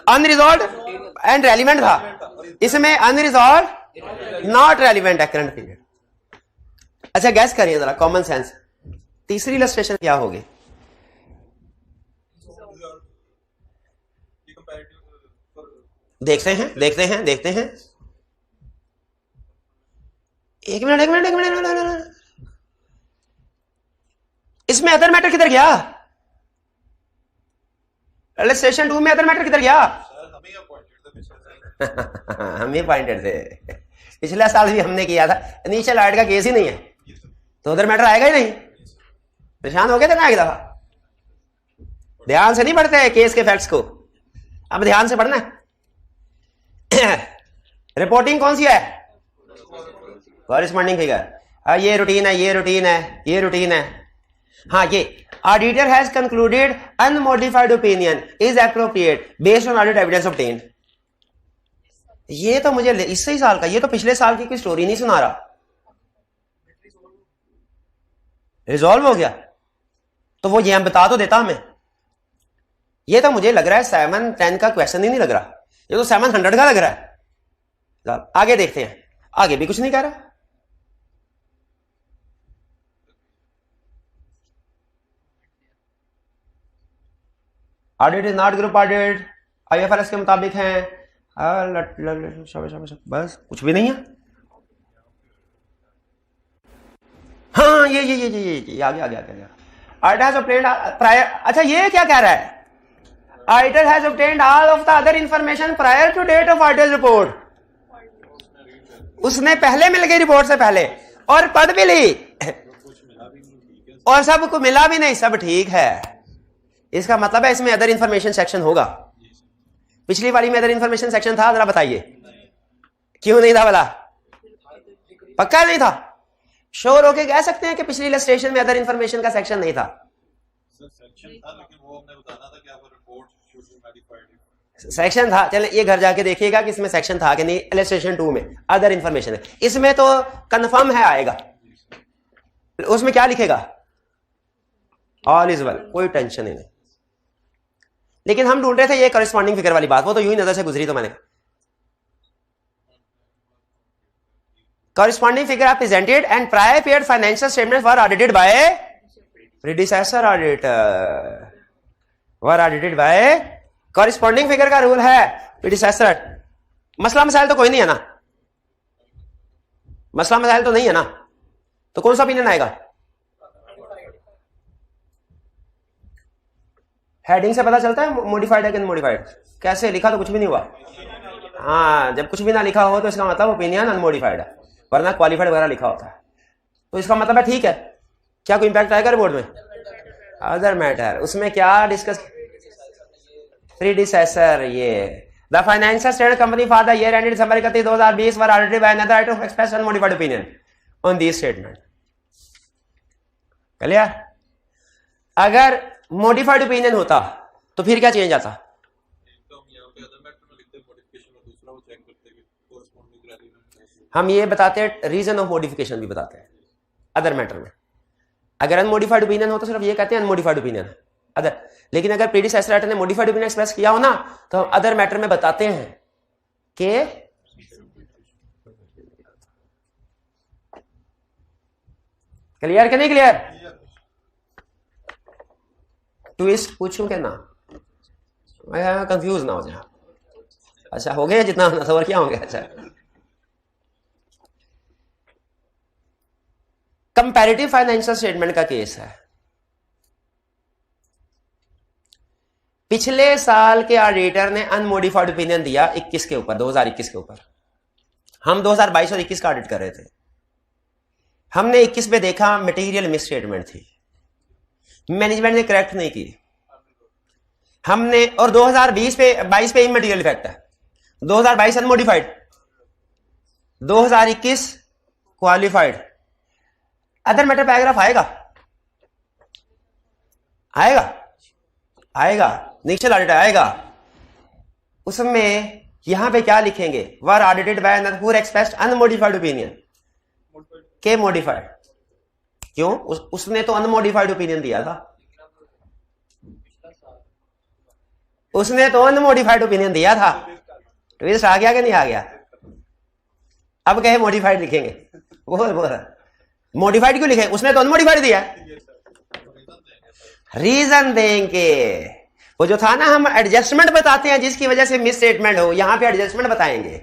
अनरिजॉल्व एंड रेलिवेंट था, इसमें अनरिजॉल्व नॉट रेलिवेंट है करंट पीरियड। अच्छा गैस करिए जरा, कॉमन सेंस, तीसरी इलस्ट्रेशन क्या होगी? देखते हैं देखते हैं देखते हैं। एक मिनट, इसमें अदर मैटर किधर गया? इलस्ट्रेशन 2 में अदर मैटर किधर गया? हम ही अपॉइंटेड थे, पिछला साल भी हमने किया था। इनिशियल ऑडिट का केस ही नहीं है तो उधर मैटर आएगा ही नहीं। परेशान हो गए थे ना एक दफा। ध्यान से नहीं पढ़ते केस के फैक्ट्स को, अब ध्यान से पढ़ना है। रिपोर्टिंग कौन सी है? Corresponding figure. ये रूटीन है, ये रूटीन है, ये रूटीन है। हाँ, ये auditor has concluded unmodified opinion is appropriate based on audit evidence obtained. ये तो मुझे इसी साल का, ये तो पिछले साल की कोई स्टोरी नहीं सुना रहा। रिजॉल्व हो गया तो वो ये हम बता तो देता हमें। ये तो मुझे लग रहा है 710 का क्वेश्चन ही नहीं लग रहा, ये तो 700 का लग रहा है। आगे देखते हैं, आगे भी कुछ नहीं कह रहा। Audit is not group audit, IFRS के मुताबिक है। बस कुछ भी नहीं है। हाँ ये आगे ऑडिटर हैज ऑब्टेन्ड प्रायर। अच्छा ये क्या कह रहा है? Auditor has obtained all of the other information prior to date of audit report. उसने पहले मिल गई रिपोर्ट से पहले और पढ़ भी ली और सबको मिला भी नहीं, सब ठीक है। इसका मतलब है इसमें अदर इंफॉर्मेशन सेक्शन होगा। पिछली वाली में अदर इंफॉर्मेशन सेक्शन था? जरा बताइए क्यों नहीं था वाला? पक्का नहीं था? श्योर होके कह सकते हैं कि पिछली इलस्ट्रेशन में अदर इंफॉर्मेशन का सेक्शन नहीं था? सेक्शन था। चले ये घर जाके देखिएगा कि इसमें सेक्शन था कि नहीं। इलस्ट्रेशन 2 में अदर इंफॉर्मेशन है, इसमें तो कंफर्म है आएगा। उसमें क्या लिखेगा? ऑल इज वेल, कोई टेंशन ही नहीं। लेकिन हम ढूंढ रहे थे ये कॉरेस्पॉन्डिंग फिगर वाली बात, वो तो यूं ही नजर से गुजरी तो मैंने। Corresponding figure are presented and prior period financial statements were audited by predecessor auditor, were audited by. Corresponding figure का रूल है प्रीडिसेसर। मसला मसाइल तो कोई नहीं है ना, मसला मसाइल तो नहीं है ना, तो कौन सा ओपिनियन आएगा? हेडिंग से पता चलता है मॉडिफाइड है कि अनमॉडिफाइड? कैसे लिखा तो कुछ भी नहीं हुआ। हाँ, जब कुछ भी ना लिखा हो तो इसका मतलब ओपिनियन अनमॉडिफाइड है, वरना क्वालिफाइड वगैरह लिखा होता है। तो इसका मतलब है ठीक है। क्या कोई इंपैक्ट आएगा रिपोर्ट में? अदर मैटर, उसमें क्या डिस्कस? प्रीडिसेसर, ये the financial statement company for the year ended December 31, 2020 were audited by another right of express unmodified opinion on this statement. Clear? अगर मॉडिफाइड ओपिनियन होता तो फिर क्या चेंज आता? हम ये बताते हैं, रीजन ऑफ मॉडिफिकेशन भी बताते हैं अदर मैटर में। अगर अनमॉडिफाइड ओपिनियन हो तो सिर्फ ये कहते हैं अनमॉडिफाइड ओपिनियन है अदर, लेकिन अगर प्रीडिसेसर राइटर ने मॉडिफाइड ओपिनियन एक्सप्रेस किया हो ना तो हम अदर मैटर में बताते हैं कि क्लियर कि नहीं क्लियर? ट्विस्ट पूछूं क्या ना, मैं कंफ्यूज ना हो जाए। अच्छा हो गया जितना सबर किया होंगे। अच्छा, कंपैरेटिव फाइनेंशियल स्टेटमेंट का केस है। पिछले साल के ऑडिटर ने अनमॉडिफाइड ओपिनियन दिया 21 के ऊपर, 2021 के ऊपर। हम 2022 और 21 का ऑडिट कर रहे थे। हमने 21 पे देखा मटेरियल मिस स्टेटमेंट थी, मैनेजमेंट ने करेक्ट नहीं की हमने, और 2020 पे 22 पे इमटेरियल इफेक्ट है। 2022 unmodified, 2021 qualified. Other matter paragraph आएगा आएगा आएगा, इनिशियल ऑडिट आएगा, उसमें यहां पे क्या लिखेंगे? Were audited by another who expressed unmodified opinion के मॉडिफाइड। क्यों? उसने तो अनमॉडिफाइड ओपिनियन दिया था, उसने तो अनमॉडिफाइड ओपिनियन दिया था। ट्विस्ट आ गया कि नहीं आ गया? अब कहे मॉडिफाइड लिखेंगे, बोल मॉडिफाइड क्यों लिखे? उसने तो अनमॉडिफाइड दिया। रीजन देंगे, वो जो था ना, हम एडजस्टमेंट बताते हैं जिसकी वजह से मिस स्टेटमेंट हो, यहां पे एडजस्टमेंट बताएंगे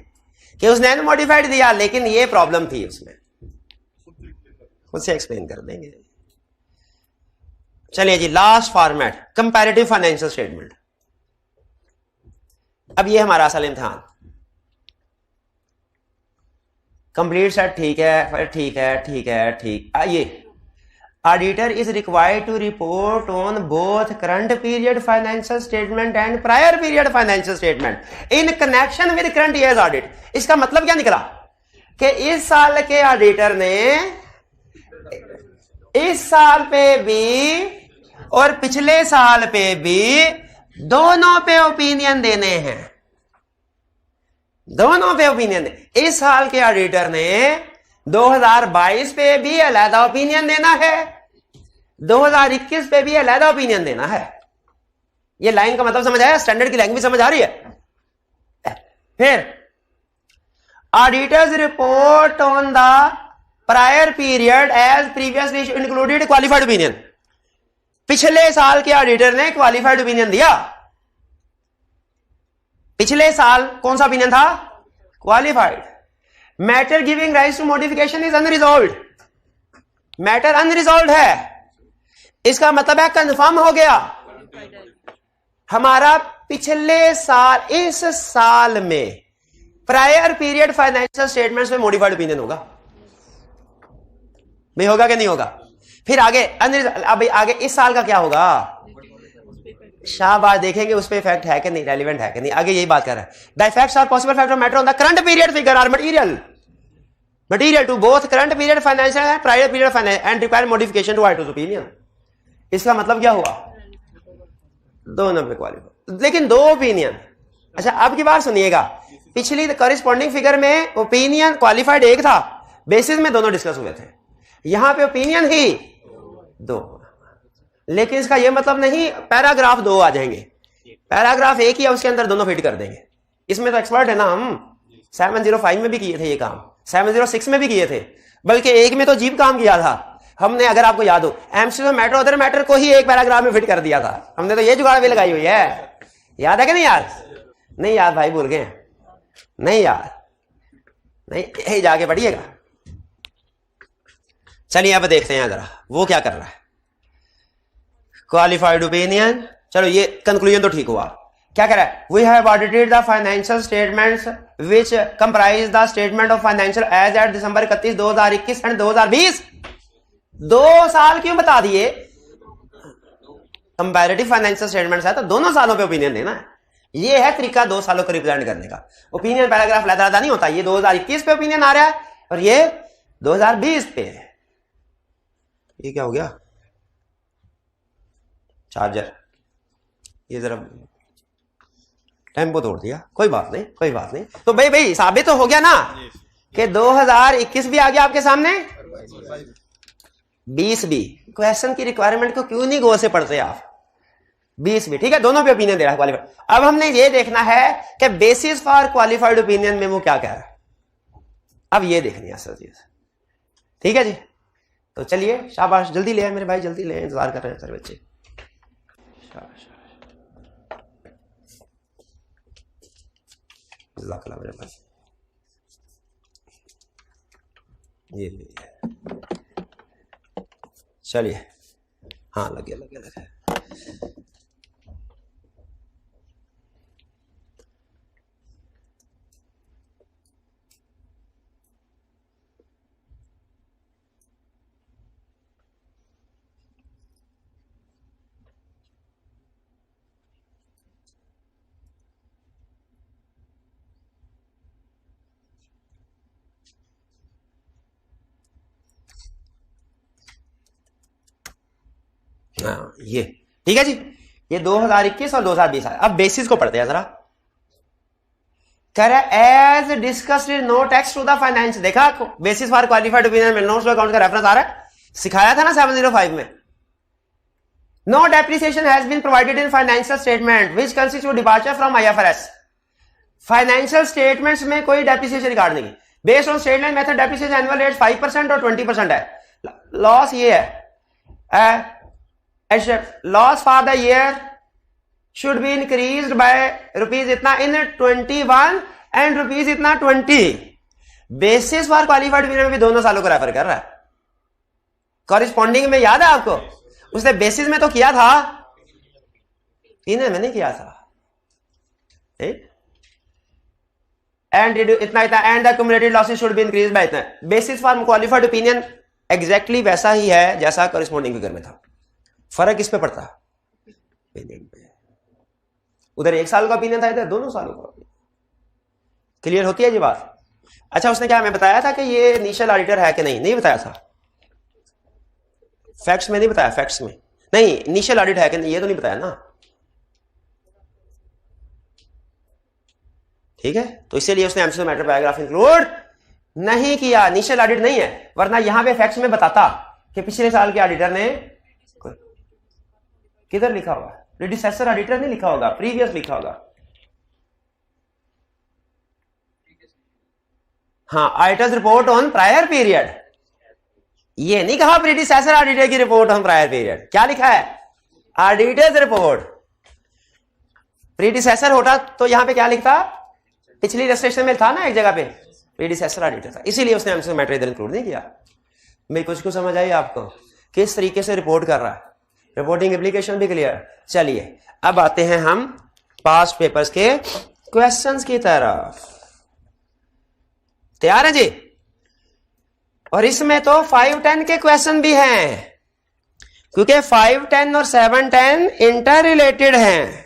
कि उसने अनमॉडिफाइड दिया लेकिन ये प्रॉब्लम थी उसमें, खुद से एक्सप्लेन कर देंगे। चलिए जी, last format comparative financial statement. अब ये हमारा असल इम्तिहान। कंप्लीट सेट ठीक है, फिर ठीक है, ठीक है, ठीक। आइए, auditor is required to report on both current period financial statement and prior period financial statement in connection with current year's audit. इसका मतलब क्या निकला कि इस साल के ऑडिटर ने इस साल पे भी और पिछले साल पे भी दोनों पे ओपिनियन देने हैं, दोनों पे ओपिनियन। इस साल के ऑडिटर ने 2022 पे भी अलग ओपिनियन देना है, 2021 पे भी अलग ओपिनियन देना है। ये लाइन का मतलब समझ आया? स्टैंडर्ड की लैंग्वेज समझ आ रही है? फिर auditor's report on the prior period as previously included qualified opinion. पिछले साल के ऑडिटर ने क्वालिफाइड ओपिनियन दिया। पिछले साल कौन सा ओपिनियन था? Qualified. Matter giving rise to modification is unresolved. Matter unresolved है, इसका मतलब है कंफर्म हो गया। हमारा पिछले साल, इस साल में प्रायर पीरियड फाइनेंशियल स्टेटमेंट्स में मॉडिफाइड ओपिनियन होगा, नहीं होगा कि नहीं होगा? फिर आगे अब आगे इस साल का क्या होगा? शाबाश, देखेंगे उस पर इफेक्ट है कि नहीं, रेलिवेंट है कि नहीं। आगे यही बात कर रहा है। The effects are possible factor matter on the current period figure are material to both current period financial and prior period financial and require modification to auditor's opinion. इसका मतलब क्या हुआ? दोनों पे क्वालिफाइड, लेकिन दो ओपिनियन। अच्छा, अब की बात सुनिएगा, पिछली कॉरेस्पॉन्डिंग फिगर में ओपिनियन क्वालिफाइड एक था, बेसिस में दोनों डिस्कस हुए थे। यहां पे ओपिनियन ही दो, लेकिन इसका यह मतलब नहीं पैराग्राफ दो आ जाएंगे। पैराग्राफ एक ही है, उसके अंदर दोनों फिट कर देंगे। इसमें तो एक्सपर्ट है ना हम। 705 में भी किए थे ये काम, 706 में भी किए थे, बल्कि एक में तो जीप काम किया था हमने। अगर आपको याद हो, एमसीक्यू मैटर अदर मैटर को ही एक पैराग्राफ में फिट कर दिया था हमने, तो ये जुगाड़ भी लगाई हुई है। याद है कि नहीं याद? नहीं याद भाई, भूल गए? नहीं याद? नहीं, यही जाके पढ़िएगा। चलिए अब देखते हैं जरा वो क्या कर रहा है। क्वालिफाइड ओपिनियन, चलो ये कंक्लूजन तो ठीक हुआ। क्या कह रहा है? We have audited the financial statements which comprise the statement of financial as at December 31, 2021 and 2020। 2 साल क्यों बता दिए? कंपैरेटिव फाइनेंशियल स्टेटमेंट्स है तो दोनों सालों पे ओपिनियन देना है। ये है तरीका 2 सालों को रिप्रेजेंट करने का। ओपिनियन पैराग्राफ लहदा नहीं होता। ये 2021 पे ओपिनियन आ रहा है और ये 2020 पे है। ये क्या हो गया? चार्जर ये जरा टेम्पो तोड़ दिया। कोई बात नहीं, कोई बात नहीं। तो भाई साबित तो हो गया ना कि 2021 भी आ गया आपके सामने, 20 भी। क्वेश्चन की रिक्वायरमेंट को क्यों नहीं गौर से पढ़ते आप? 20 भी ठीक है, दोनों पे ओपिनियन दे रहा है क्वालिफाइड। अब हमने ये देखना है कि बेसिस फॉर क्वालिफाइड ओपिनियन में वो क्या कह रहा है। अब ये देखनी है असल चीज। ठीक है जी, तो चलिए शाबाश, जल्दी ले आए मेरे भाई, जल्दी ले, इंतजार कर रहे हैं सारे बच्चे। जज़ाकल्लाह मेरे भाई। ये चलिए, हाँ लगे लगे लगे। हाँ ये ठीक है जी, ये 2021 और 2020 है। अब बेसिस को पढ़ते हैं जरा। कह रहा है as discussed in no text to the finance. देखा बेसिस फॉर क्वालिफाइड ओपिनियन में नोट्स अकाउंट का रेफरेंस आ रहा है, सिखाया था ना 705 में। No depreciation has been provided in financial statement which consist departure from IFRS. Financial statements में कोई डेप्रिसिएशन रिकॉर्ड नहीं। Based on state line method depreciation annual rate 5% और 20% है। लॉस ये है, loss for the year should be increased by rupees इतना इन 21 and rupees इतना 20। Basis for qualified opinion में भी दोनों सालों को रेफर कर रहा है। कॉरिस्पॉन्डिंग में याद है आपको, उसने बेसिस में तो किया था, इन्हें मैंने किया था। एंड इतना इतना and accumulated losses should be increased by इतना। Basis for qualified opinion exactly वैसा ही है जैसा कॉरिस्पॉन्डिंग फिगर में था। फर्क किस पे पड़ता है? उधर 1 साल का ओपिनियन था, इधर दोनों सालों का। क्लियर होती है ये बात? अच्छा, उसने क्या हमें बताया था कि ये इनिशियल ऑडिटर है कि नहीं? नहीं बताया था, फैक्ट्स में नहीं बताया। फैक्ट्स में नहीं, इनिशियल ऑडिट है कि नहीं ये तो नहीं बताया ना। ठीक है, तो इसीलिए उसने एमसीक्यू मैटर पैराग्राफ इंक्लूड नहीं किया। इनिशियल ऑडिट नहीं है, वरना यहां पे फैक्ट्स में बताता कि पिछले साल के ऑडिटर ने, किधर लिखा होगा? प्रीडिसेसर ऑडिटर नहीं लिखा होगा, प्रीवियस लिखा होगा। हाँ, auditors report on prior period. ये नहीं कहा प्रीडिसेसर ऑडिटर की रिपोर्ट ऑन प्रायर पीरियड। क्या लिखा है? Auditors report. प्रीडिसेसर होता तो यहां पे क्या लिखता? पिछली रजिस्ट्रेशन में था ना एक जगह पे प्रीडिसेसर ऑडिटर था, इसीलिए उसने हमसे मैटर इधर इंक्लूड नहीं किया। मैं कुछ समझ आई आपको किस तरीके से रिपोर्ट कर रहा है? रिपोर्टिंग एप्लीकेशन भी क्लियर। चलिए अब आते हैं हम पास्ट पेपर्स के क्वेश्चंस की तरफ। तैयार है जी? और इसमें तो 5-10 के क्वेश्चन भी हैं, क्योंकि 5-10 और 7-10 इंटर रिलेटेड हैं।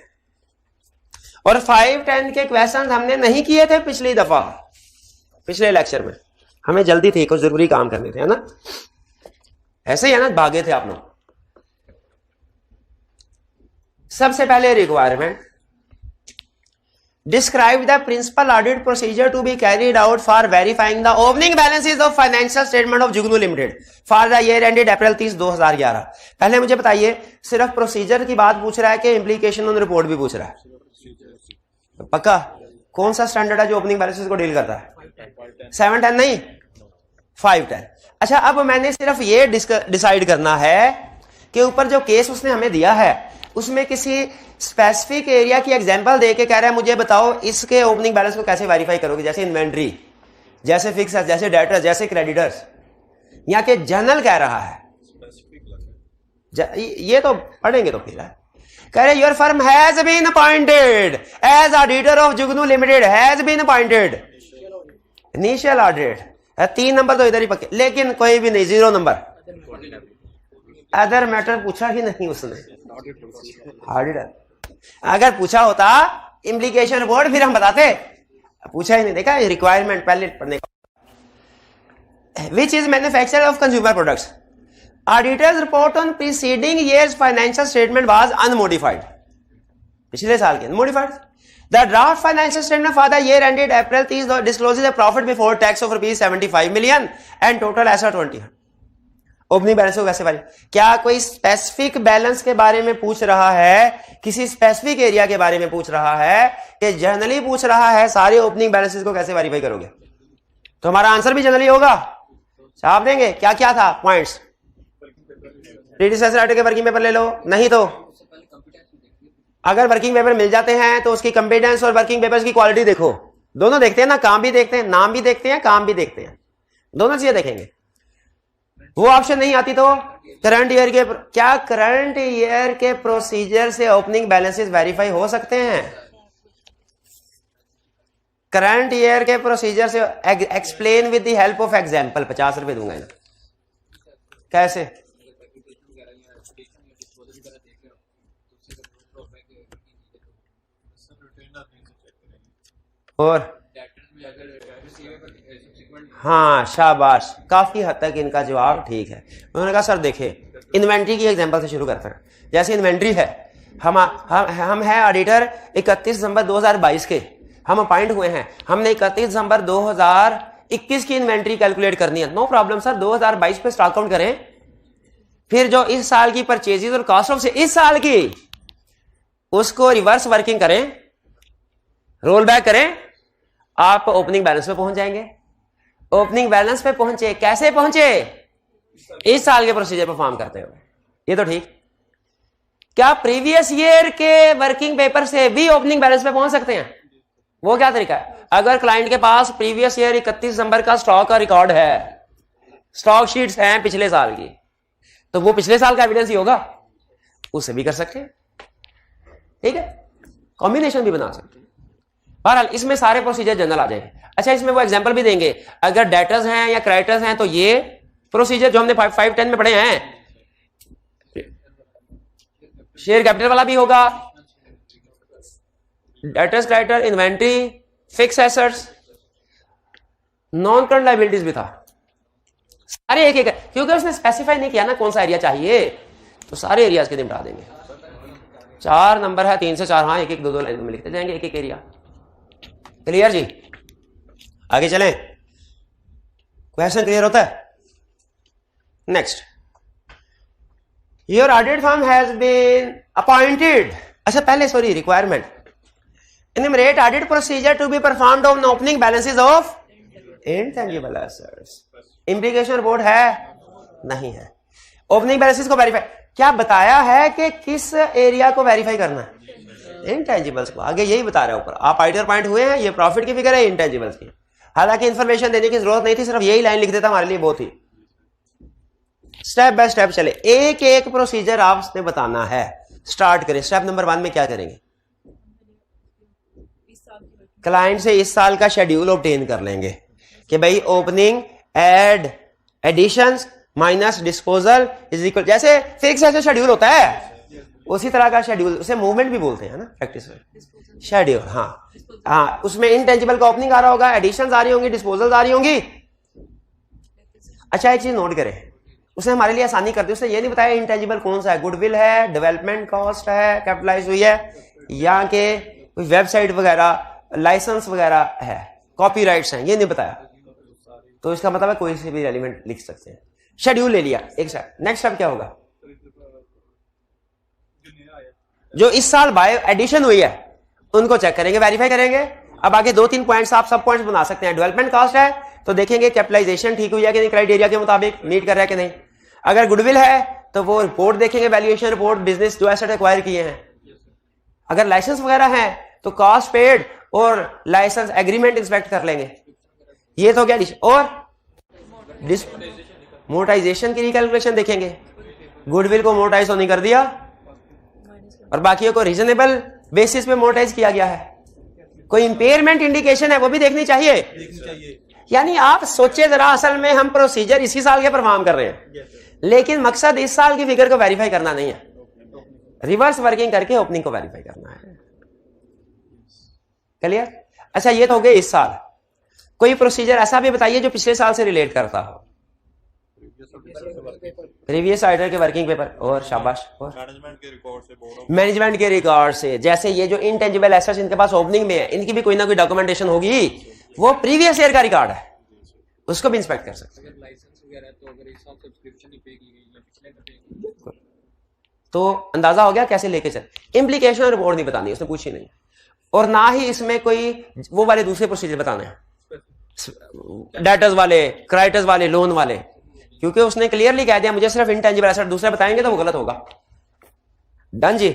और 5-10 के क्वेश्चन हमने नहीं किए थे पिछली दफा, पिछले लेक्चर में। हमें जल्दी थी, कुछ जरूरी काम करने थे, है ना? ऐसे ही है ना, भागे थे आप लोग। सबसे पहले requirement, describe the principal audit procedure to be carried out for verifying the opening balances of financial statement of Jugnu limited for the year ended April 30, 2011। पहले मुझे बताइए, सिर्फ प्रोसीजर की बात पूछ रहा है कि इंप्लीकेशन ऑन रिपोर्ट भी पूछ रहा है? पक्का? कौन सा स्टैंडर्ड है जो ओपनिंग बैलेंसेस को डील करता है? 7-10 नहीं, 5-10। अच्छा, अब मैंने सिर्फ ये डिसाइड करना है कि ऊपर जो केस उसने हमें दिया है उसमें किसी स्पेसिफिक एरिया की एग्जांपल देके कह रहा है मुझे बताओ इसके ओपनिंग बैलेंस को कैसे वेरीफाई करोगे, जैसे इन्वेंट्री, जैसे फिक्स, जैसे डेटर्स, जैसे क्रेडिटर्स। या कि जनरल कह रहा है? ये तो पढ़ेंगे तो फिर है। कह रहे your firm has been appointed as auditor of Jugnu limited, has been appointed, initial audit. 3 number तो इधर ही पक्के, लेकिन कोई भी नहीं, 0 नंबर। अदर मैटर पूछा ही नहीं उसने, ऑडिटर। अगर पूछा होता इम्प्लीकेशन रिपोर्ट फिर हम बताते, पूछा ही नहीं। देखा रिक्वायरमेंट पहले पढ़ने का। Which is manufacturer of consumer products, auditors report on preceding years financial statement was unmodified, पिछले साल के unmodified. The draft financial statement for the year ended April 30 discloses a profit before tax of ₹75 million and total asset 20। Opening balance को कैसे वाली? क्या कोई specific balance के बारे में पूछ रहा है, किसी स्पेसिफिक एरिया के बारे में पूछ रहा है, कि जनरली पूछ रहा है सारे ओपनिंग बैलेंसेस को कैसे वेरीफाई करोगे? तो हमारा आंसर भी जनरली होगा। छाप देंगे। क्या क्या था पॉइंट्स? प्रीडिसेसर के वर्किंग पेपर ले लो, नहीं तो अगर वर्किंग पेपर मिल जाते हैं तो उसकी कंपिटेंस और वर्किंग पेपर्स की क्वालिटी देखो। दोनों देखते हैं ना, काम भी देखते हैं, नाम भी देखते हैं, काम भी देखते हैं, दोनों चीजें देखेंगे। वो ऑप्शन नहीं आती तो करंट ईयर के, क्या करंट ईयर के प्रोसीजर से ओपनिंग बैलेंसेस वेरीफाई हो सकते हैं? करंट ईयर के प्रोसीजर से explain with the help of example. 50 रुपए दूंगा इन्हें। कैसे? और हाँ शाबाश, काफी हद तक इनका जवाब ठीक है। उन्होंने कहा सर देखिए इन्वेंट्री की एग्जांपल से शुरू करते हैं। जैसे इन्वेंट्री है, हम है ऑडिटर 31 दिसंबर 2022 के, हम अपॉइंट हुए हैं, हमने 31 दिसंबर 2021 की इन्वेंट्री कैलकुलेट करनी है। नो प्रॉब्लम सर, 2022 पे स्टॉक काउंट करें, फिर जो इस साल की परचेजेज और कॉस्ट ऑफ से इस साल की, उसको रिवर्स वर्किंग करें, रोल बैक करें, आप ओपनिंग बैलेंस पे पहुंच जाएंगे। ओपनिंग बैलेंस पे पहुंचे, कैसे पहुंचे? इस साल के प्रोसीजर परफॉर्म करते हुए। ये तो ठीक। क्या प्रीवियस ईयर के वर्किंग पेपर से भी ओपनिंग बैलेंस पे पहुंच सकते हैं? वो क्या तरीका है? अगर क्लाइंट के पास प्रीवियस ईयर 31 दिसंबर का स्टॉक का रिकॉर्ड है, स्टॉक शीट्स हैं पिछले साल की, तो वो पिछले साल का एविडेंस ही होगा, उससे भी कर सकते हैं। ठीक है, कॉम्बिनेशन भी बना सकते हैं। बहरहाल इसमें सारे प्रोसीजर जनरल आ जाएंगे। अच्छा, इसमें वो एग्जांपल भी देंगे, अगर डेटर्स हैं या क्रेडिटर्स हैं तो ये प्रोसीजर जो हमने 510 में पढ़े हैं, शेयर कैपिटल वाला भी होगा, debtors, creditor, inventory, fix assets, non current liabilities भी था। सारे एक एक, क्योंकि उसने स्पेसिफाई नहीं किया ना कौन सा एरिया चाहिए, तो सारे एरियाज के निपटा देंगे। 4 नंबर है, 3 से 4, हाँ एक एक 2 लाइन में लिखते जाएंगे एक एक एरिया। क्लियर जी? आगे चलें, क्वेश्चन क्लियर होता है? Next, your audit firm has been appointed. अच्छा पहले sorry, requirement, enumerate audit procedure to be performed on opening balances of intangible assets। implication report है? नहीं है। ओपनिंग बैलेंसेस को वेरीफाई, क्या बताया है कि किस एरिया को वेरीफाई करना है? इंटेंजिबल्स को। आगे यही बता रहे हैं ऊपर, आप आइडियर पॉइंट हुए हैं, ये प्रॉफिट की फिगर है इंटेंजिबल्स की। हालांकि इंफॉर्मेशन देने की जरूरत नहीं थी, सिर्फ यही लाइन लिख देता हमारे लिए बहुत ही। स्टेप बाय स्टेप चले, एक एक प्रोसीजर आपने बताना है। स्टार्ट करें। स्टेप नंबर 1 में क्या करेंगे? क्लाइंट से इस साल का शेड्यूल ऑब्टेन कर लेंगे कि भाई opening, add, additions minus disposal is equal, जैसे फिक्स ऐसे शेड्यूल होता है उसी तरह का शेड्यूल, उसे मूवमेंट भी बोलते हैं ना प्रैक्टिस में, शेड्यूल। हाँ, उसमें इनटेंजिबल का ओपनिंग आ रहा होगा, एडिशंस आ रही होंगी, डिस्पोजल्स आ रही होंगी। अच्छा एक चीज नोट करें, उसने हमारे लिए आसानी कर दी, उसने ये नहीं बताया इंटेंजिबल कौन सा है, गुडविल है, डेवलपमेंट कॉस्ट है, कैपिटलाइज हुई है, या के कोई वेबसाइट वगैरह, लाइसेंस वगैरह है, कॉपीराइट्स हैं, ये नहीं बताया। तो इसका मतलब है कोई से भी एलिमेंट लिख सकते हैं। शेड्यूल ले लिया एक स्टेप। नेक्स्ट स्टेप क्या होगा? जो इस साल बाय एडिशन हुई है उनको चेक करेंगे, वेरीफाई करेंगे। अब आगे 2-3 पॉइंट्स आप सब पॉइंट्स बना सकते हैं। डेवलपमेंट कॉस्ट है तो देखेंगे कैपिटलाइजेशन ठीक हुई है कि नहीं, क्राइटेरिया के मुताबिक मीट कर रहा है कि नहीं। अगर गुडविल है तो वो रिपोर्ट देखेंगे, वैल्यूएशन रिपोर्ट, बिजनेस जो एसेट एक्वायर किए हैं। अगर लाइसेंस वगैरह है तो कॉस्ट पेड और लाइसेंस एग्रीमेंट इंस्पेक्ट कर लेंगे। ये तो क्या और मोनेटाइजेशन की रिकैलकुलेशन देखेंगे, गुडविल को मोनेटाइज होने कर दिया और बाकियों को रीजनेबल बेसिस पे मोनेटाइज किया गया है। कोई इंपेयरमेंट इंडिकेशन है वो भी देखनी चाहिए। यानी आप सोचे जरा, असल में हम प्रोसीजर इसी साल के परफॉर्म कर रहे हैं, लेकिन मकसद इस साल की फिगर को वेरीफाई करना नहीं है, रिवर्स वर्किंग करके ओपनिंग को वेरीफाई करना है। क्लियर? अच्छा, ये तो हो गए इस साल। कोई प्रोसीजर ऐसा भी बताइए जो पिछले साल से रिलेट करता हो। प्रीवियस ऑर्डर के वर्किंग पेपर, और शाबाश, और मैनेजमेंट के रिकॉर्ड से। जैसे ये जो इनटेंजिबल एसेट्स इनके पास ओपनिंग में है, इनकी भी कोई ना कोई डॉक्यूमेंटेशन होगी, वो प्रीवियस ईयर का रिकॉर्ड है, उसको भी इंस्पेक्ट कर सकते हैं। तो अंदाजा हो गया कैसे लेके चल। इम्प्लीकेशन रिपोर्ट नहीं बतानी, उसने पूछी नहीं, और ना ही इसमें कोई वो वाले दूसरे प्रोसीजर बताने हैं, डेटर्स वाले, क्रेडिटर्स वाले, लोन वाले, क्योंकि उसने क्लियरली कह दिया मुझे सिर्फ इंटेंजिबल एसेट, दूसरे बताएंगे तो वो गलत होगा। डन जी।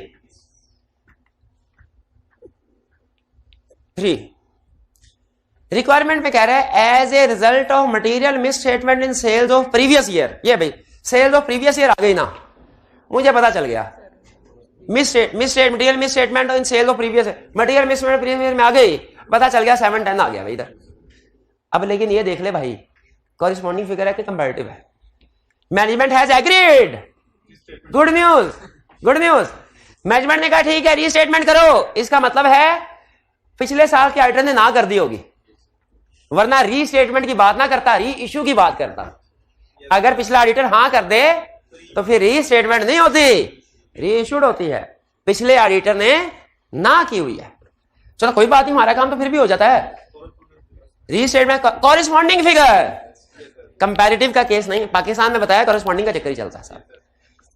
3 रिक्वायरमेंट में कह रहा है as a result of material misstatement in sales of previous year. ये भाई सेल्स ऑफ प्रीवियस ईयर आ गई ना, मुझे पता चल गया। Material misstatement in sales of previous, material misstatement previous year में आ गई, पता चल गया 7-10 आ गया भाई इधर। अब लेकिन ये देख ले भाई, कॉरिस्पॉन्डिंग फिगर है कि कंपैरेटिव है। Management has agreed, good news, good news. Management ने कहा ठीक है रीस्टेटमेंट करो, इसका मतलब है पिछले साल के ऑडिटर ने ना कर दी होगी, वरना रीस्टेटमेंट की बात ना करता, री इश्यू की बात करता। अगर पिछला ऑडिटर हाँ कर दे तो फिर रीस्टेटमेंट नहीं होती, री इश्यूड होती है। पिछले ऑडिटर ने ना की हुई है, चलो कोई बात नहीं, हमारा काम तो फिर भी हो जाता है। रीस्टेटमेंट कॉरिस्पॉन्डिंग फिगर, कंपैरेटिव का केस नहीं। पाकिस्तान में बताया कॉरिस्पॉन्डिंग का चक्कर ही चलता है साहब।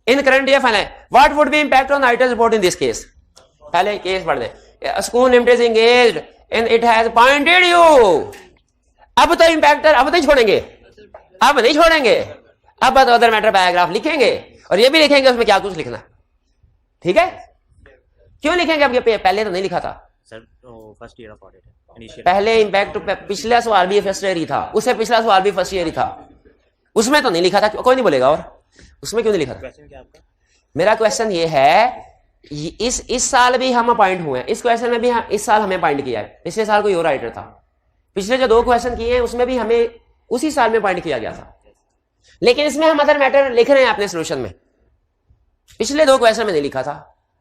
In current year final what would be impact on auditors report in this case. पहले केस पढ़ दे। School limited engaged and it has appointed you. अब तो इंपैक्टर अब नहीं छोड़ेंगे, अब नहीं छोड़ेंगे, अब तो अदर मैटर पैराग्राफ लिखेंगे, और ये भी लिखेंगे उसमें क्या कुछ लिखना, ठीक है? क्यों लिखेंगे? अब ये पहले तो नहीं लिखा था sir, first year of audit initial. पहले इंपैक्ट पिछला सवाल भी फर्स्ट ईयर ही था, उससे पिछला सवाल भी फर्स्ट ईयर ही था, उसमें तो नहीं लिखा था। कोई नहीं बोलेगा, और उसमें क्यों नहीं लिखा था? क्वेश्चन क्या आपका? मेरा क्वेश्चन ये है, इस साल भी हम अपॉइंट हुए हैं, इस क्वेश्चन में भी इस साल हमें अपॉइंट किया है, पिछले साल कोई और राइटर था। पिछले जो 2 क्वेश्चन किए हैं उसमें भी हमें उसी साल में अपॉइंट किया गया था, लेकिन इसमें हम अदर मैटर लिख रहे हैं अपने सोल्यूशन में, पिछले 2 क्वेश्चन में नहीं लिखा था।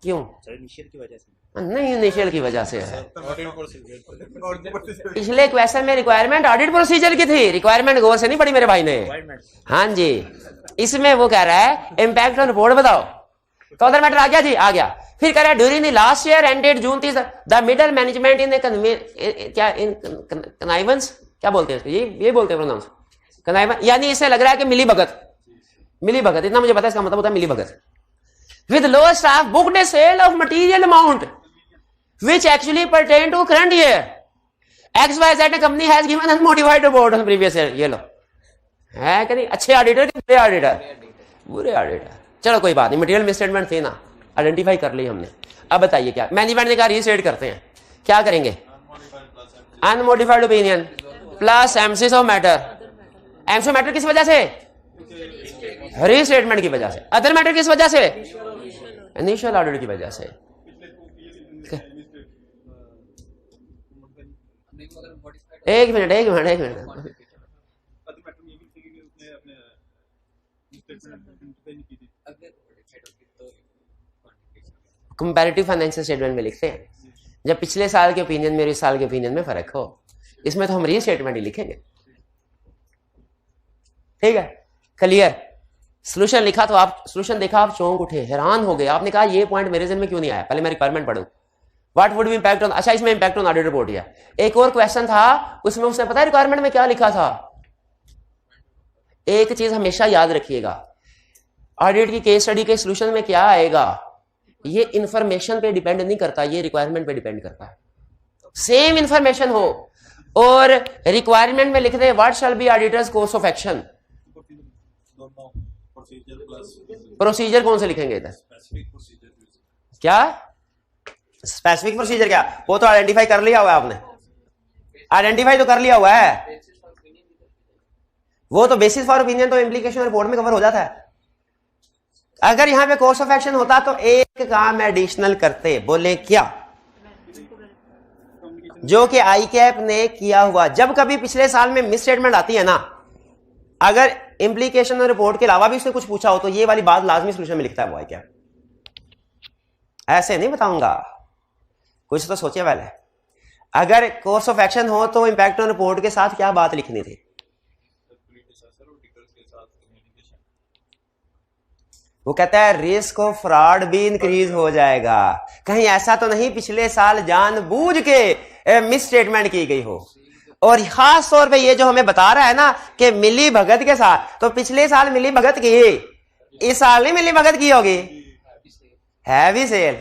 क्यों? सर इनिशियल की वजह से नहीं, इनिशियल की वजह से है। पिछले क्वेश्चन में रिक्वायरमेंट ऑडिट प्रोसीजर की थी, रिक्वायरमेंट गौर से नहीं पढ़ी मेरे भाई ने। हाँ जी, इसमें वो कह रहा है इम्पैक्ट ऑन रिपोर्ट बताओ, तो अदर मैटर आ गया जी, आ गया। फिर कह रहा है during the last year ended June 30 the middle management in क्या इन कनाइवेंस क्या बोलते हैं इसको, ये बोलते हैं प्रोनाउंस कनाइवेंस, यानी इससे लग रहा है कि मिली भगत, मिली भगत, इतना मुझे पता है इसका मतलब होता है मिली भगत। With lower staff booked a sale of material amount which actually pertain to current year. XYZ company has given unmodified report on previous year. ये लो, है कि नहीं? अच्छे ऑडिटर के बुरे ऑडिटर, बुरे ऑडिटर। चलो कोई बात नहीं, मटेरियल मिसस्टेटमेंट थे ना, आइडेंटिफाई कर ली हमने। अब बताइए क्या मैनेजमेंट ने कहा रीस्टेट करते हैं, क्या करेंगे? Unmodified opinion plus emphasis of matter. Emphasis matter किस वजह से? रीस्टेटमेंट की वजह से। अदर मैटर किस वजह से? इनिशियल ऑडिट की वजह से। एक मिनट कंपैरेटिव फाइनेंशियल स्टेटमेंट में लिखते हैं, जब पिछले साल के ओपिनियन में और इस साल के ओपिनियन में फर्क हो, इसमें तो हम रीस्टेटमेंट ही लिखेंगे, ठीक है? क्लियर? सॉल्यूशन लिखा तो आप, सॉल्यूशन देखा आप चौंक उठे, हैरान हो गए, आपने कहा ये पॉइंट मेरे ज़हन में क्यों नहीं आया, पहले मैं रिक्वायरमेंट पढ़ूं। What would be impact on, अच्छा इसमें इंपैक्ट ऑन ऑडिट रिपोर्ट है। एक और क्वेश्चन था, उसमें उसने पता है रिक्वायरमेंट में क्या लिखा था? एक चीज हमेशा याद रखिएगा, ऑडिट की केस स्टडी के सॉल्यूशन में क्या आएगा, ये इंफॉर्मेशन पे डिपेंड नहीं करता, ये रिक्वायरमेंट पे डिपेंड करता है। सेम इंफॉर्मेशन हो और रिक्वायरमेंट में लिख दे what shall be auditors course of action, procedure कौन से लिखेंगे इधर? क्या स्पेसिफिक प्रोसीजर? क्या वो तो आइडेंटिफाई कर लिया हुआ है आपने, आइडेंटिफाई तो कर लिया हुआ है। वो तो बेसिस फॉर ओपिनियन तो इम्प्लीकेशन रिपोर्ट में कवर हो जाता है। अगर यहां पे कोर्स ऑफ एक्शन होता तो एक काम एडिशनल करते, बोले क्या, जो कि आई कैप ने किया हुआ। जब कभी पिछले साल में मिस स्टेटमेंट आती है ना, अगर इम्प्लीकेशन रिपोर्ट के अलावा भी उसने कुछ पूछा हो तो ये वाली बात लाजमी सोल्यूशन में लिखता है वो आई कैप। ऐसे नहीं बताऊंगा, कुछ तो सोचे पहले। अगर कोर्स ऑफ एक्शन हो तो इंपैक्ट ऑन रिपोर्ट के साथ क्या बात लिखनी थी? वो कहता है रिस्क ऑफ फ्रॉड भी इंक्रीज हो जाएगा। कहीं ऐसा तो नहीं पिछले साल जानबूझ के मिस स्टेटमेंट की गई हो। और खास तौर पे ये जो हमें बता रहा है ना कि मिली भगत के साथ, तो पिछले साल मिली भगत की, इस साल नहीं मिली भगत की होगी, हैवी सेल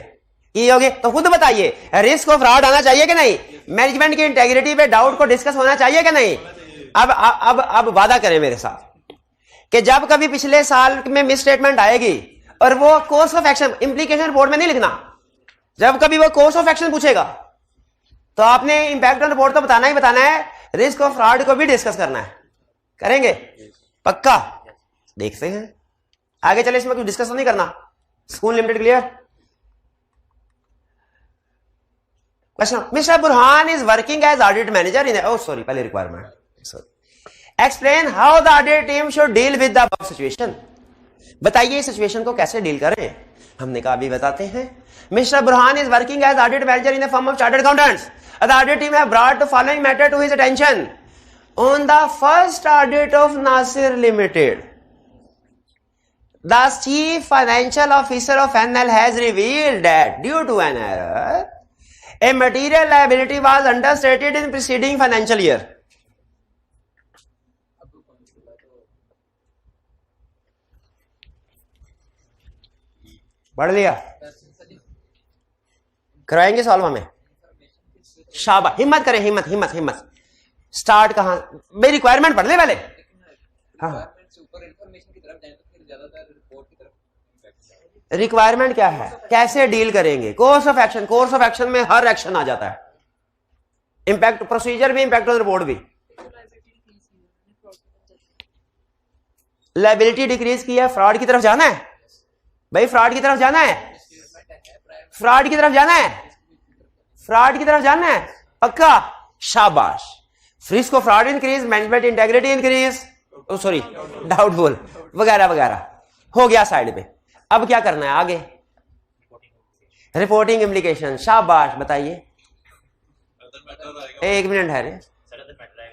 की होगी। तो खुद बताइए, रिस्क ऑफ फ्रॉड आना चाहिए कि नहीं? मैनेजमेंट की इंटेग्रिटी पे डाउट को डिस्कस होना चाहिए कि नहीं? अब वादा करें मेरे साथ कि जब कभी पिछले साल में मिस स्टेटमेंट आएगी और वो course of action, implication report में नहीं लिखना, जब कभी वो कोर्स ऑफ एक्शन पूछेगा तो आपने इंपैक्ट ऑन रिपोर्ट तो बताना ही बताना है, रिस्क ऑफ फ्रॉड को भी डिस्कस करना है। करेंगे पक्का? देखते हैं आगे चले, इसमें कुछ डिस्कस तो नहीं करना। School limited clear? Question, mister Burhan is working as audit manager in, oh sorry, पहले requirement, sorry. Explain how the audit team should deal with the above situation. बताइए इस सिचुएशन को कैसे डील करें। हमने कहा अभी बताते हैं। Mister Burhan is working as audit manager in the firm of chartered accountants. The audit team have brought the following matter to his attention. On the first audit of Nasir Limited, the chief financial officer of NL has revealed that due to an error, a material liability was understated in preceding financial year. पढ़ लिया? कराएंगे solve हमें? शाबाश, हिम्मत करें, हिम्मत हिम्मत हिम्मत। स्टार्ट कहां? मेरी रिक्वायरमेंट पढ़ ले पहले। हाँ, रिक्वायरमेंट क्या है, कैसे डील करेंगे? Course of action, course of action में हर एक्शन आ जाता है, इंपैक्ट प्रोसीजर भी, इंपैक्ट ऑन रिपोर्ट भी। लायबिलिटी डिक्रीज की है, फ्रॉड की तरफ जाना है भाई, फ्रॉड की तरफ जाना है, फ्रॉड की तरफ जाना है, फ्रॉड की तरफ जाना है पक्का। शाबाश। Risk of fraud increase, management integrity increase, sorry doubtful वगैरह वगैरह हो गया साइड पे। अब क्या करना है आगे? Reporting implication. शाबाश, बताइए। एक मिनट है रे,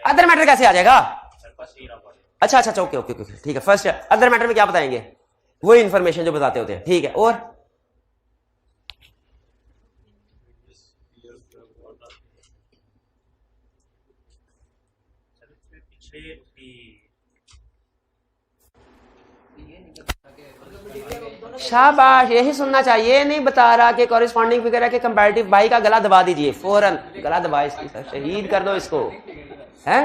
अदर मैटर कैसे आ जाएगा? अच्छा अच्छा, ओके ओके ओके, ठीक है। फर्स्ट अदर मैटर में क्या बताएंगे? वही इंफॉर्मेशन जो बताते होते हैं, ठीक है। और शाबाश, यही सुनना चाहिए। नहीं बता रहा कि कॉरेस्पॉन्डिंग फिगर है कि कंपैरेटिव। भाई का गला दबा दीजिए फौरन, गला दबा इसकी, शहीद कर दो इसको, है?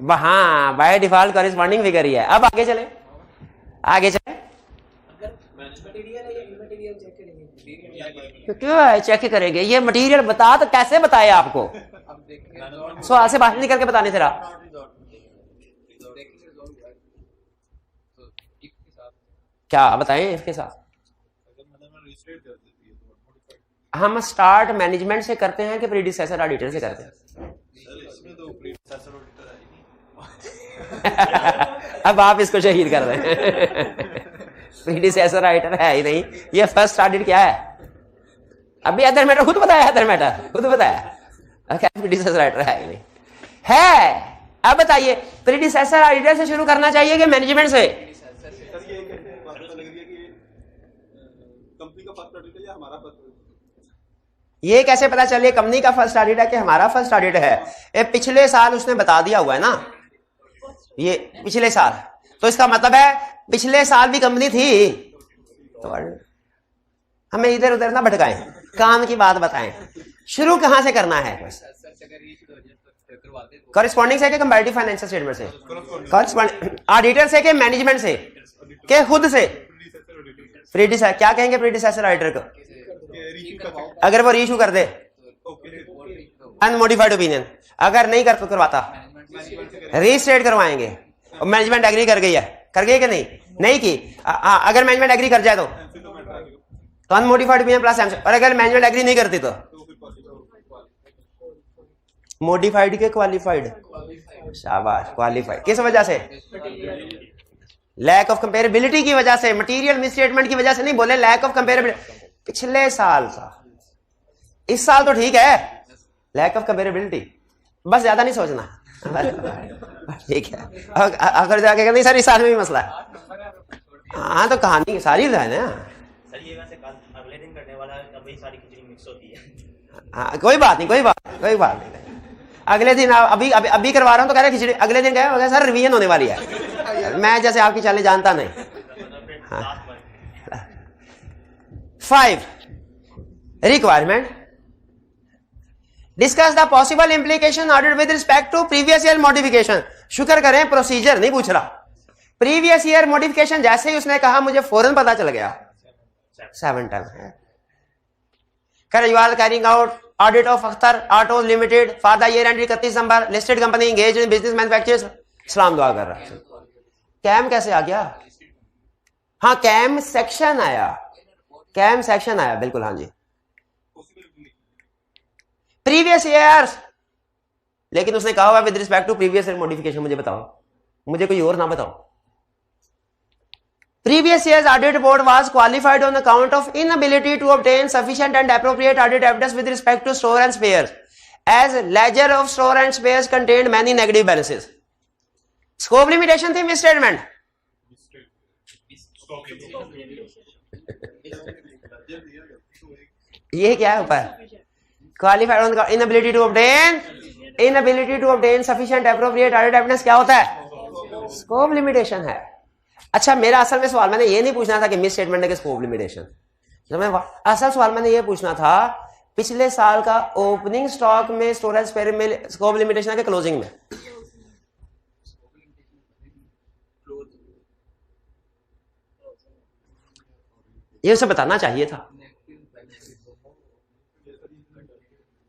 हाँ, बाय डिफॉल्ट कॉरेस्पॉन्डिंग फिगर ही है। अब आगे चले, आगे चले। क्यों है चेक करेंगे? ये मटेरियल बता तो कैसे बताए आपको? सवाल से बाहर निकल के बताने से रहा। क्या बताएं इसके साथ? हम स्टार्ट मैनेजमेंट से करते हैं कि प्रीडिसेसर ऑडिटर से करते हैं? अब आप इसको शहीद कर रहे हैं। प्रीडिसेसर ऑडिटर है ही नहीं, ये फर्स्ट ऑडिट क्या है? अभी अदर मैटर खुद बताया, अदर मैटर खुद बताया, प्रीडिसेसर ऑडिटर है ही नहीं है। अब बताइए प्रीडिसेसर ऑडिटर से शुरू करना चाहिए कि मैनेजमेंट से? ये कैसे पता चले कंपनी का फर्स्ट ऑडिट है कि हमारा फर्स्ट ऑडिट है? ये पिछले साल उसने बता दिया हुआ है ना, ये पिछले साल, तो इसका मतलब है पिछले साल भी कंपनी थी। तो हमें इधर उधर ना भटकाएं, काम की बात बताएं। शुरू कहां से करना है? कॉरेस्पॉन्डिंग से कि कंपैरेटिव फाइनेंशियल स्टेटमेंट से? कॉरेस्पॉन्डिंग ऑडिटर से कि मैनेजमेंट से के खुद से? प्रीडिसेसर क्या कहेंगे? प्रीडिसेसर ऑडिटर को अगर वो रीइशू कर दे अनमोडिफाइड ओपिनियन, अगर नहीं कर तो करवाता रीस्टेट करवाएंगे। मैनेजमेंट एग्री कर गई है, कर गई कि नहीं की। अगर मैनेजमेंट एग्री कर जाए तो अनमोडिफाइड ओपिनियन प्लस एमसी, और अगर मैनेजमेंट एग्री नहीं करती तो मोडिफाइड के क्वालिफाइड। शाबाश, क्वालिफाइड किस वजह से? लैक ऑफ कंपेरेबिलिटी की वजह से, मटेरियल मिसस्टेटमेंट की वजह से नहीं, बोले लैक ऑफ कंपेरेबिलिटी। पिछले साल था, इस साल तो ठीक है, लैक ऑफ कंपेरेबिलिटी, बस ज्यादा नहीं सोचना। ठीक है, अगर जाके नहीं सर इस साल में भी मसला है, हाँ तो कहानी सारी है ना सर। ये वैसे कल अगले दिन करने वाला है, तभी सारी खिचड़ी मिक्स होती है। हाँ कोई बात नहीं, कोई बात नहीं। अगले दिन अभी करवा रहा हूं तो कह रहे खिचड़ी, अगले दिन कहे सर रिवीजन होने वाली है। मैं जैसे आपकी चालें जानता नहीं। हाँ। 5 requirement, discuss the possible implication order with respect to previous year modification. शुक्र करें प्रोसीजर नहीं पूछ रहा, प्रीवियस ईयर मॉडिफिकेशन जैसे ही उसने कहा मुझे फौरन पता चल गया 7 टन है। You are carrying out audit of Akhtar auto limited for the year end 31 December, listed company engage in business manufacturers. सलाम दुआ कर रहा है। कैम कैसे आ गया? हाँ कैम सेक्शन आया, कैम सेक्शन आया, बिल्कुल हाँ जी। प्रीवियस ईयर्स, लेकिन उसने कहा हुआ with respect to previous year modification. मुझे बताओ, मुझे कोई और ना बताओ। Previous year's audit board was qualified on account of inability to obtain sufficient and appropriate audit evidence with respect to store and spares, as ledger of store and spares contained many negative balances. Scope limitation थी misstatement। ये क्या है ऊपर? Qualified on inability to obtain sufficient appropriate audit evidence क्या होता है? Scope limitation है। अच्छा मेरा असल में सवाल मैंने ये नहीं पूछना था कि मिस स्टेटमेंट है कि स्कोप लिमिटेशन, असल सवाल मैंने ये पूछना था पिछले साल का ओपनिंग स्टॉक में स्टोरेज स्पेयर में स्कोप लिमिटेशन है कि क्लोजिंग में? ये उसे बताना चाहिए था,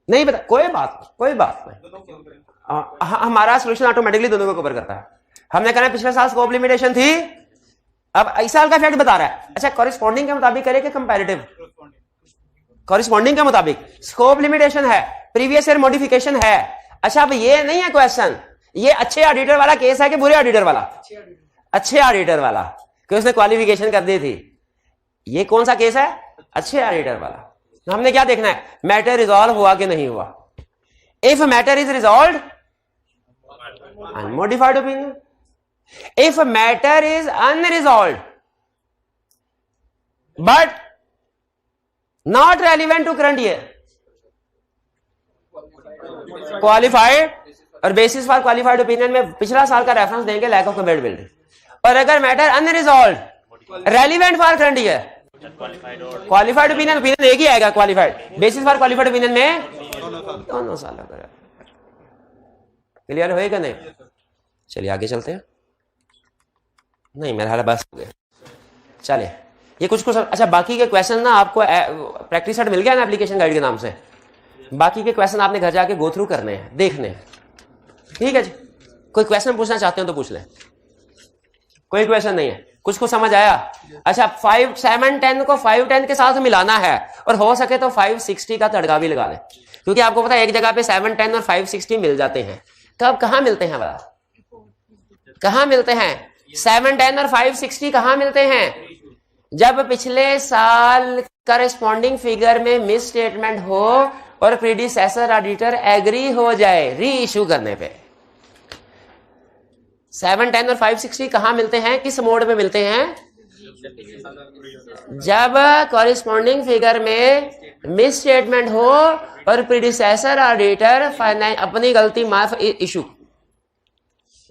नहीं बता। कोई बात नहीं, हमारा सोल्यूशन ऑटोमेटिकली दोनों को कवर करता है। हमने कहा पिछले साल स्कोप लिमिटेशन थी, अब इस साल का फैक्ट बता रहा है। अच्छा कॉरेस्पॉन्डिंग के मुताबिक करे कि कंपैरेटिव? कॉरेस्पॉन्डिंग के मुताबिक स्कोप लिमिटेशन है, प्रीवियस ईयर मॉडिफिकेशन है। अच्छा अब ये नहीं है क्वेश्चन, ये अच्छे ऑडिटर वाला केस है कि बुरे ऑडिटर वाला? अच्छे ऑडिटर वाला, कि उसने क्वालिफिकेशन कर दी थी। ये कौन सा केस है? अच्छे ऑडिटर वाला। हमने क्या देखना है? मैटर रिजॉल्व हुआ कि नहीं हुआ। If matter is resolve, unmodified opinion. If a matter is unresolved but not relevant to current year, qualified, और बेसिस फॉर क्वालिफाइड ओपिनियन में पिछला साल का रेफरेंस देंगे लैक ऑफ कंपेरेबिलिटी। और अगर matter unresolved relevant for current year, qualified opinion एक ही आएगा। Qualified basis for qualified opinion में दोनों साल। क्लियर होएगा नहीं? चलिए आगे चलते हैं। नहीं मेरा हाल बस हो गया। चलिए ये कुछ अच्छा बाकी के क्वेश्चन ना आपको प्रैक्टिस सेट मिल गया ना एप्लीकेशन गाइड के नाम से। बाकी के क्वेश्चन आपने घर जाके गो थ्रू करने हैं, देखने हैं। ठीक है जी, कोई क्वेश्चन पूछना चाहते हो तो पूछ लें। कोई क्वेश्चन नहीं है? कुछ को समझ आया? अच्छा 5 7 10 को 5 10 के साथ मिलाना है, और हो सके तो 560 का तड़का भी लगा लें, क्योंकि आपको पता है एक जगह पे 7 10 और 560 मिल जाते हैं। कब कहाँ मिलते हैं बता? कहाँ मिलते हैं? 7 10 और 560 कहाँ मिलते हैं? जब पिछले साल करस्पॉन्डिंग फिगर में मिस स्टेटमेंट हो और प्रीडिसेसर ऑडिटर एग्री हो जाए री इशू करने पे। 7 10 और 560 कहाँ मिलते हैं? किस मोड में मिलते हैं? जब कॉरेस्पॉन्डिंग फिगर में मिस स्टेटमेंट हो और प्रीडिसेसर ऑडिटर अपनी गलती माफ इशू।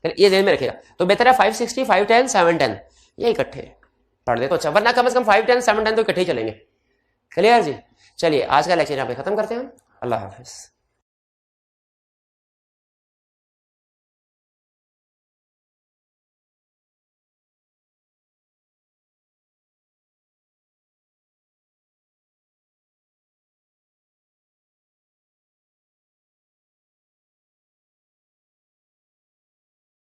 ये ध्यान में रखिएगा। तो बेहतर है 560 5 10 7 10 ये इकट्ठे पढ़ ले तो अच्छा, वरना कम से कम 5 10 7 10 तो इकट्ठे ही चलेंगे। क्लियर जी? चलिए आज का लेक्चर यहाँ पे खत्म करते हैं। अल्लाह हाफिज।